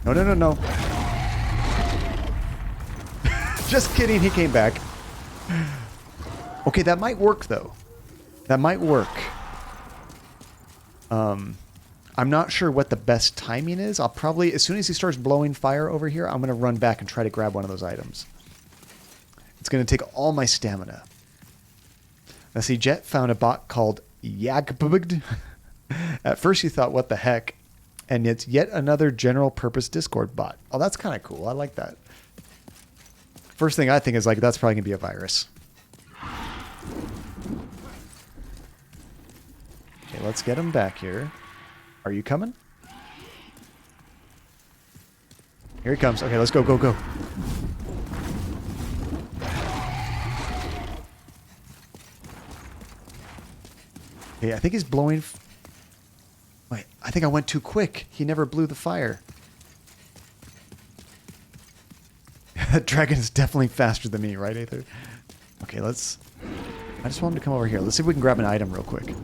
No. Just kidding, he came back. Okay, that might work, though. That might work. I'm not sure what the best timing is. I'll probably, as soon as he starts blowing fire over here, I'm going to run back and try to grab one of those items. It's going to take all my stamina. Now see, Jet found a bot called Yagbugd. At first you thought, what the heck? And it's yet another general purpose Discord bot. Oh, that's kind of cool. I like that. First thing I think is like, that's probably going to be a virus. Okay, let's get him back here. Are you coming? Here he comes. Okay, let's go, go, go. Okay, I think he's blowing... Wait, I think I went too quick. He never blew the fire. That dragon is definitely faster than me, right, Aether? Okay, let's... I just want him to come over here. Let's see if we can grab an item real quick.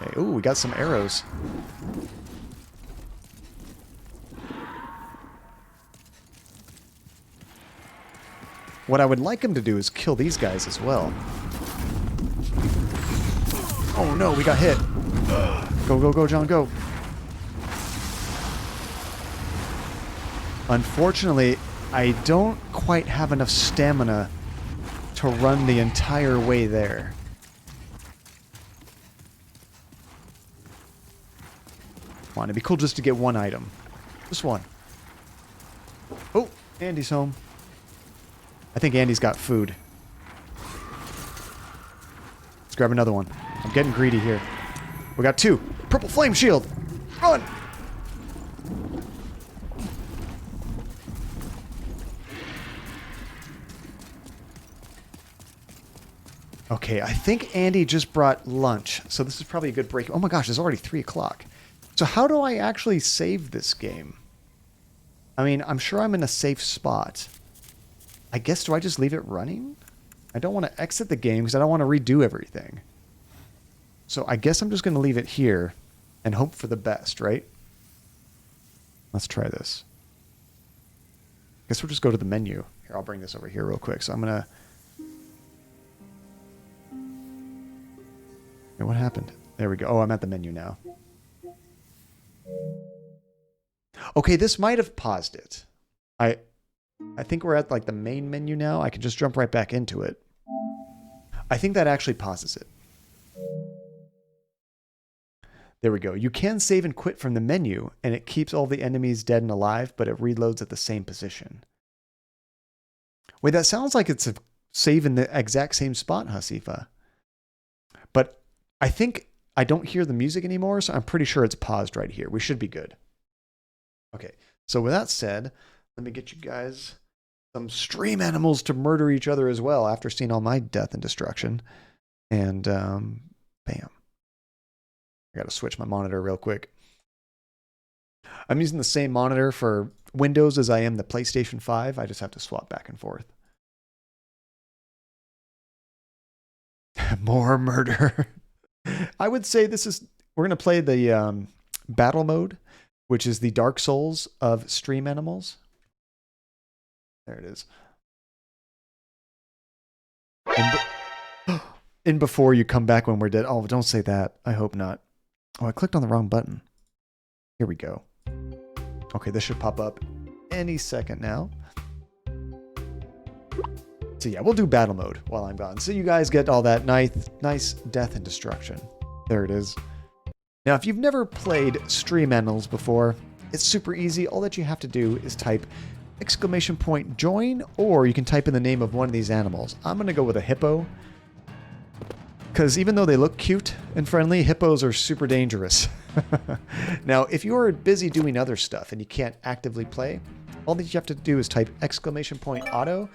Okay, ooh, we got some arrows. What I would like him to do is kill these guys as well. Oh no, we got hit. Go, go, go, John, go. Unfortunately, I don't quite have enough stamina to run the entire way there. Come on, it'd be cool just to get one item. Just one. Oh, Andy's home. I think Andy's got food. Let's grab another one. I'm getting greedy here. We got two. Purple flame shield. Run! Okay, I think Andy just brought lunch, so this is probably a good break. Oh my gosh, it's already 3 o'clock. So how do I actually save this game? I mean, I'm sure I'm in a safe spot. I guess, do I just leave it running? I don't want to exit the game because I don't want to redo everything. So I guess I'm just going to leave it here and hope for the best, right? Let's try this. I guess we'll just go to the menu. Here, I'll bring this over here real quick. So I'm going to... Hey, what happened? There we go. Oh, I'm at the menu now. Okay, this might have paused it. I think we're at like the main menu now. I can just jump right back into it. I think that actually pauses it. There we go. You can save and quit from the menu, and it keeps all the enemies dead and alive, but it reloads at the same position. Wait, that sounds like it's a save in the exact same spot, Hasifa. But I think I don't hear the music anymore, so I'm pretty sure it's paused right here. We should be good. Okay, so with that said, let me get you guys some stream animals to murder each other as well after seeing all my death and destruction. And bam. I got to switch my monitor real quick. I'm using the same monitor for Windows as I am the PlayStation 5. I just have to swap back and forth. More murder. I would say this is... We're going to play the battle mode, which is the Dark Souls of stream animals. There it is. And before you come back when we're dead. Oh, don't say that. I hope not. Oh, I clicked on the wrong button. Here we go. Okay, this should pop up any second now. So yeah, we'll do battle mode while I'm gone. So you guys get all that nice death and destruction. There it is. Now, if you've never played stream animals before, it's super easy. All that you have to do is type !join, or you can type in the name of one of these animals. I'm going to go with a hippo, because even though they look cute and friendly, hippos are super dangerous. Now, if you're busy doing other stuff and you can't actively play, all that you have to do is type !auto,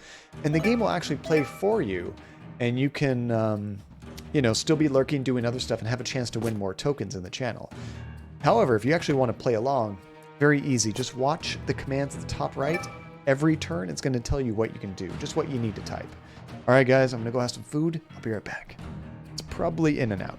and the game will actually play for you, and you can, still be lurking, doing other stuff, and have a chance to win more tokens in the channel. However, if you actually want to play along, very easy. Just watch the commands at the top right. Every turn, it's going to tell you what you can do, just what you need to type. All right, guys, I'm going to go have some food. I'll be right back. It's probably in and out.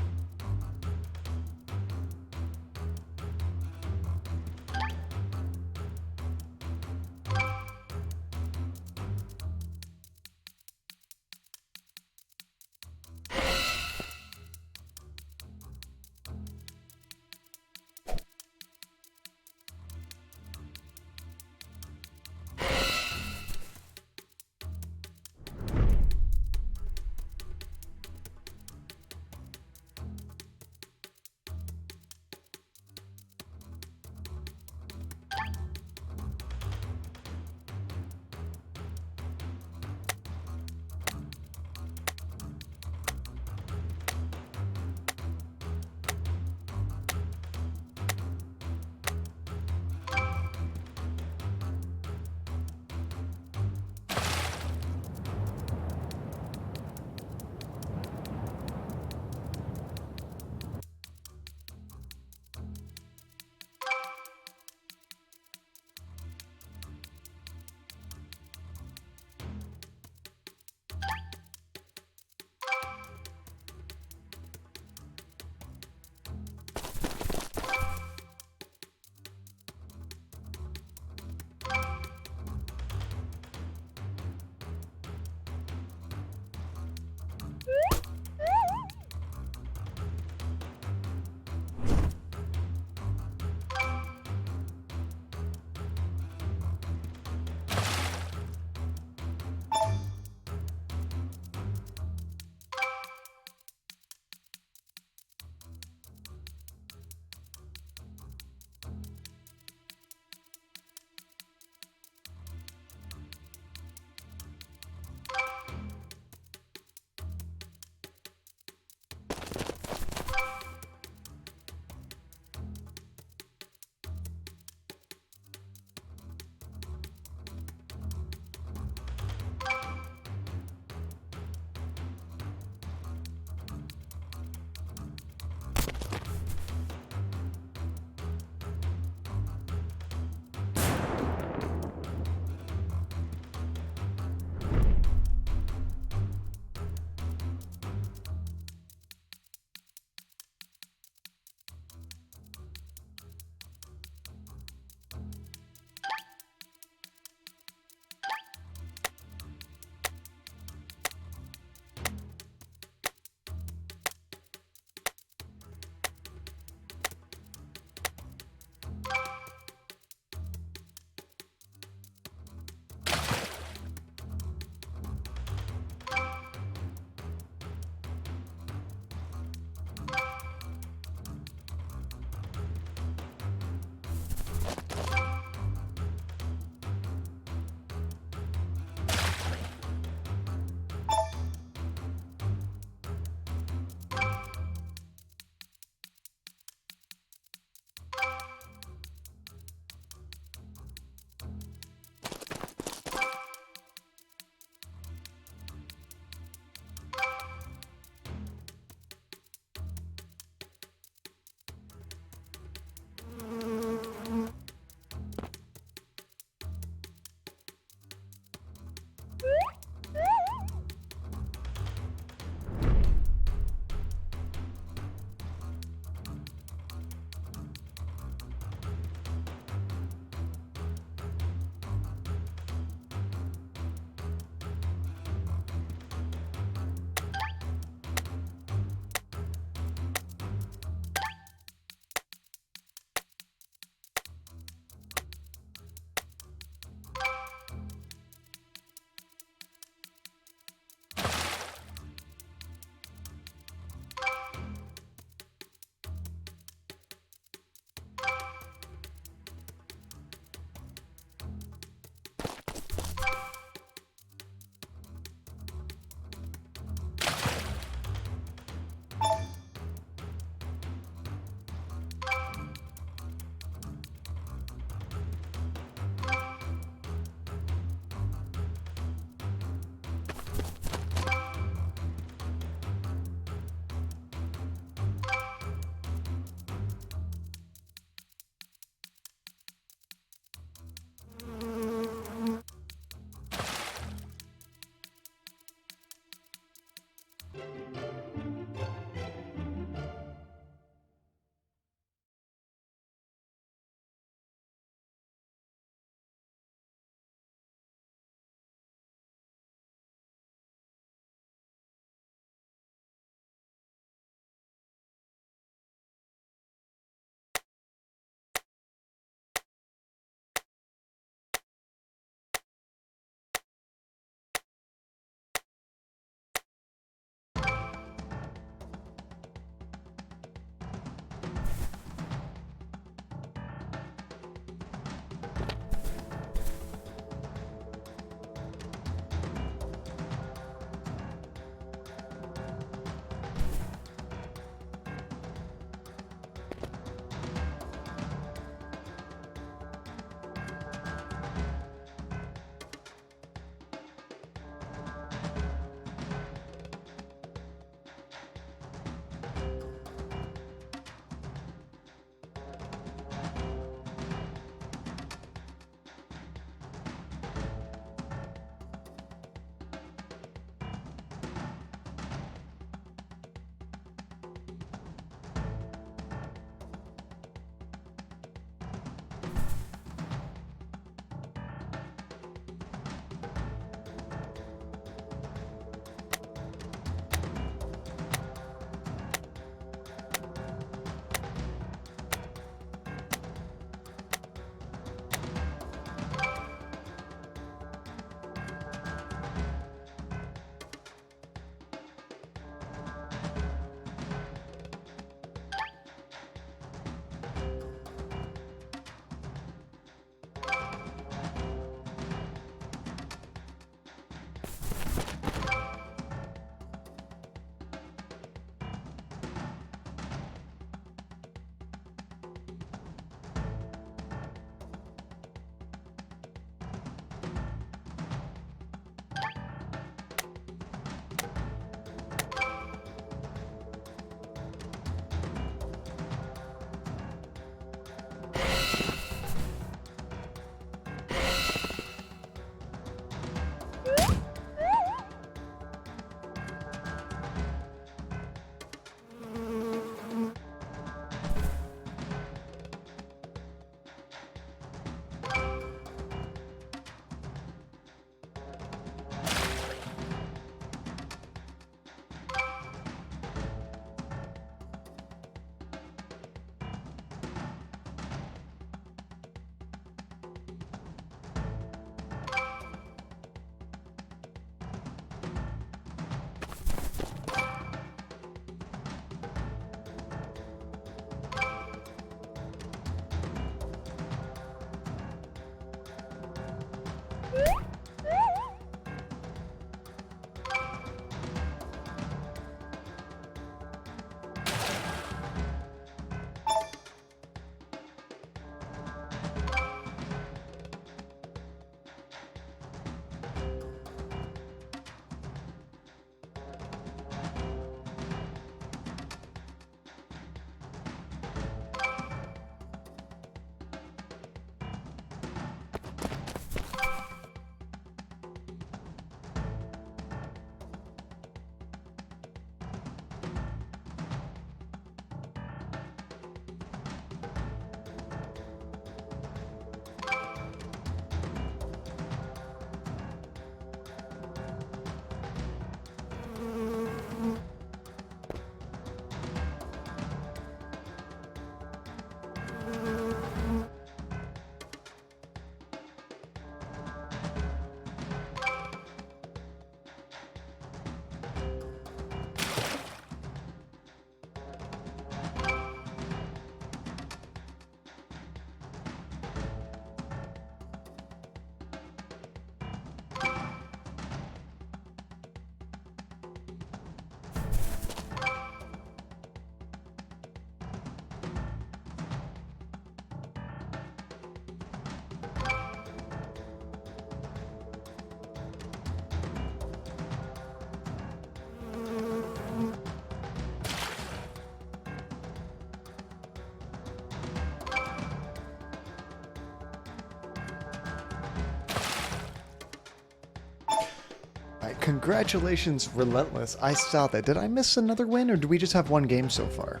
Congratulations, Relentless. I saw that. Did I miss another win, or do we just have one game so far?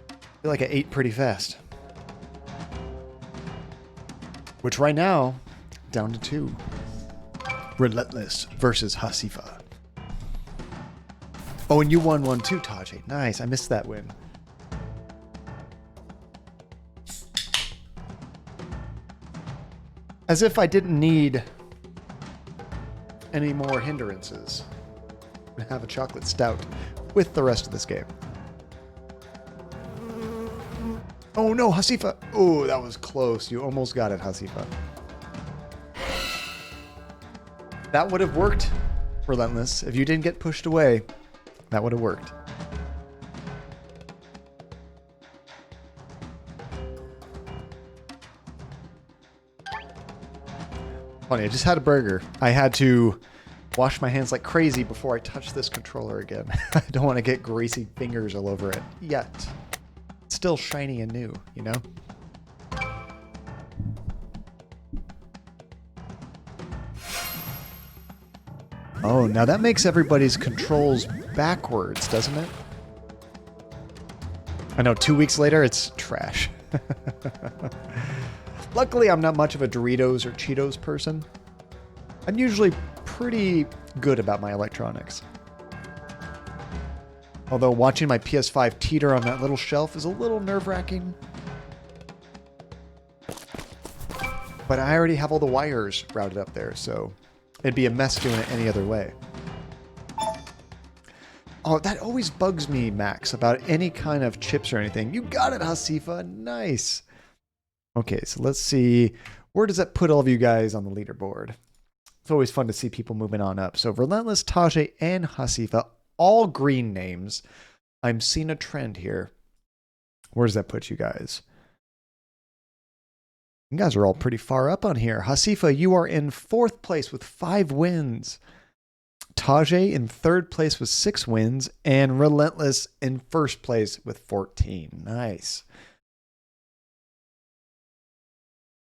I feel like I ate pretty fast. Which right now, down to 2. Relentless versus Hasifa. Oh, and you won one too, Taji. Nice. I missed that win. As if I didn't need any more hindrances. I have a chocolate stout with the rest of this game. Oh no, Hasifa! Oh, that was close. You almost got it, Hasifa. That would have worked, Relentless. If you didn't get pushed away, that would have worked. Funny, I just had a burger. I had to wash my hands like crazy before I touch this controller again. I don't want to get greasy fingers all over it yet. It's still shiny and new, you know? Oh, now that makes everybody's controls backwards, doesn't it? I know, 2 weeks later, it's trash. Luckily, I'm not much of a Doritos or Cheetos person. I'm usually pretty good about my electronics. Although watching my PS5 teeter on that little shelf is a little nerve-wracking. But I already have all the wires routed up there, so it'd be a mess doing it any other way. Oh, that always bugs me, Max, about any kind of chips or anything. You got it, Hasifa. Nice. Okay, so let's see. Where does that put all of you guys on the leaderboard? It's always fun to see people moving on up. So Relentless, Tajay, and Hasifa, all green names. I'm seeing a trend here. Where does that put you guys? You guys are all pretty far up on here. Hasifa, you are in 4th place with 5 wins. Tajay in 3rd place with 6 wins. And Relentless in 1st place with 14. Nice.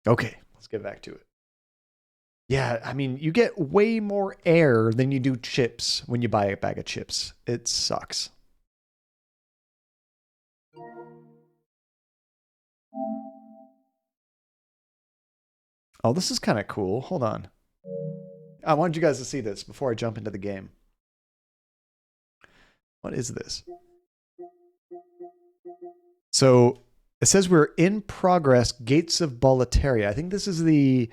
Okay, let's get back to it. Yeah, I mean, you get way more air than you do chips when you buy a bag of chips. It sucks. Oh, this is kind of cool. Hold on. I wanted you guys to see this before I jump into the game. What is this? So it says we're in progress, Gates of Boletaria. I think this is the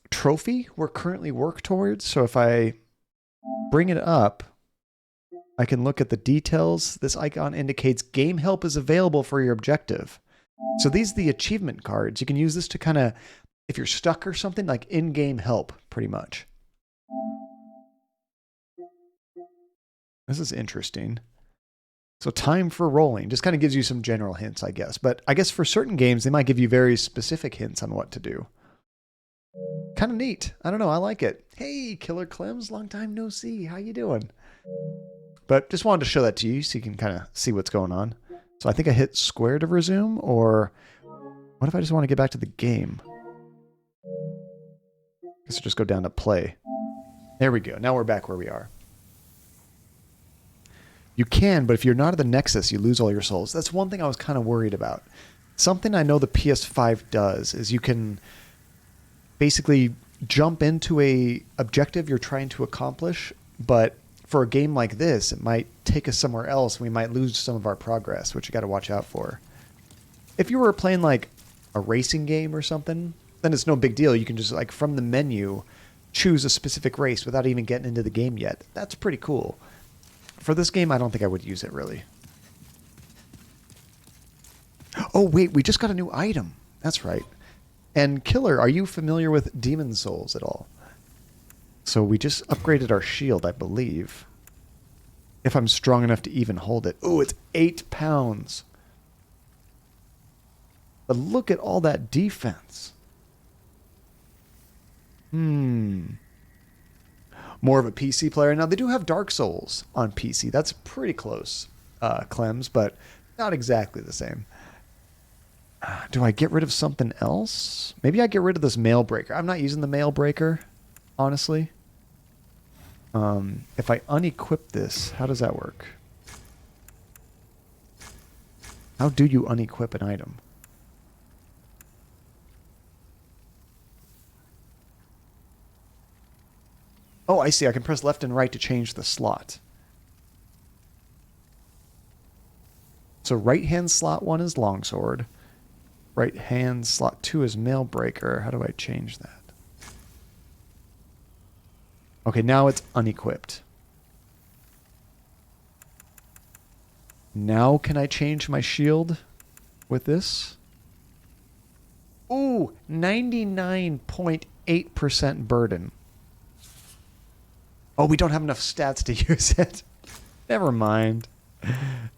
trophy we're currently work towards. So if I bring it up, I can look at the details. This icon indicates game help is available for your objective. So these are the achievement cards. You can use this to kind of, if you're stuck or something, like in-game help, pretty much. This is interesting. So time for rolling just kind of gives you some general hints, I guess. But I guess for certain games, they might give you very specific hints on what to do. Kind of neat. I don't know. I like it. Hey, Killer Clems, long time no see. How you doing? But just wanted to show that to you so you can kind of see what's going on. So I think I hit square to resume, or what if I just want to get back to the game? I guess I'll just go down to play. There we go. Now we're back where we are. You can, but if you're not at the Nexus, you lose all your souls. That's one thing I was kind of worried about. Something I know the PS5 does is you can basically jump into a objective you're trying to accomplish, but for a game like this, it might take us somewhere else. We might lose some of our progress, which you got to watch out for. If you were playing like a racing game or something, then it's no big deal. You can just like from the menu choose a specific race without even getting into the game yet. That's pretty cool. For this game, I don't think I would use it really. Oh wait, we just got a new item. That's right. And Killer, are you familiar with Demon Souls at all? So we just upgraded our shield, I believe. If I'm strong enough to even hold it. Oh, it's 8 pounds. But look at all that defense. More of a PC player. Now, they do have Dark Souls on PC. That's pretty close, Clems, but not exactly the same. Do I get rid of something else? Maybe I get rid of this mail breaker. I'm not using the mail breaker, honestly. If I unequip this, how does that work? How do you unequip an item? Oh, I see. I can press left and right to change the slot. So right-hand slot 1 is longsword. Right-hand slot 2 is mailbreaker. How do I change that? Okay, now it's unequipped. Now can I change my shield with this? Ooh, 99.8% burden. Oh, we don't have enough stats to use it. Never mind.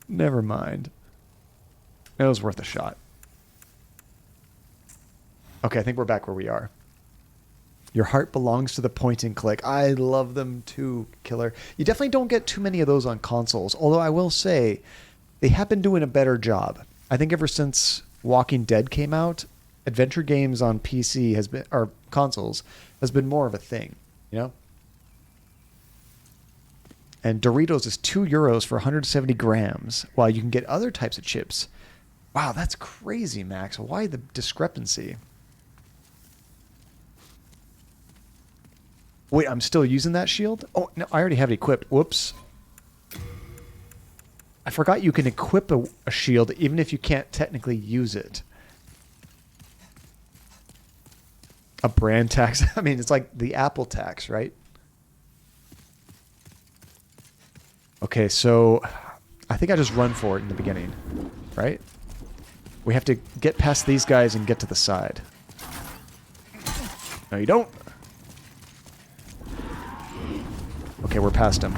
Never mind. It was worth a shot. Okay, I think we're back where we are. Your heart belongs to the point and click. I love them too, Killer. You definitely don't get too many of those on consoles, although I will say they have been doing a better job. I think ever since Walking Dead came out, adventure games on PC has been, or consoles has been more of a thing, you know? And Doritos is €2 for 170 grams, while you can get other types of chips. Wow, that's crazy, Max. Why the discrepancy? Wait, I'm still using that shield? Oh, no, I already have it equipped. Whoops. I forgot you can equip a shield even if you can't technically use it. A brand tax? I mean, it's like the Apple tax, right? Okay, so I think I just run for it in the beginning, right? We have to get past these guys and get to the side. No, you don't. Okay, we're past him.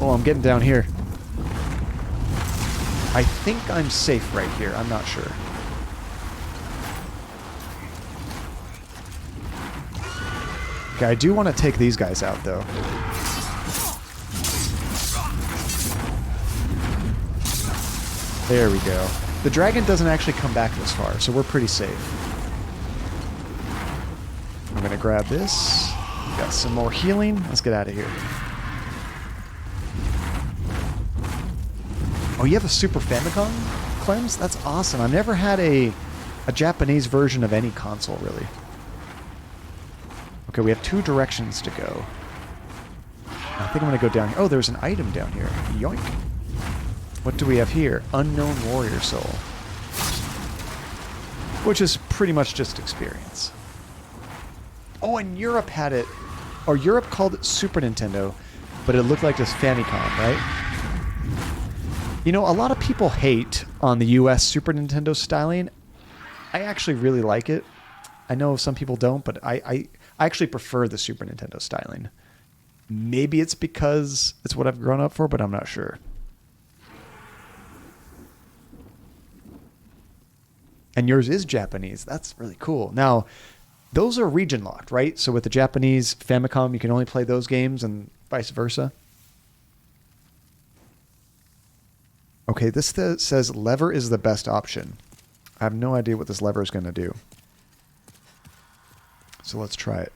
Oh, I'm getting down here. I think I'm safe right here. I'm not sure. Okay, I do want to take these guys out, though. There we go. The dragon doesn't actually come back this far, so we're pretty safe. I'm going to grab this. Got some more healing. Let's get out of here. Oh, you have a Super Famicom, Clems? That's awesome. I've never had a Japanese version of any console, really. Okay, we have 2 directions to go. I think I'm going to go down here. Oh, there's an item down here. Yoink. What do we have here? Unknown Warrior Soul. Which is pretty much just experience. Oh, and Europe had it. Or Europe called it Super Nintendo, but it looked like just Famicom, right? You know, a lot of people hate on the US Super Nintendo styling. I actually really like it. I know some people don't, but I actually prefer the Super Nintendo styling. Maybe it's because it's what I've grown up for, but I'm not sure. And yours is Japanese. That's really cool. Now, those are region locked, right? So with the Japanese Famicom, you can only play those games and vice versa. Okay, this says lever is the best option. I have no idea what this lever is going to do. So let's try it.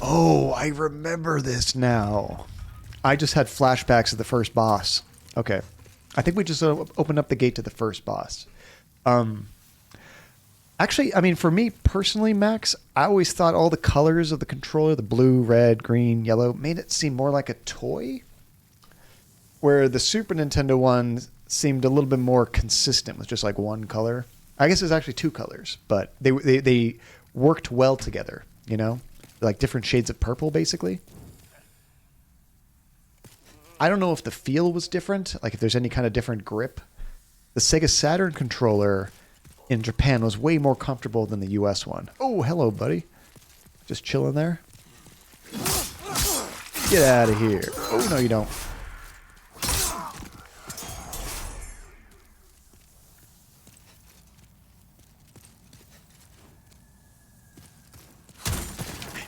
Oh, I remember this now. I just had flashbacks of the first boss. Okay. I think we just opened up the gate to the first boss. Actually, I mean, for me personally, Max, I always thought all the colors of the controller, the blue, red, green, yellow, made it seem more like a toy. Where the Super Nintendo one seemed a little bit more consistent with just like one color. I guess it's actually 2 colors, but they worked well together, you know? Like different shades of purple, basically. I don't know if the feel was different, like if there's any kind of different grip. The Sega Saturn controller in Japan was way more comfortable than the US one. Oh, hello, buddy. Just chilling there. Get out of here. Oh, no, you don't.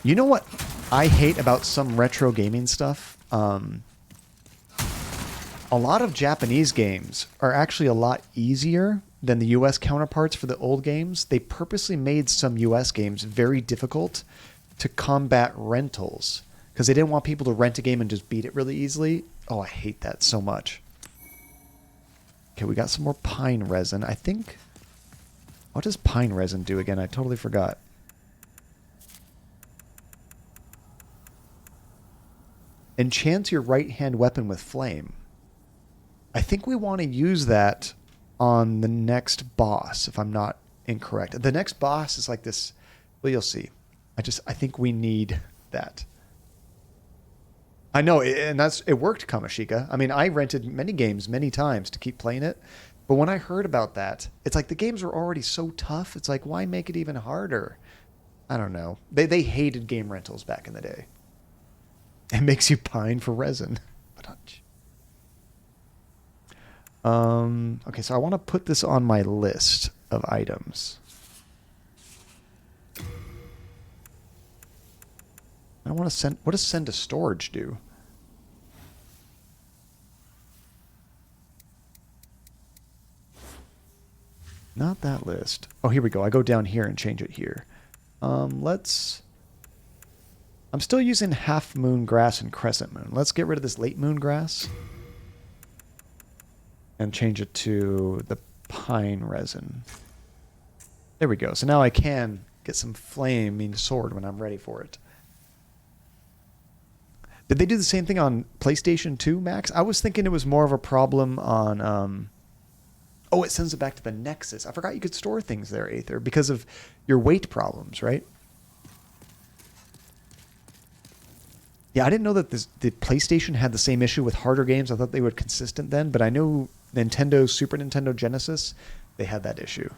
You know what I hate about some retro gaming stuff? A lot of Japanese games are actually a lot easier than the US counterparts for the old games. They purposely made some US games very difficult to combat rentals because they didn't want people to rent a game and just beat it really easily. Oh, I hate that so much. Okay, we got some more pine resin. I think... What does pine resin do again? I totally forgot. Enchant your right-hand weapon with flame. I think we want to use that on the next boss, if I'm not incorrect. The next boss is like this... Well, you'll see. I think we need that. I know, and it worked, Kamashika. I mean, I rented many games many times to keep playing it. But when I heard about that, it's like the games were already so tough. It's like, why make it even harder? I don't know. They hated game rentals back in the day. It makes you pine for resin. Okay, so I want to put this on my list of items. I want to send... What does send to storage do? Not that list. Oh, here we go. I go down here and change it here. Let's... I'm still using half moon grass and crescent moon. Let's get rid of this late moon grass. And change it to the pine resin. There we go. So now I can get some flaming sword when I'm ready for it. Did they do the same thing on PlayStation 2, Max? I was thinking it was more of a problem on... Oh, it sends it back to the Nexus. I forgot you could store things there, Aether, because of your weight problems, right? Yeah, I didn't know that the PlayStation had the same issue with harder games. I thought they were consistent then, but I know Nintendo, Super Nintendo, Genesis, they had that issue.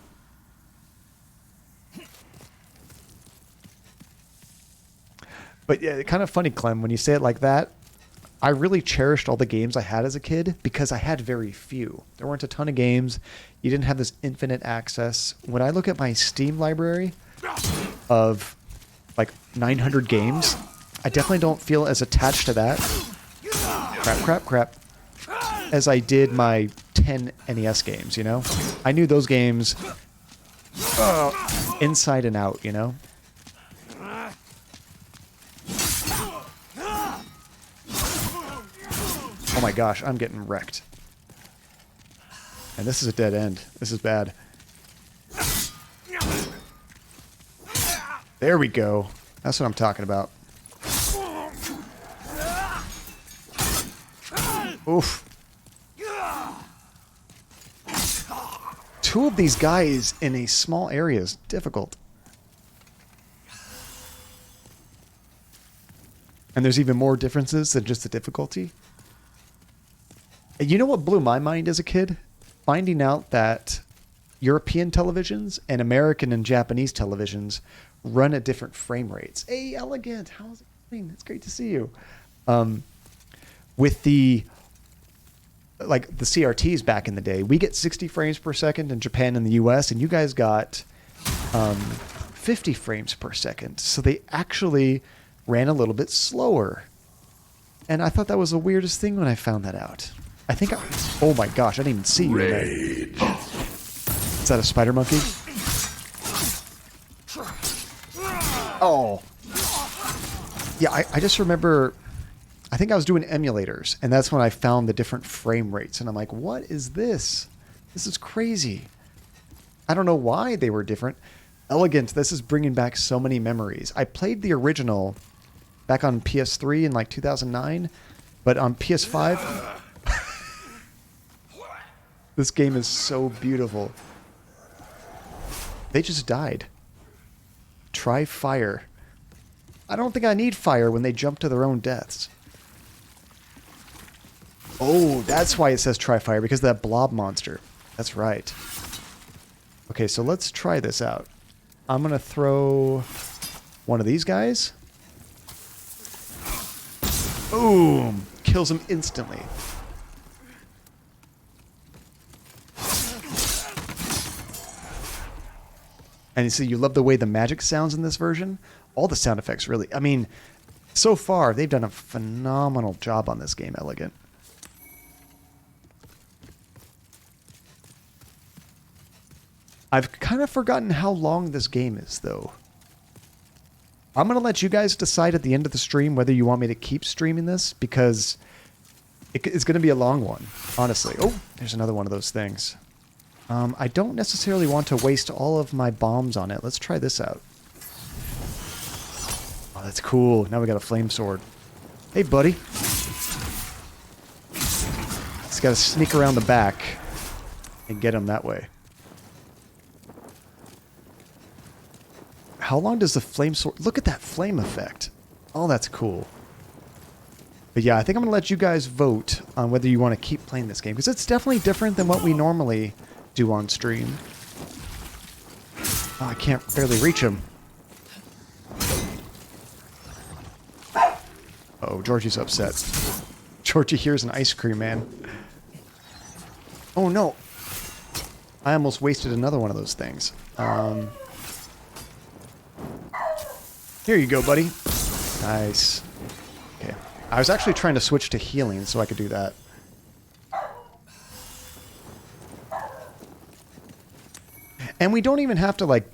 But yeah, kind of funny, Clem, when you say it like that. I really cherished all the games I had as a kid because I had very few. There weren't a ton of games. You didn't have this infinite access. When I look at my Steam library of like 900 games, I definitely don't feel as attached to that. Crap. As I did my 10 NES games, you know? I knew those games inside and out, you know? Oh my gosh, I'm getting wrecked. And this is a dead end. This is bad. There we go. That's what I'm talking about. Oof. Two of these guys in a small area is difficult. And there's even more differences than just the difficulty. You know what blew my mind as a kid? Finding out that European televisions and American and Japanese televisions run at different frame rates. Hey, Elegant, how's it going? It's great to see you. With the CRTs back in the day, we get 60 frames per second in Japan and the US, and you guys got 50 frames per second. So they actually ran a little bit slower. And I thought that was the weirdest thing when I found that out. I think oh my gosh, I didn't even see you in there. Is that a spider monkey? Oh. Yeah, I just remember, I think I was doing emulators, and that's when I found the different frame rates, and I'm like, what is this? This is crazy. I don't know why they were different. Elegant, this is bringing back so many memories. I played the original back on PS3 in like 2009, but on PS5... This game is so beautiful. They just died. Try fire. I don't think I need fire when they jump to their own deaths. Oh, that's why it says try fire, because of that blob monster. That's right. Okay, so let's try this out. I'm going to throw one of these guys. Boom! Kills him instantly. And you see, you love the way the magic sounds in this version. all the sound effects, really. I mean, so far, they've done a phenomenal job on this game, Elegant. I've kind of forgotten how long this game is, though. I'm going to let you guys decide at the end of the stream whether you want me to keep streaming this, because it's going to be a long one, honestly. Oh, there's another one of those things. I don't necessarily want to waste all of my bombs on it. Let's try this out. Oh, that's cool. Now we got a flame sword. Hey, buddy. Just got to sneak around the back and get him that way. How long does the flame sword... Look at that flame effect. Oh, that's cool. But yeah, I think I'm going to let you guys vote on whether you want to keep playing this game, because it's definitely different than what we normally do on stream. Oh, I can't barely reach him. Oh, Georgie's upset. Georgie here's an ice cream man. Oh no. I almost wasted another one of those things. Here you go, buddy. Nice. Okay. I was actually trying to switch to healing so I could do that. And we don't even have to, like,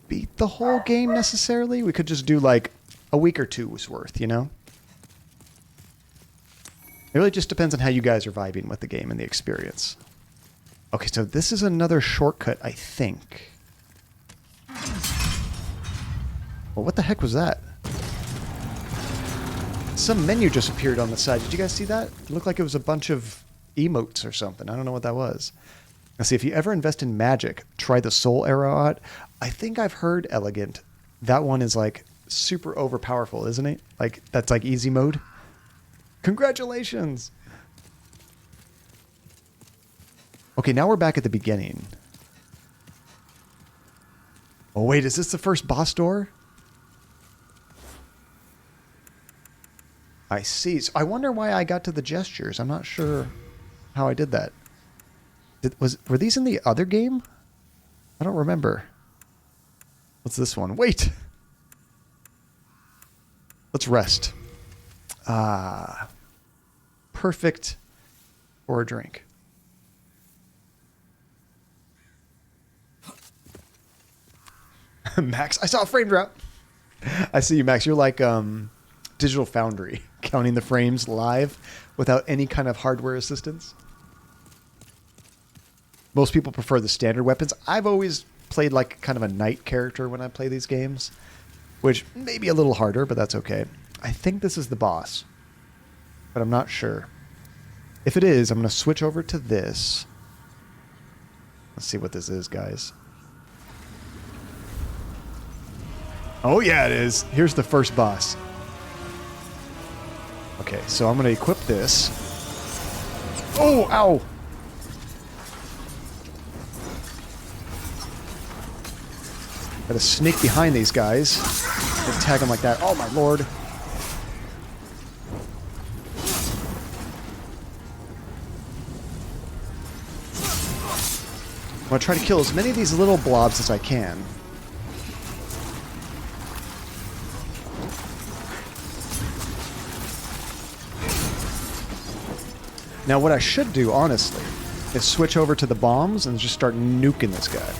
beat the whole game necessarily. We could just do, like, a week or two's worth, you know? It really just depends on how you guys are vibing with the game and the experience. Okay, so this is another shortcut, I think. Well, what the heck was that? Some menu just appeared on the side. Did you guys see that? It looked like it was a bunch of emotes or something. I don't know what that was. Now, see, if you ever invest in magic, try the soul arrow out. I think I've heard, Elegant, that one is, like, super overpowerful, isn't it? Like, that's, like, easy mode. Congratulations! Okay, now we're back at the beginning. Oh, wait, is this the first boss door? I see. So I wonder why I got to the gestures. I'm not sure how I did that. Were these in the other game? I don't remember. What's this one? Wait! Let's rest. Ah. Perfect for a drink. Max, I saw a frame drop. I see you, Max. You're like Digital Foundry, counting the frames live without any kind of hardware assistance. Most people prefer the standard weapons. I've always played like kind of a knight character when I play these games, which may be a little harder, but that's okay. I think this is the boss, but I'm not sure. If it is, I'm going to switch over to this. Let's see what this is, guys. Oh yeah, it is. Here's the first boss. Okay, so I'm going to equip this. Oh, ow! Gotta sneak behind these guys. Just tag them like that. Oh my lord. I'm gonna try to kill as many of these little blobs as I can. Now what I should do, honestly, is switch over to the bombs and just start nuking this guy.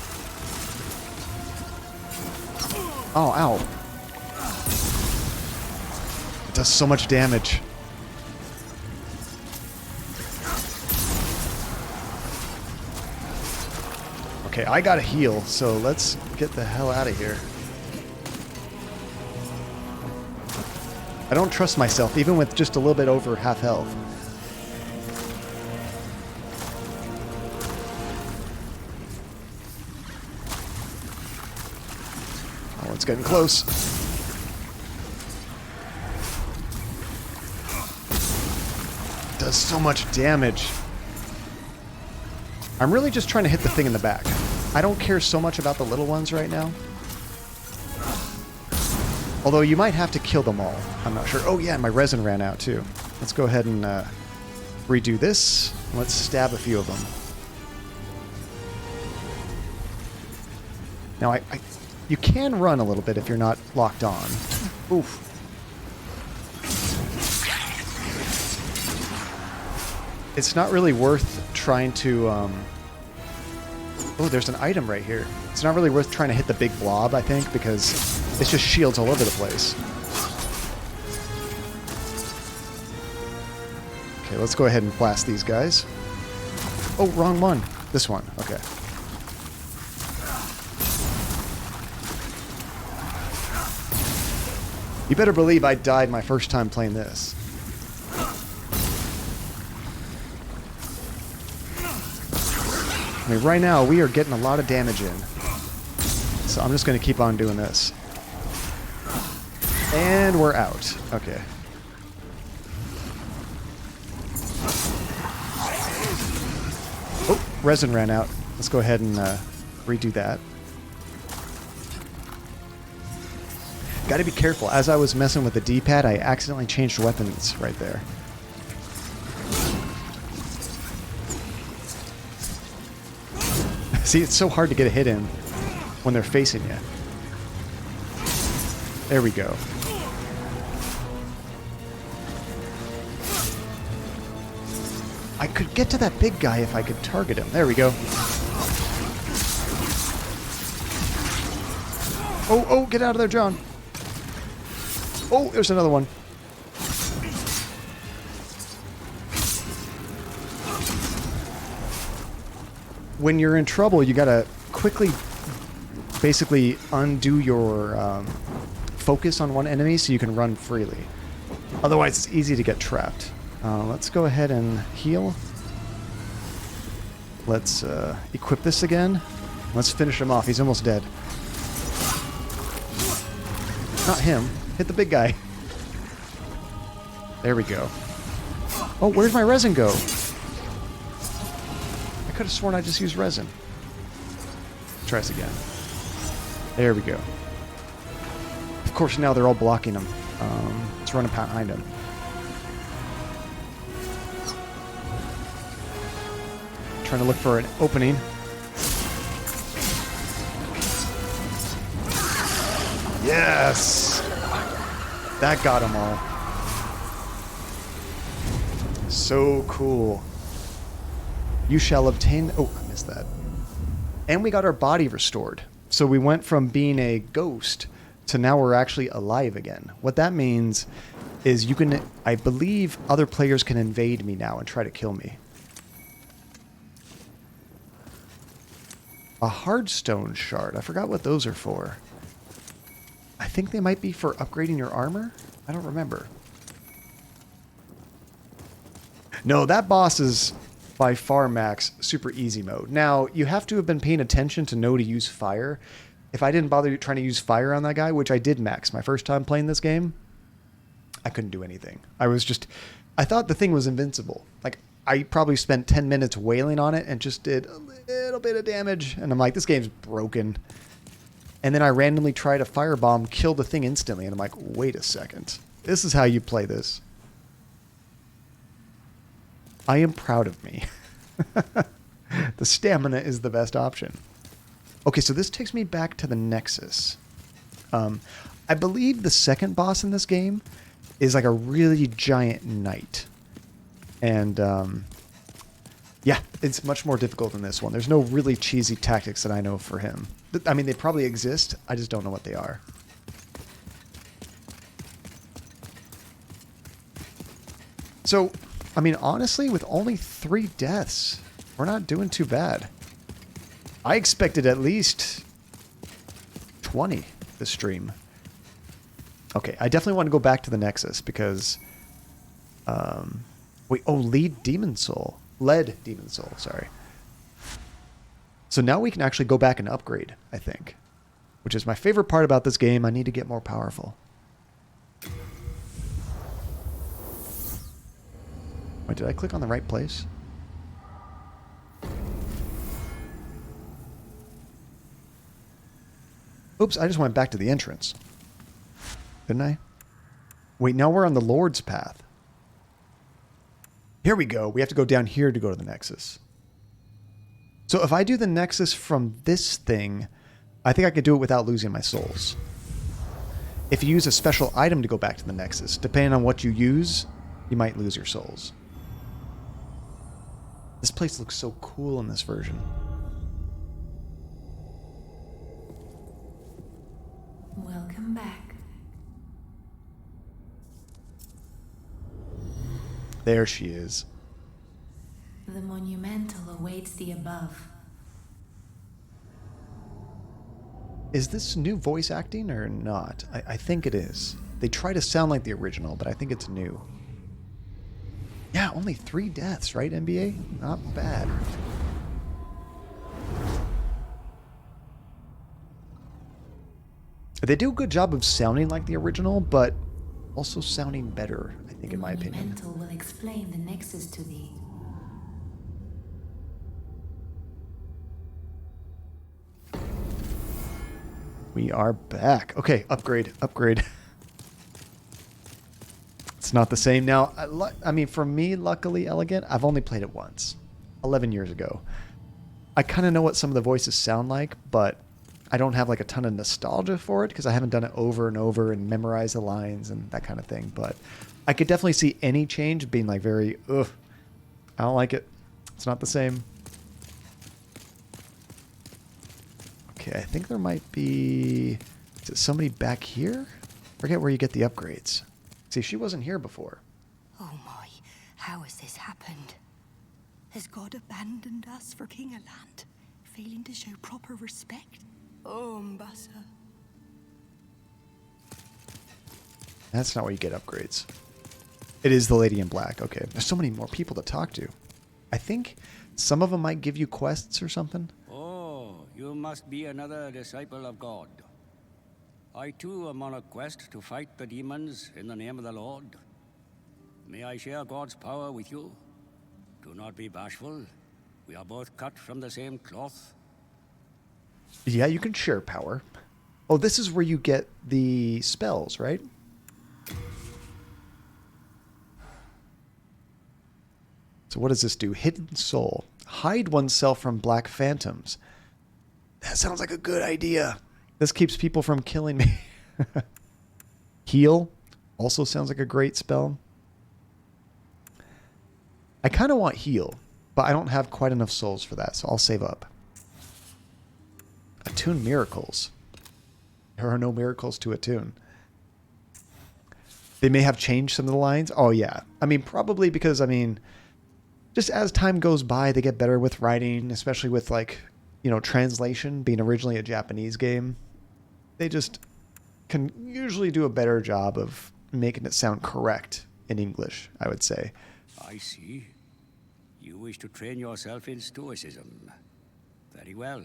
Oh, ow. It does so much damage. Okay, I gotta heal, so let's get the hell out of here. I don't trust myself, even with just a little bit over half health. Oh, it's getting close. It does so much damage. I'm really just trying to hit the thing in the back. I don't care so much about the little ones right now. Although you might have to kill them all. I'm not sure. Oh yeah, my resin ran out too. Let's go ahead and redo this. Let's stab a few of them. Now You can run a little bit if you're not locked on. Oof. It's not really worth trying to... Oh, there's an item right here. It's not really worth trying to hit the big blob, I think, because it's just shields all over the place. Okay, let's go ahead and blast these guys. Oh, wrong one. This one. Okay. You better believe I died my first time playing this. I mean, right now, we are getting a lot of damage in. So I'm just going to keep on doing this. And we're out. Okay. Oh, resin ran out. Let's go ahead and redo that. Got to be careful. As I was messing with the D-pad, I accidentally changed weapons right there. See, it's so hard to get a hit in when they're facing you. There we go. I could get to that big guy if I could target him. There we go. Oh, oh, get out of there, John. Oh, there's another one. When you're in trouble, you gotta quickly, basically undo your focus on one enemy so you can run freely. Otherwise, it's easy to get trapped. Let's go ahead and heal. Let's equip this again. Let's finish him off. He's almost dead. Not him. Hit the big guy. There we go. Oh, where'd my resin go? I could have sworn I just used resin. Try this again. There we go. Of course, now they're all blocking him. Let's run behind him. Trying to look for an opening. Yes! That got them all. So cool. You shall obtain... Oh, I missed that. And we got our body restored. So we went from being a ghost to now we're actually alive again. What that means is you can... I believe other players can invade me now and try to kill me. A hardstone shard. I forgot what those are for. I think they might be for upgrading your armor? I don't remember. No, that boss is by far max super easy mode. Now, you have to have been paying attention to know to use fire. If I didn't bother trying to use fire on that guy, which I did max my first time playing this game, I couldn't do anything. I thought the thing was invincible. Like, I probably spent 10 minutes wailing on it and just did a little bit of damage. And I'm like, this game's broken. And then I randomly tried a firebomb, killed the thing instantly. And I'm like, wait a second. This is how you play this. I am proud of me. The stamina is the best option. Okay, so this takes me back to the Nexus. I believe the second boss in this game is like a really giant knight. And yeah, it's much more difficult than this one. There's no really cheesy tactics that I know for him. I mean, they probably exist. I just don't know what they are. So, I mean, honestly, with only 3 deaths, we're not doing too bad. I expected at least 20 this stream. Okay, I definitely want to go back to the Nexus because... wait, oh, Lead Demon Soul. Lead Demon Soul, sorry. So now we can actually go back and upgrade, I think. Which is my favorite part about this game. I need to get more powerful. Wait, did I click on the right place? Oops, I just went back to the entrance. Didn't I? Wait, now we're on the Lord's path. Here we go. We have to go down here to go to the Nexus. So if I do the Nexus from this thing, I think I could do it without losing my souls. If you use a special item to go back to the Nexus, depending on what you use, you might lose your souls. This place looks so cool in this version. Welcome back. There she is. The monumental awaits the above. Is this new voice acting or not? I think it is. They try to sound like the original, but I think it's new. Yeah, only 3 deaths, right, NBA? Not bad. They do a good job of sounding like the original, but also sounding better, I think, in my opinion. The monumental will explain the nexus to thee. We are back. Okay, upgrade. It's not the same now. I mean, for me, luckily, Elegant, I've only played it once, 11 years ago. I kind of know what some of the voices sound like, but I don't have like a ton of nostalgia for it because I haven't done it over and over and memorized the lines and that kind of thing. But I could definitely see any change being like very, ugh, I don't like it. It's not the same. Okay, I think there might be... Is it somebody back here? Forget where you get the upgrades. See, she wasn't here before. Oh my, how has this happened? Has God abandoned us for King of Land, failing to show proper respect? Oh, Mbasa. That's not where you get upgrades. It is the Lady in Black. Okay, there's so many more people to talk to. I think some of them might give you quests or something. You must be another disciple of God. I too am on a quest to fight the demons in the name of the Lord. May I share God's power with you? Do not be bashful. We are both cut from the same cloth. Yeah, you can share power. Oh, this is where you get the spells, right? So what does this do? Hidden Soul. Hide oneself from black phantoms. That sounds like a good idea. This keeps people from killing me. Heal. Also sounds like a great spell. I kind of want heal, but I don't have quite enough souls for that, so I'll save up. Attune miracles. There are no miracles to attune. They may have changed some of the lines. Oh, yeah. I mean, probably because, I mean, just as time goes by, they get better with writing, especially with, like, you know, translation being originally a Japanese game. They just can usually do a better job of making it sound correct in English, I would say. I see. You wish to train yourself in stoicism. Very well.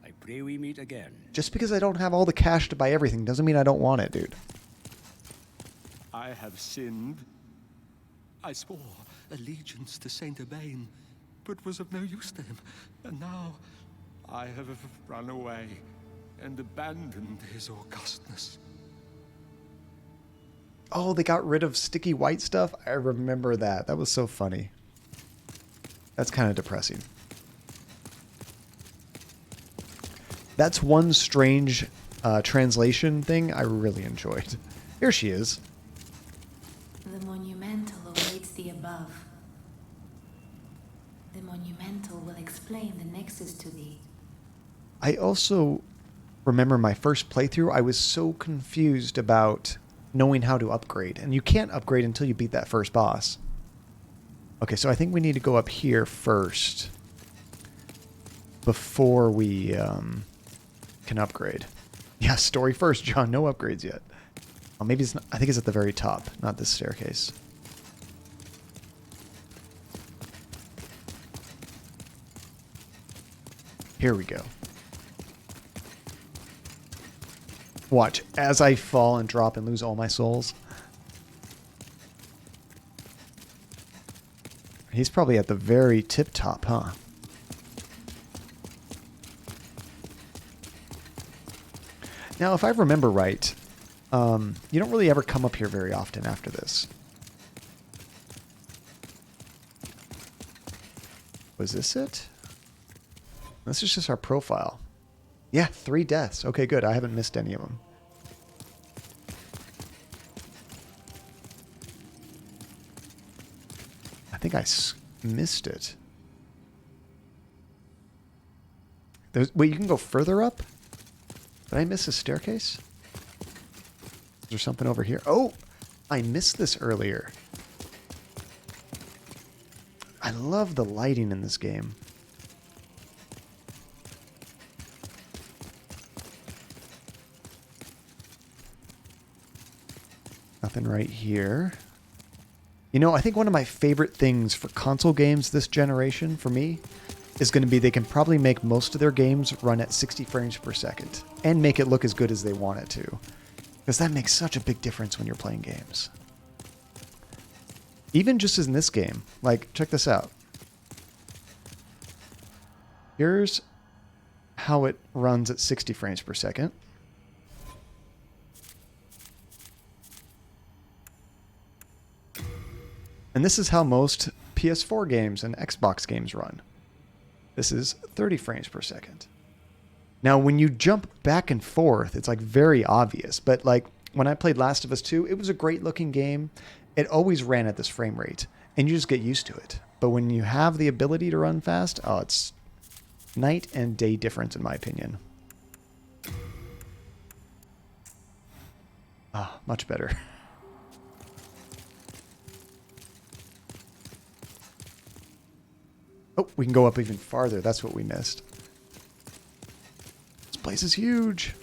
I pray we meet again. Just because I don't have all the cash to buy everything doesn't mean I don't want it, dude. I have sinned. I swore allegiance to Saint Urbain, but was of no use to him. And now I have run away and abandoned his augustness. Oh, they got rid of sticky white stuff? I remember that. That was so funny. That's kind of depressing. That's one strange translation thing I really enjoyed. Here she is. The monumental awaits the above. The monumental will explain the nexus to thee. I also remember my first playthrough, I was so confused about knowing how to upgrade. And you can't upgrade until you beat that first boss. Okay, so I think we need to go up here first before we can upgrade. Yeah, story first, John. No upgrades yet. Oh, maybe it's not, I think it's at the very top, not this staircase. Here we go. Watch, as I fall and drop and lose all my souls. He's probably at the very tip top, huh? Now, if I remember right, you don't really ever come up here very often after this. Was this it? This is just our profile. Yeah, 3 deaths. Okay, good. I haven't missed any of them. I think I missed it. Wait, you can go further up? Did I miss a staircase? Is there something over here? Oh, I missed this earlier. I love the lighting in this game. Nothing right here. You know, I think one of my favorite things for console games this generation, for me, is going to be they can probably make most of their games run at 60 frames per second and make it look as good as they want it to. Because that makes such a big difference when you're playing games. Even just as in this game. Like, check this out. Here's how it runs at 60 frames per second. And this is how most PS4 games and Xbox games run. This is 30 frames per second. Now, when you jump back and forth, it's like very obvious. But like when I played Last of Us 2, it was a great looking game. It always ran at this frame rate and you just get used to it. But when you have the ability to run fast, oh, it's night and day difference in my opinion. Ah, much better. Oh, we can go up even farther. That's what we missed. This place is huge.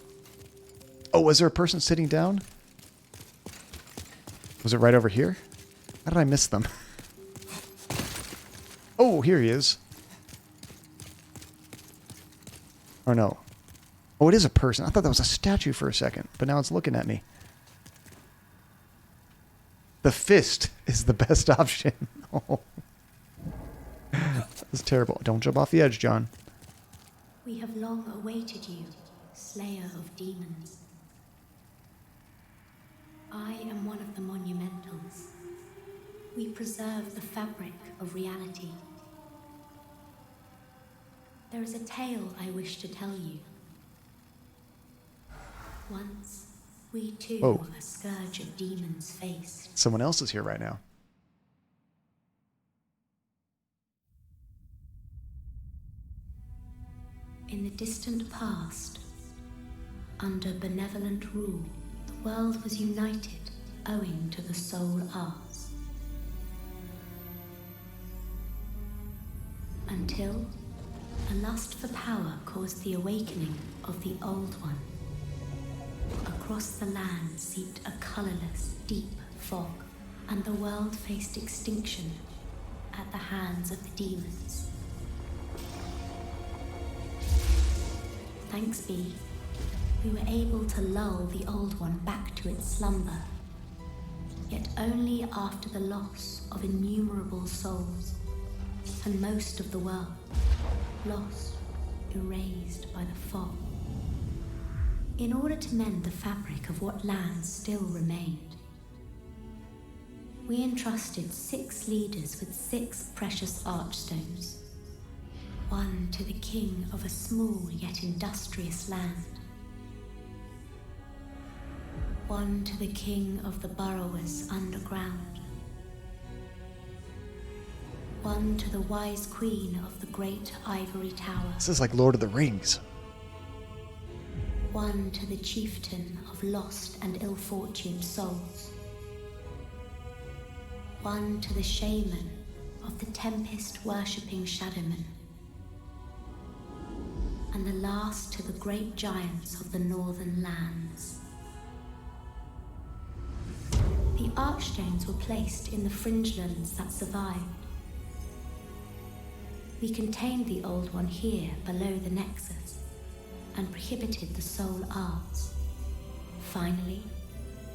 Oh, was there a person sitting down? Was it right over here? How did I miss them? Oh, here he is. Oh, no. Oh, it is a person. I thought that was a statue for a second, but now it's looking at me. The fist is the best option. Oh. That's terrible. Don't jump off the edge, John. We have long awaited you, slayer of demons. I am one of the monumentals. We preserve the fabric of reality. There is a tale I wish to tell you. Once, we too a scourge of demons faced. Someone else is here right now. In the distant past, under benevolent rule, the world was united owing to the soul arts. Until a lust for power caused the awakening of the Old One. Across the land seeped a colorless, deep fog, and the world faced extinction at the hands of the demons. Thanks be, we were able to lull the Old One back to its slumber, yet only after the loss of innumerable souls, and most of the world, lost, erased by the fog. In order to mend the fabric of what lands still remained, we entrusted 6 leaders with 6 precious archstones. One to the king of a small yet industrious land. One to the king of the burrowers underground. One to the wise queen of the great ivory tower. This is like Lord of the Rings. One to the chieftain of lost and ill-fortuned souls. One to the shaman of the tempest-worshipping shadowmen. And the last to the great giants of the northern lands. The archstones were placed in the fringelands that survived. We contained the Old One here below the Nexus and prohibited the soul arts. Finally,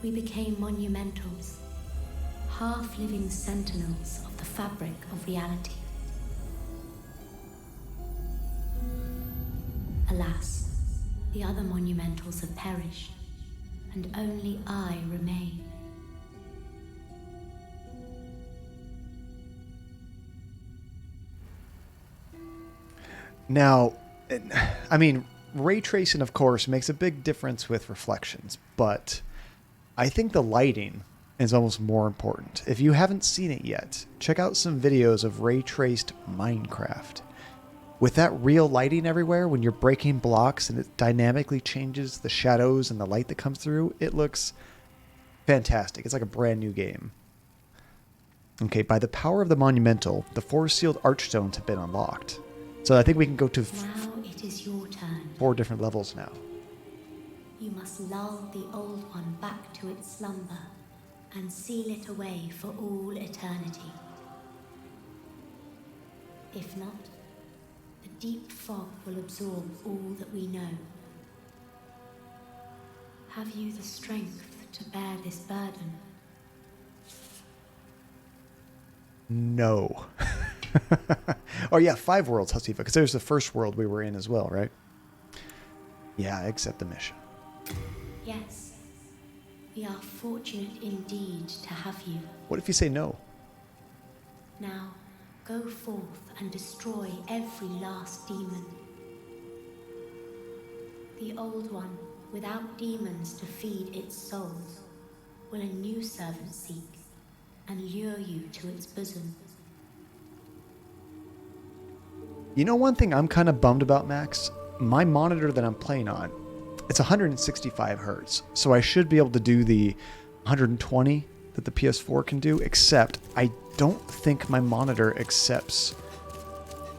we became monumentals, half-living sentinels of the fabric of reality. Alas, the other monumentals have perished, and only I remain. Now, I mean, ray tracing, of course, makes a big difference with reflections, but I think the lighting is almost more important. If you haven't seen it yet, check out some videos of ray traced Minecraft. With that real lighting everywhere, when you're breaking blocks and it dynamically changes the shadows and the light that comes through, it looks fantastic. It's like a brand new game. Okay, by the power of the Monumental, the 4 sealed archstones have been unlocked. So I think we can go to Now it is your turn. 4 different levels now. You must lull the old one back to its slumber and seal it away for all eternity. If not, the deep fog will absorb all that we know. Have you the strength to bear this burden? No. Oh yeah, 5 worlds, Hasifa, because there's the first world we were in as well, right? Yeah, I accept the mission. Yes. We are fortunate indeed to have you. What if you say no? Now, go forth and destroy every last demon. The old one, without demons to feed its souls, will a new servant seek and lure you to its bosom. You know one thing I'm kind of bummed about, Max? My monitor that I'm playing on, it's 165 hertz, so I should be able to do the 120 that the PS4 can do, except I don't think my monitor accepts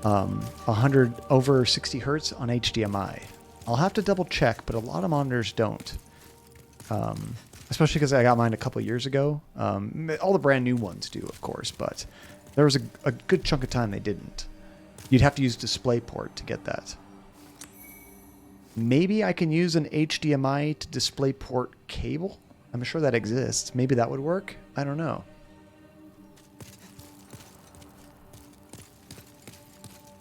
100 over 60 hertz on HDMI. I'll have to double check, but a lot of monitors don't. Especially because I got mine a couple years ago. All the brand new ones do, of course, but there was a good chunk of time they didn't. You'd have to use DisplayPort to get that. Maybe I can use an HDMI to DisplayPort cable? I'm sure that exists. Maybe that would work? I don't know.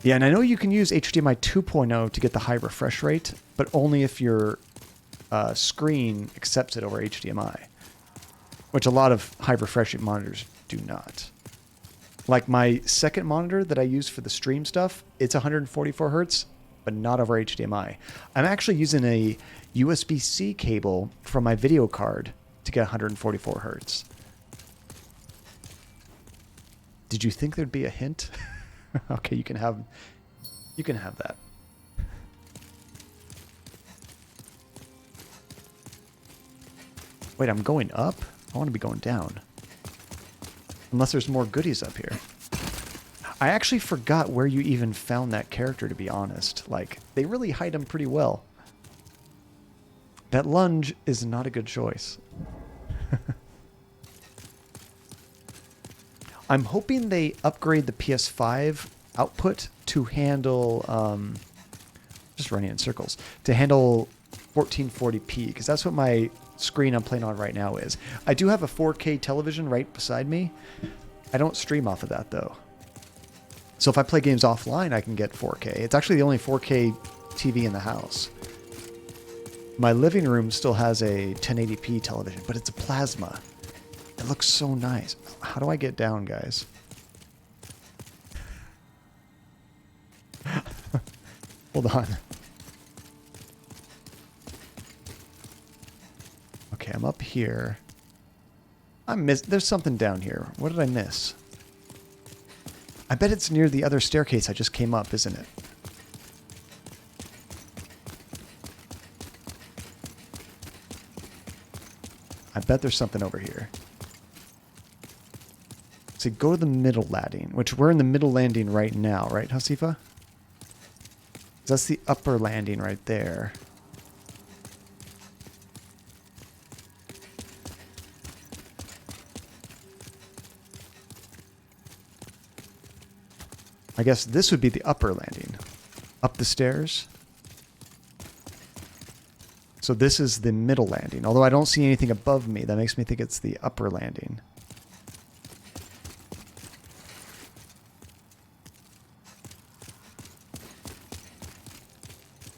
Yeah, and I know you can use HDMI 2.0 to get the high refresh rate, but only if your screen accepts it over HDMI, which a lot of high refresh rate monitors do not. Like my second monitor that I use for the stream stuff, it's 144 hertz, but not over HDMI. I'm actually using a USB-C cable from my video card to get 144 hertz. Did you think there'd be a hint? Okay, you can have that. Wait, I'm going up? I want to be going down. Unless there's more goodies up here. I actually forgot where you even found that character, to be honest. Like, they really hide him pretty well. That lunge is not a good choice. I'm hoping they upgrade the PS5 output to handle, just running in circles, to handle 1440p, because that's what my screen I'm playing on right now is. I do have a 4K television right beside me. I don't stream off of that, though. So if I play games offline, I can get 4K. It's actually the only 4K TV in the house. My living room still has a 1080p television, but it's a plasma. It looks so nice. How do I get down, guys? Hold on. Okay, I'm up here. There's something down here. What did I miss? I bet it's near the other staircase I just came up, isn't it? I bet there's something over here. So go to the middle landing, which we're in the middle landing right now, right, Hasifa? That's the upper landing right there. I guess this would be the upper landing. Up the stairs. So this is the middle landing. Although I don't see anything above me, that makes me think it's the upper landing.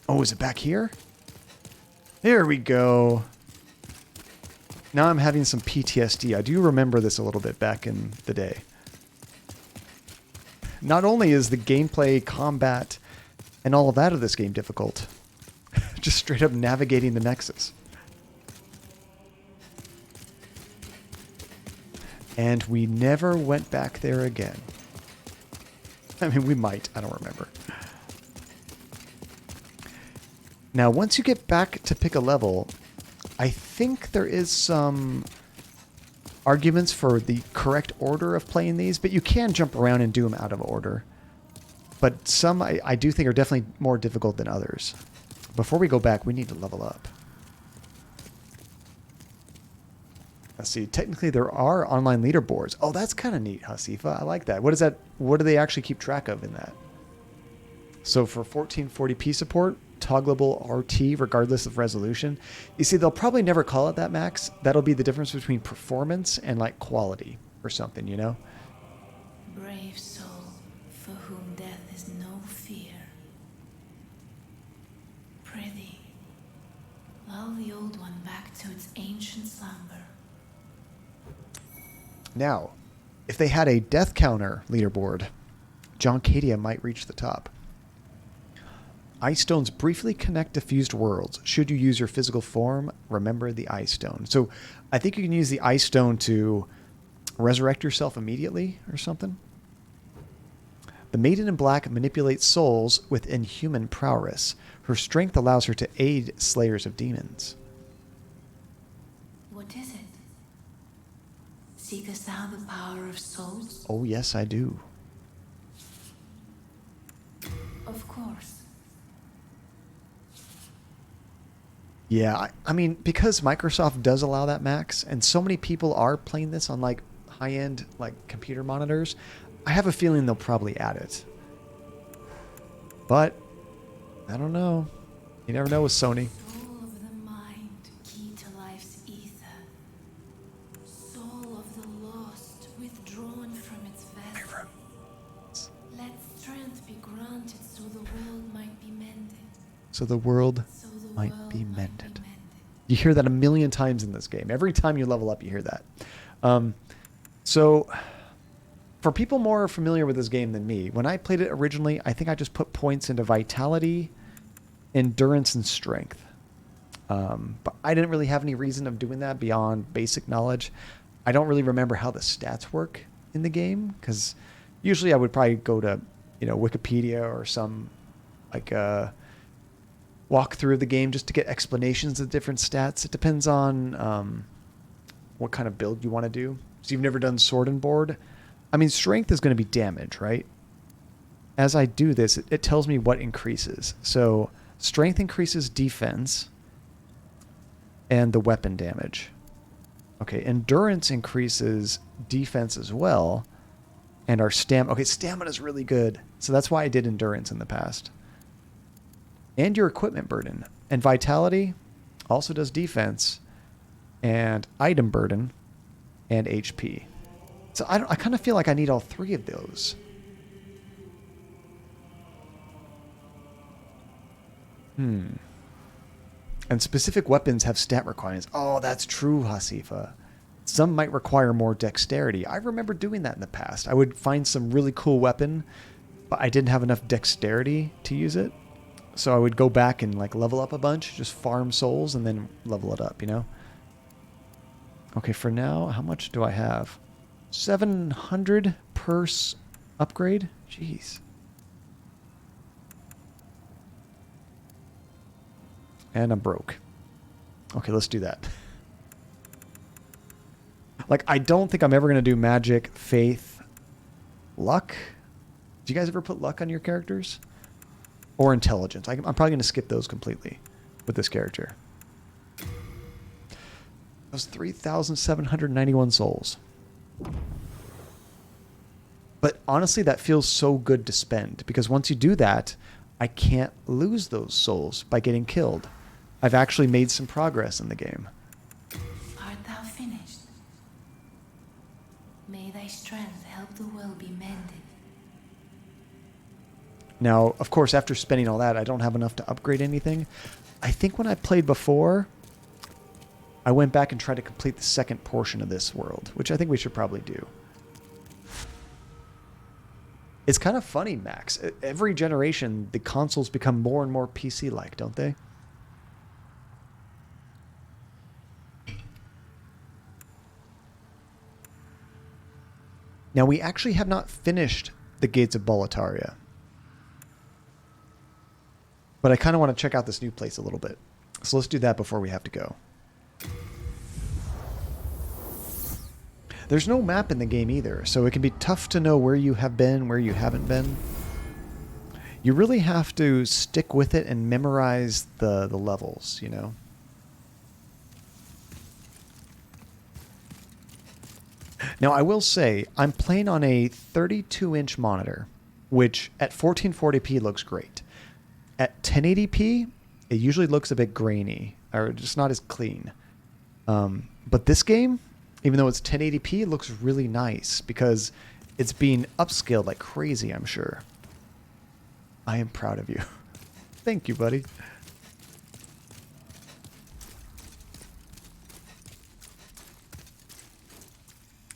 Oh, is it back here? There we go. Now I'm having some PTSD. I do remember this a little bit back in the day. Not only is the gameplay, combat, and all of that of this game difficult, Just straight up navigating the Nexus. And we never went back there again. I mean, we might. I don't remember. Now, once you get back to pick a level, I think there is some arguments for the correct order of playing these, but you can jump around and do them out of order. But some I do think are definitely more difficult than others. Before we go back, we need to level up. Let's see. Technically, there are online leaderboards. Oh, that's kind of neat, Hasifa. I like that. What is that? What do they actually keep track of in that? So for 1440p support, toggleable RT regardless of resolution. You see, they'll probably never call it that, Max. That'll be the difference between performance and like quality or something, you know? Brave soul, for whom death is no fear. Prithee, lull the old one back to its ancient slumber. Now, if they had a death counter leaderboard, John Cadia might reach the top. Ice stones briefly connect diffused worlds. Should you use your physical form, remember the ice stone. So I think you can use the ice stone to resurrect yourself immediately or something. The Maiden in Black manipulates souls with inhuman prowess. Her strength allows her to aid slayers of demons. What is it? Seekest thou the power of souls? Oh, yes, I do. Of course. Yeah, I mean, because Microsoft does allow that, Max, and so many people are playing this on like high-end like computer monitors, I have a feeling they'll probably add it. But I don't know. You never know with Sony. Soul of the mind, key to life's ether. Soul of the lost, withdrawn from its vessel. Let strength be granted so the world might be mended. So the world might be mended. You hear that a million times in this game. Every time you level up, you hear that. So for people more familiar with this game than me, when I played it originally, I think I just put points into vitality, endurance, and strength. But I didn't really have any reason of doing that beyond basic knowledge. I don't really remember how the stats work in the game, because usually I would probably go to, Wikipedia or some like walk through the game just to get explanations of different stats. It depends on what kind of build you want to do. So you've never done sword and board. I mean, strength is going to be damage, right? As I do this, it tells me what increases. So strength increases defense and the weapon damage. Okay, endurance increases defense as well. And our stamina. Okay, stamina is really good. So that's why I did endurance in the past. And your equipment burden. And vitality also does defense and item burden and HP. So I kind of feel like I need all three of those. And specific weapons have stat requirements. Oh, that's true, Hasifa. Some might require more dexterity. I remember doing that in the past. I would find some really cool weapon, but I didn't have enough dexterity to use it. So I would go back and like level up a bunch, just farm souls, and then level it up, Okay, for now, how much do I have? 700 per upgrade? Jeez. And I'm broke. Okay, let's do that. Like, I don't think I'm ever going to do magic, faith, luck. Do you guys ever put luck on your characters? Or intelligence. I'm probably going to skip those completely with this character. Those 3,791 souls. But honestly, that feels so good to spend. Because once you do that, I can't lose those souls by getting killed. I've actually made some progress in the game. Art thou finished? May thy strength help the world be mended. Now, of course, after spending all that, I don't have enough to upgrade anything. I think when I played before, I went back and tried to complete the second portion of this world, which I think we should probably do. It's kind of funny, Max. Every generation, the consoles become more and more PC-like, don't they? Now, we actually have not finished the Gates of Boletaria. But I kind of want to check out this new place a little bit. So let's do that before we have to go. There's no map in the game either, so it can be tough to know where you have been, where you haven't been. You really have to stick with it and memorize the levels, you know? Now, I will say, I'm playing on a 32-inch monitor, which at 1440p looks great. At 1080p, it usually looks a bit grainy, or just not as clean. But this game, even though it's 1080p, it looks really nice because it's being upscaled like crazy, I'm sure. I am proud of you. Thank you, buddy.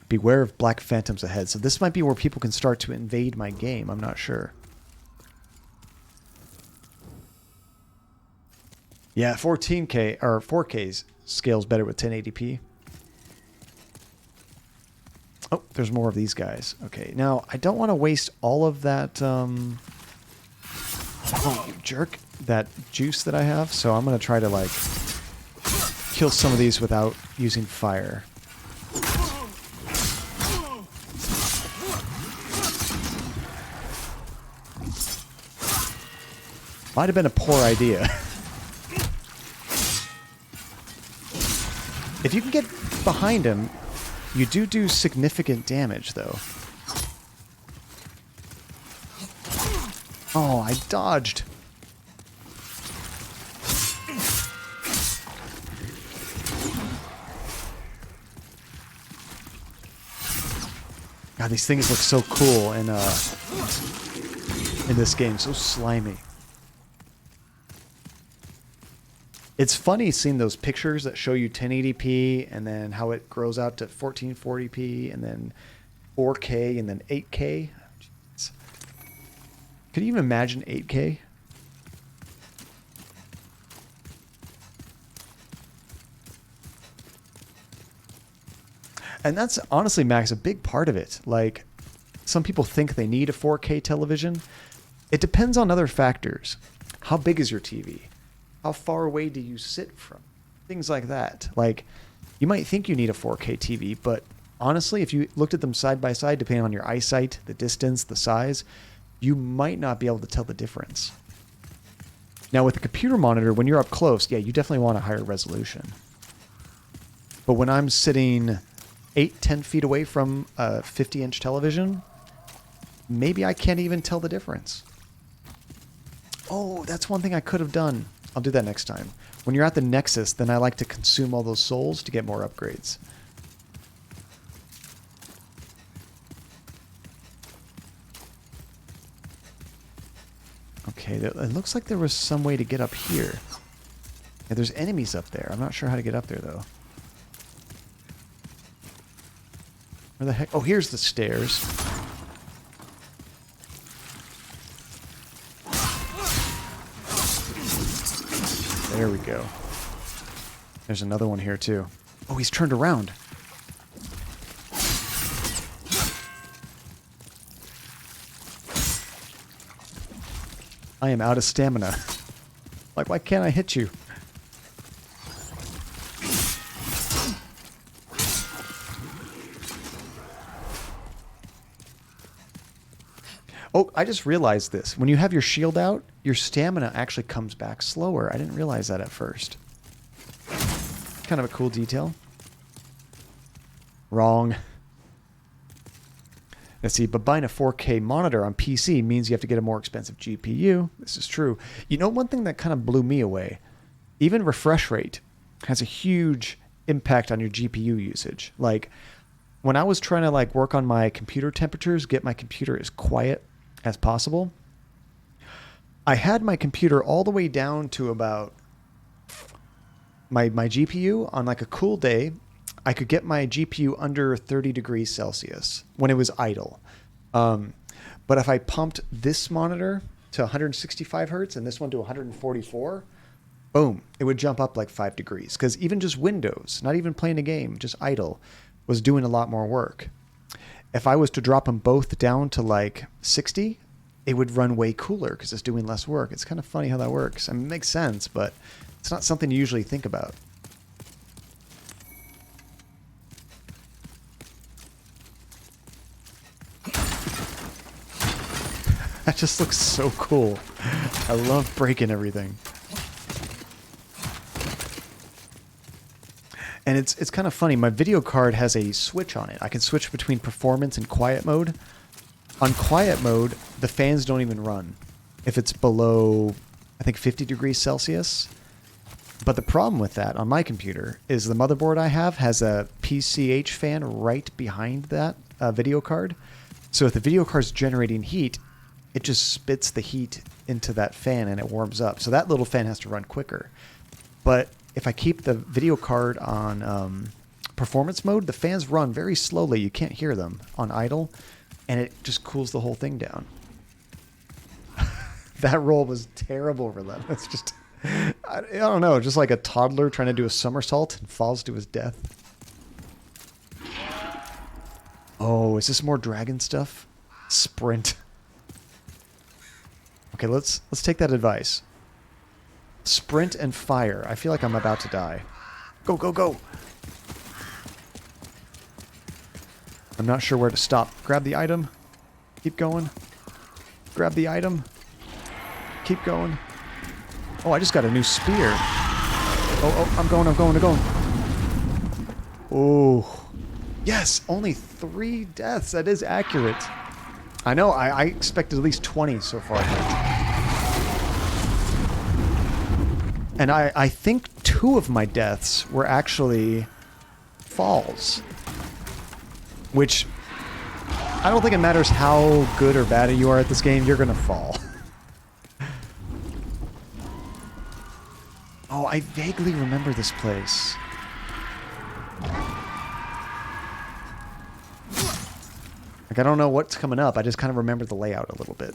Beware of black phantoms ahead. So this might be where people can start to invade my game. I'm not sure. Yeah, 14K or 4K scales better with 1080p. Oh, there's more of these guys. Okay, now I don't want to waste all of that. Oh, you jerk! That juice that I have. So I'm gonna try to like kill some of these without using fire. Might have been a poor idea. If you can get behind him, you do significant damage, though. Oh, I dodged. God, these things look so cool in this game, so slimy. It's funny seeing those pictures that show you 1080p and then how it grows out to 1440p and then 4K and then 8K. Jeez. Could you even imagine 8K? And that's honestly, Max, a big part of it. Like, some people think they need a 4K television. It depends on other factors. How big is your TV? How far away do you sit from? Things like that. Like, you might think you need a 4K TV, but honestly, if you looked at them side by side, depending on your eyesight, the distance, the size, you might not be able to tell the difference. Now, with a computer monitor, when you're up close, yeah, you definitely want a higher resolution. But when I'm sitting 8-10 feet away from a 50-inch television, maybe I can't even tell the difference. Oh, that's one thing I could have done. I'll do that next time. When you're at the Nexus, then I like to consume all those souls to get more upgrades. Okay, it looks like there was some way to get up here. Yeah, there's enemies up there. I'm not sure how to get up there, though. Where the heck? Oh, here's the stairs. There we go. There's another one here, too. Oh, he's turned around. I am out of stamina. Like, why can't I hit you? Oh, I just realized this. When you have your shield out, your stamina actually comes back slower. I didn't realize that at first. Kind of a cool detail. Wrong. Let's see, but buying a 4K monitor on PC means you have to get a more expensive GPU. This is true. You know, one thing that kind of blew me away, even refresh rate has a huge impact on your GPU usage. Like, when I was trying to like work on my computer temperatures, get my computer as quiet as possible, I had my computer all the way down to about my GPU on like a cool day. I could get my GPU under 30 degrees Celsius when it was idle. But if I pumped this monitor to 165 hertz and this one to 144, boom, it would jump up like 5 degrees. Because even just Windows, not even playing a game, just idle, was doing a lot more work. If I was to drop them both down to like 60, it would run way cooler because it's doing less work. It's kind of funny how that works. I mean, it makes sense, but it's not something you usually think about. That just looks so cool. I love breaking everything. And it's kind of funny. My video card has a switch on it. I can switch between performance and quiet mode. On quiet mode, the fans don't even run if it's below, I think, 50 degrees Celsius. But the problem with that on my computer is the motherboard I have has a PCH fan right behind that video card. So if the video card's generating heat, it just spits the heat into that fan and it warms up. So that little fan has to run quicker. But if I keep the video card on performance mode, the fans run very slowly. You can't hear them on idle, and it just cools the whole thing down. That roll was terrible, Relentless. Just, I don't know, just like a toddler trying to do a somersault and falls to his death. Oh, is this more dragon stuff? Sprint. Okay, let's take that advice. Sprint and fire. I feel like I'm about to die. Go, go, go! I'm not sure where to stop. Grab the item. Keep going. Grab the item. Keep going. Oh, I just got a new spear. Oh, I'm going. Oh. Yes, only 3 deaths. That is accurate. I know, I expected at least 20 so far. And I think 2 of my deaths were actually falls. Which, I don't think it matters how good or bad you are at this game, you're gonna fall. Oh, I vaguely remember this place. Like, I don't know what's coming up, I just kind of remember the layout a little bit.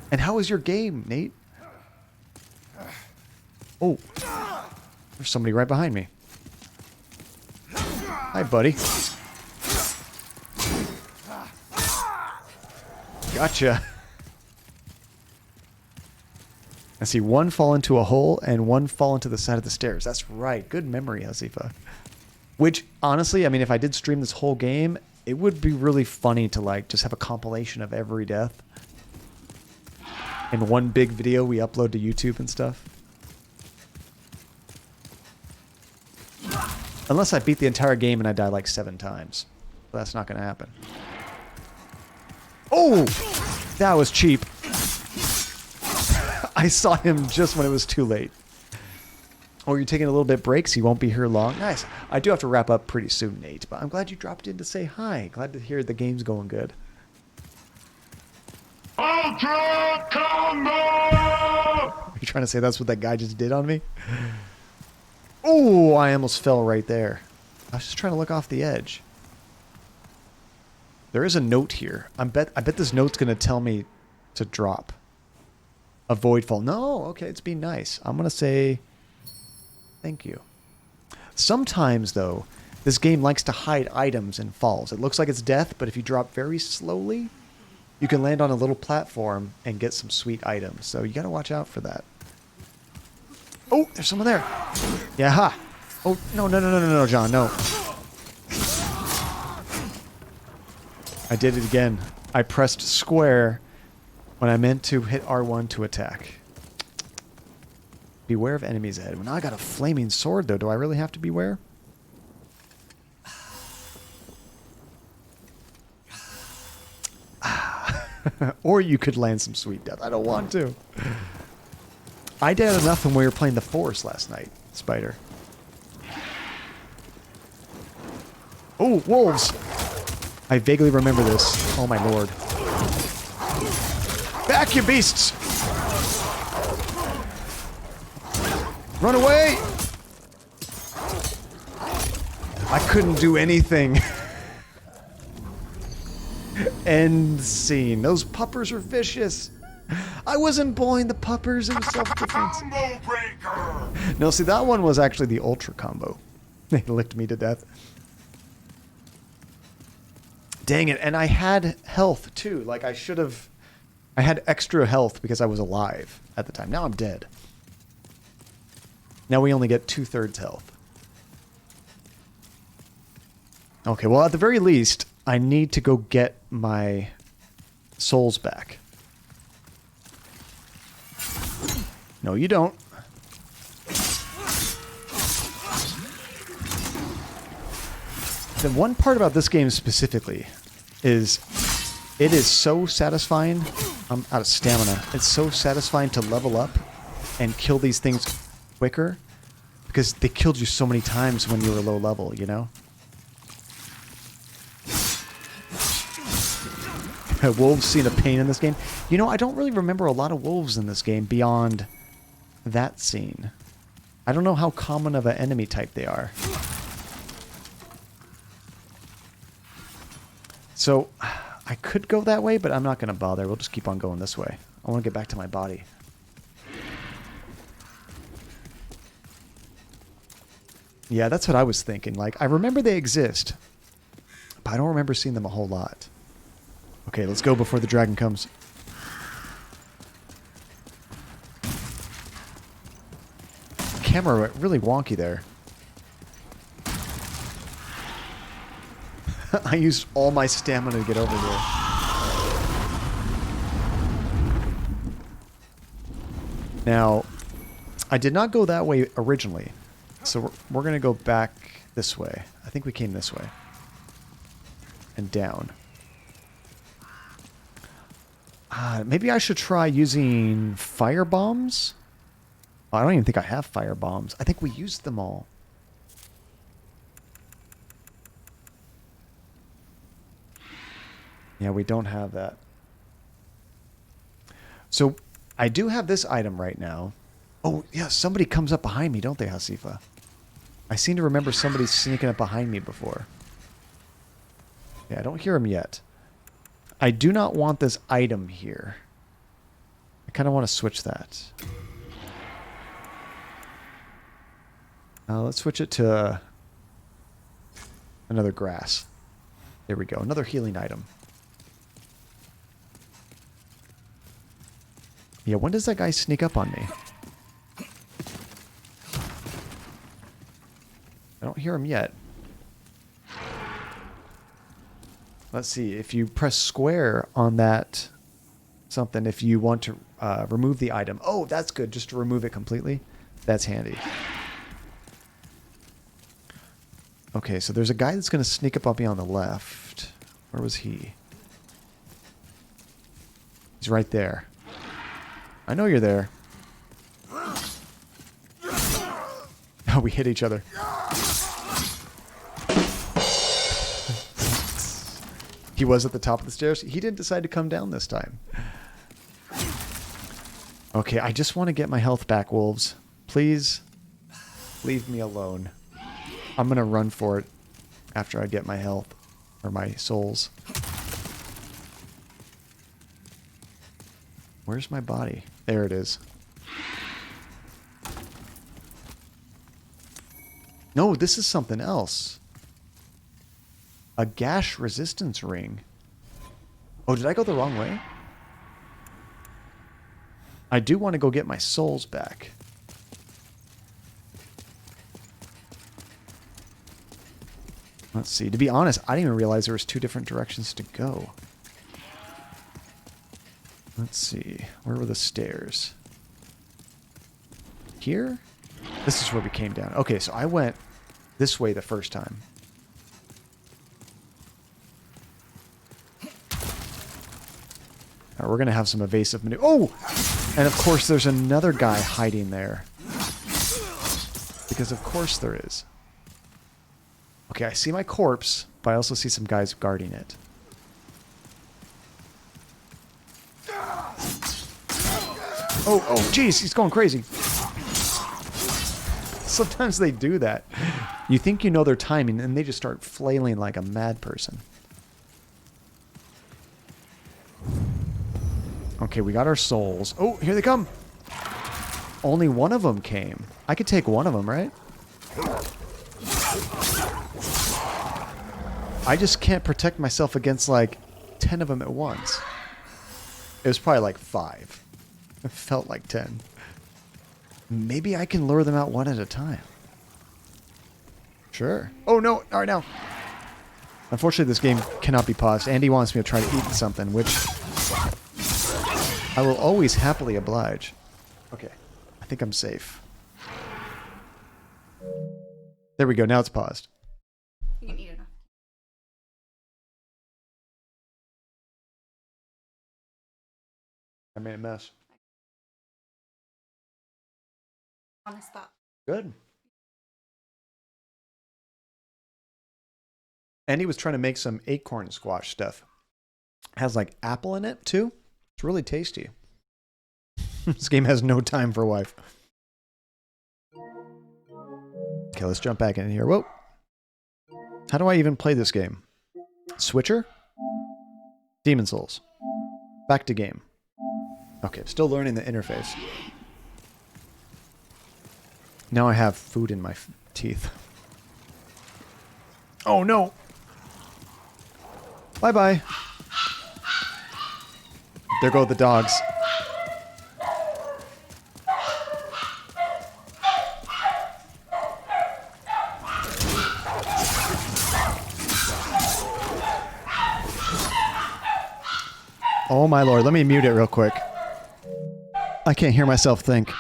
And how is your game, Nate? Oh. There's somebody right behind me. Hi, buddy. Gotcha. I see 1 fall into a hole and 1 fall into the side of the stairs. That's right. Good memory, Hasifa. Which, honestly, I mean, if I did stream this whole game, it would be really funny to, like, just have a compilation of every death. In one big video we upload to YouTube and stuff. Unless I beat the entire game and I die like 7 times. But that's not going to happen. Oh! That was cheap. I saw him just when it was too late. Oh, you're taking a little bit break, so you won't be here long. Nice. I do have to wrap up pretty soon, Nate, but I'm glad you dropped in to say hi. Glad to hear the game's going good. Ultra Combo! Are you trying to say that's what that guy just did on me? Oh, I almost fell right there. I was just trying to look off the edge. There is a note here. I bet this note's going to tell me to drop. Avoid fall. No, okay, it's being nice. I'm going to say thank you. Sometimes, though, this game likes to hide items in falls. It looks like it's death, but if you drop very slowly, you can land on a little platform and get some sweet items. So you got to watch out for that. Oh, there's someone there. Yeah, ha. Oh, no, John, no. I did it again. I pressed square when I meant to hit R1 to attack. Beware of enemies ahead. Well, now I got a flaming sword, though. Do I really have to beware? Or you could land some sweet death. I don't want to. I did enough when we were playing the Force last night, Spider. Oh, wolves! I vaguely remember this. Oh my lord. Back, you beasts! Run away! I couldn't do anything. End scene. Those puppers are vicious. I wasn't bullying the puppers. It was self-defense. No, see, that one was actually the ultra combo. They licked me to death. Dang it. And I had health, too. Like, I should have... I had extra health because I was alive at the time. Now I'm dead. Now we only get 2/3 health. Okay, well, at the very least, I need to go get my souls back. No, you don't. The one part about this game specifically is it is so satisfying. I'm out of stamina. It's so satisfying to level up and kill these things quicker because they killed you so many times when you were low level, you know? Wolves seem a pain in this game. You know, I don't really remember a lot of wolves in this game beyond that scene. I don't know how common of an enemy type they are. So, I could go that way, but I'm not going to bother. We'll just keep on going this way. I want to get back to my body. Yeah, that's what I was thinking. Like, I remember they exist, but I don't remember seeing them a whole lot. Okay, let's go before the dragon comes. Camera went really wonky there. I used all my stamina to get over here. Now, I did not go that way originally. So we're going to go back this way. I think we came this way. And down. Maybe I should try using fire bombs? I don't even think I have fire bombs. I think we used them all. Yeah, we don't have that. So, I do have this item right now. Oh, yeah, somebody comes up behind me, don't they, Hasifa? I seem to remember somebody sneaking up behind me before. Yeah, I don't hear him yet. I do not want this item here. I kind of want to switch that. Let's switch it to another grass. There we go. Another healing item. Yeah, when does that guy sneak up on me? I don't hear him yet. Let's see. If you press square on that something, if you want to remove the item. Oh, that's good. Just to remove it completely. That's handy. Okay, so there's a guy that's going to sneak up on me on the left. Where was he? He's right there. I know you're there. Oh, we hit each other. He was at the top of the stairs. He didn't decide to come down this time. Okay, I just want to get my health back, wolves. Please leave me alone. I'm going to run for it after I get my health. Or my souls. Where's my body? There it is. No, this is something else. A gash resistance ring. Oh, did I go the wrong way? I do want to go get my souls back. Let's see. To be honest, I didn't even realize there was 2 different directions to go. Let's see. Where were the stairs? Here? This is where we came down. Okay, so I went this way the first time. We're going to have some evasive maneuver. Oh! And of course there's another guy hiding there. Because of course there is. Okay, I see my corpse, but I also see some guys guarding it. Oh, jeez, he's going crazy. Sometimes they do that. You think you know their timing, and they just start flailing like a mad person. Okay, we got our souls. Oh, here they come. Only one of them came. I could take one of them, right? I just can't protect myself against like 10 of them at once. It was probably like 5. It felt like 10. Maybe I can lure them out one at a time. Sure. Oh no, all right now. Unfortunately, this game cannot be paused. Andy wants me to try to eat something, which I will always happily oblige. Okay, I think I'm safe. There we go, now it's paused. You can eat enough. I made a mess. Honest thought. Good. Andy was trying to make some acorn squash stuff. It has like apple in it too. It's really tasty. This game has no time for wife. Okay, let's jump back in here. Whoa. How do I even play this game? Switcher? Demon Souls. Back to game. Okay, still learning the interface. Now I have food in my teeth. Oh no! Bye-bye. There go the dogs. Oh my lord, let me mute it real quick. I can't hear myself think.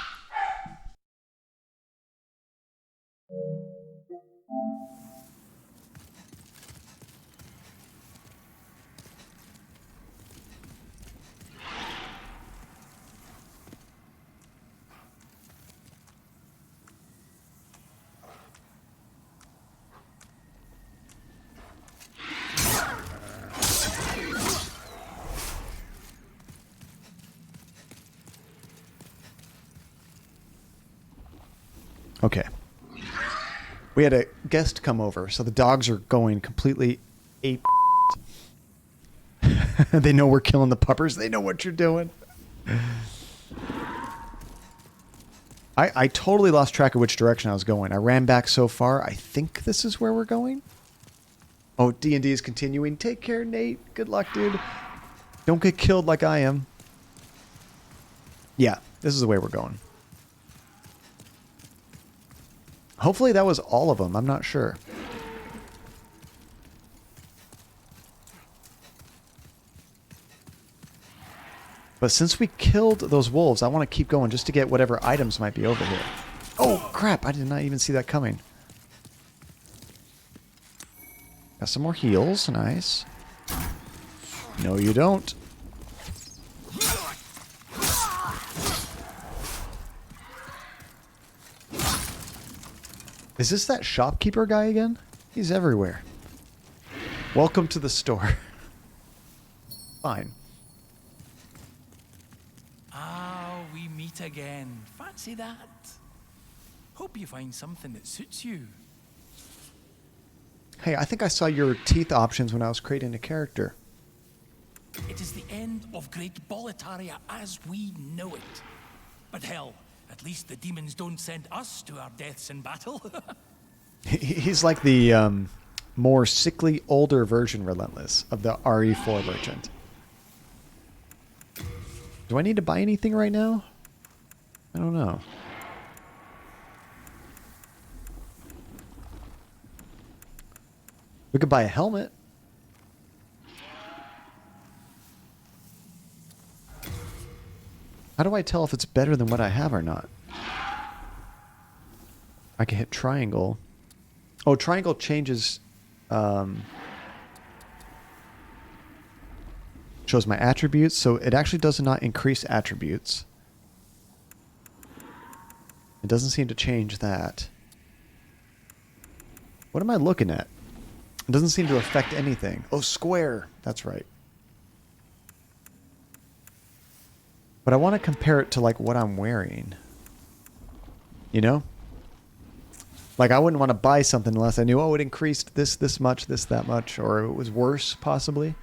Okay. We had a guest come over, so the dogs are going completely ape. They know we're killing the puppers. They know what you're doing. I totally lost track of which direction I was going. I ran back so far. I think this is where we're going. Oh, D&D is continuing. Take care, Nate. Good luck, dude. Don't get killed like I am. Yeah, this is the way we're going. Hopefully that was all of them. I'm not sure. But since we killed those wolves, I want to keep going just to get whatever items might be over here. Oh, crap. I did not even see that coming. Got some more heals. Nice. No, you don't. Is this that shopkeeper guy again? He's everywhere. Welcome to the store. Fine. Ah, we meet again. Fancy that. Hope you find something that suits you. Hey, I think I saw your teeth options when I was creating a character. It is the end of Great Boletaria as we know it. But hell, at least the demons don't send us to our deaths in battle. He's like the more sickly, older version Relentless of the RE4 merchant. Do I need to buy anything right now? I don't know. We could buy a helmet. How do I tell if it's better than what I have or not? I can hit triangle. Oh, triangle changes... shows my attributes, so it actually does not increase attributes. It doesn't seem to change that. What am I looking at? It doesn't seem to affect anything. Oh, square. That's right. But I want to compare it to like what I'm wearing. You know? Like I wouldn't want to buy something unless I knew, oh, it increased this much, that much, or it was worse, possibly.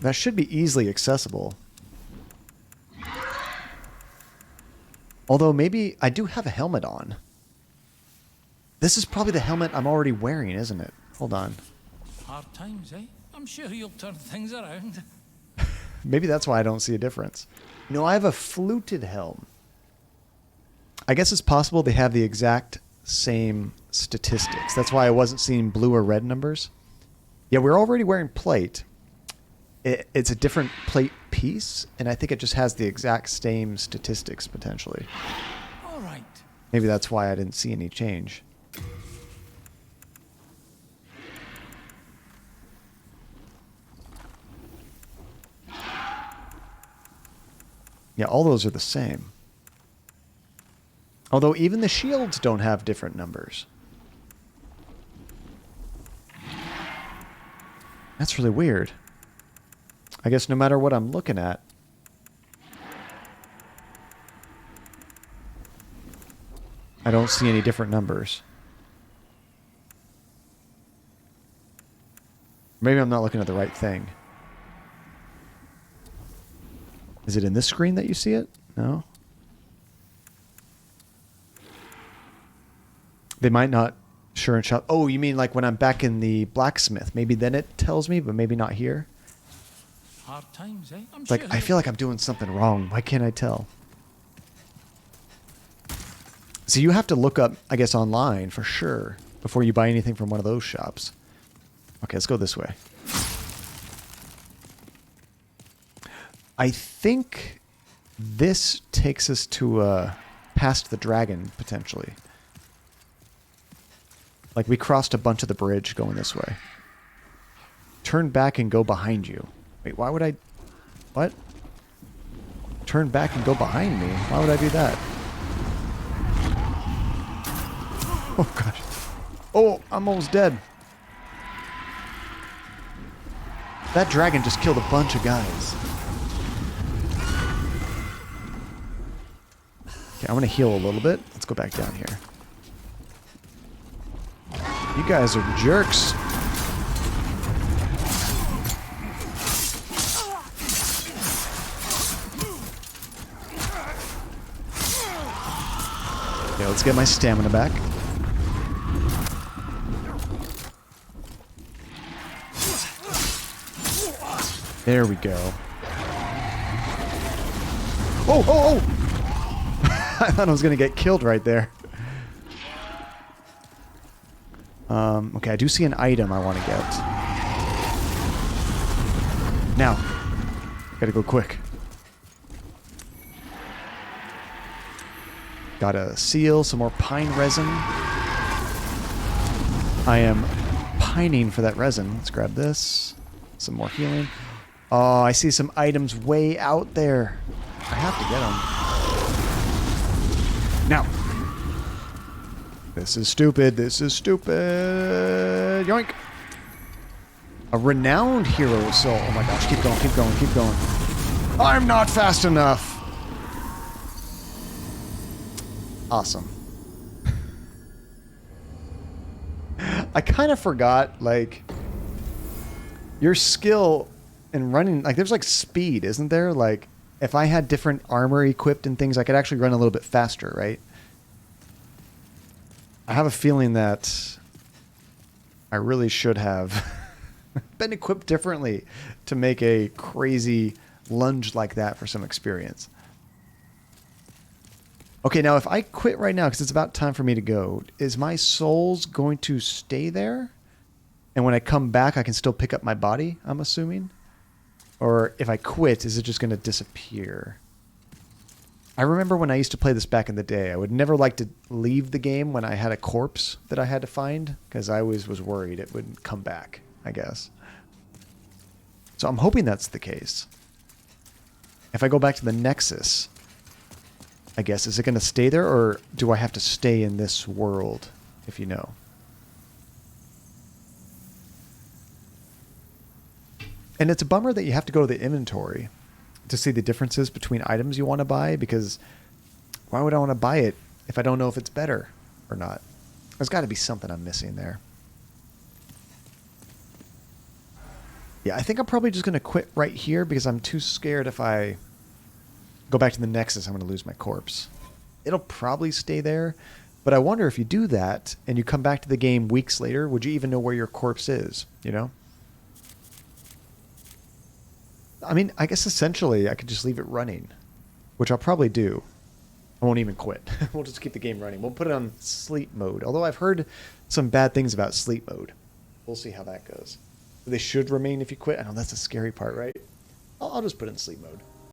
That should be easily accessible. Although maybe I do have a helmet on. This is probably the helmet I'm already wearing, isn't it? Hold on. Hard times, eh? I'm sure you'll turn things around. Maybe that's why I don't see a difference. No, I have a fluted helm. I guess it's possible they have the exact same statistics. That's why I wasn't seeing blue or red numbers. Yeah, we're already wearing plate. It's a different plate piece, and I think it just has the exact same statistics, potentially. All right. Maybe that's why I didn't see any change. Yeah, all those are the same. Although even the shields don't have different numbers. That's really weird. I guess no matter what I'm looking at, I don't see any different numbers. Maybe I'm not looking at the right thing. Is it in this screen that you see it? No? They might not sure and shot. Oh, you mean like when I'm back in the blacksmith? Maybe then it tells me, but maybe not here. Hard times, eh? I'm It's like, sure I feel like I'm doing something wrong. Why can't I tell? So you have to look up, I guess, online for sure before you buy anything from one of those shops. Okay, let's go this way. I think this takes us to past the dragon, potentially. Like, we crossed a bunch of the bridge going this way. Turn back and go behind you. Wait, why would I... What? Turn back and go behind me? Why would I do that? Oh, gosh. Oh, I'm almost dead. That dragon just killed a bunch of guys. Okay, I'm going to heal a little bit. Let's go back down here. You guys are jerks. Okay, let's get my stamina back. There we go. Oh, oh, oh! I thought I was going to get killed right there. Okay, I do see an item I want to get. Now. Gotta go quick. Got a seal, some more pine resin. I am pining for that resin. Let's grab this. Some more healing. Oh, I see some items way out there. I have to get them. Now. This is stupid. This is stupid. Yoink. A renowned hero soul. Oh my gosh. Keep going. Keep going. Keep going. I'm not fast enough. Awesome. I kind of forgot, like, your skill in running, like, there's, like, speed, isn't there? Like, if I had different armor equipped and things, I could actually run a little bit faster, right? I have a feeling that I really should have been equipped differently to make a crazy lunge like that for some experience. Okay, now if I quit right now, because it's about time for me to go, is my souls going to stay there? And when I come back, I can still pick up my body, I'm assuming? Or if I quit, is it just going to disappear? I remember when I used to play this back in the day, I would never like to leave the game when I had a corpse that I had to find, because I always was worried it would come back, I guess. So I'm hoping that's the case. If I go back to the Nexus, I guess, is it going to stay there, or do I have to stay in this world, if you know? And it's a bummer that you have to go to the inventory to see the differences between items you want to buy, because why would I want to buy it if I don't know if it's better or not? There's got to be something I'm missing there. Yeah, I think I'm probably just going to quit right here because I'm too scared if I go back to the Nexus, I'm going to lose my corpse. It'll probably stay there, but I wonder if you do that and you come back to the game weeks later, would you even know where your corpse is, you know? I mean, I guess essentially I could just leave it running, which I'll probably do. I won't even quit. We'll just keep the game running. We'll put it on sleep mode. Although I've heard some bad things about sleep mode. We'll see how that goes. They should remain if you quit. I know that's the scary part, right? I'll just put it in sleep mode.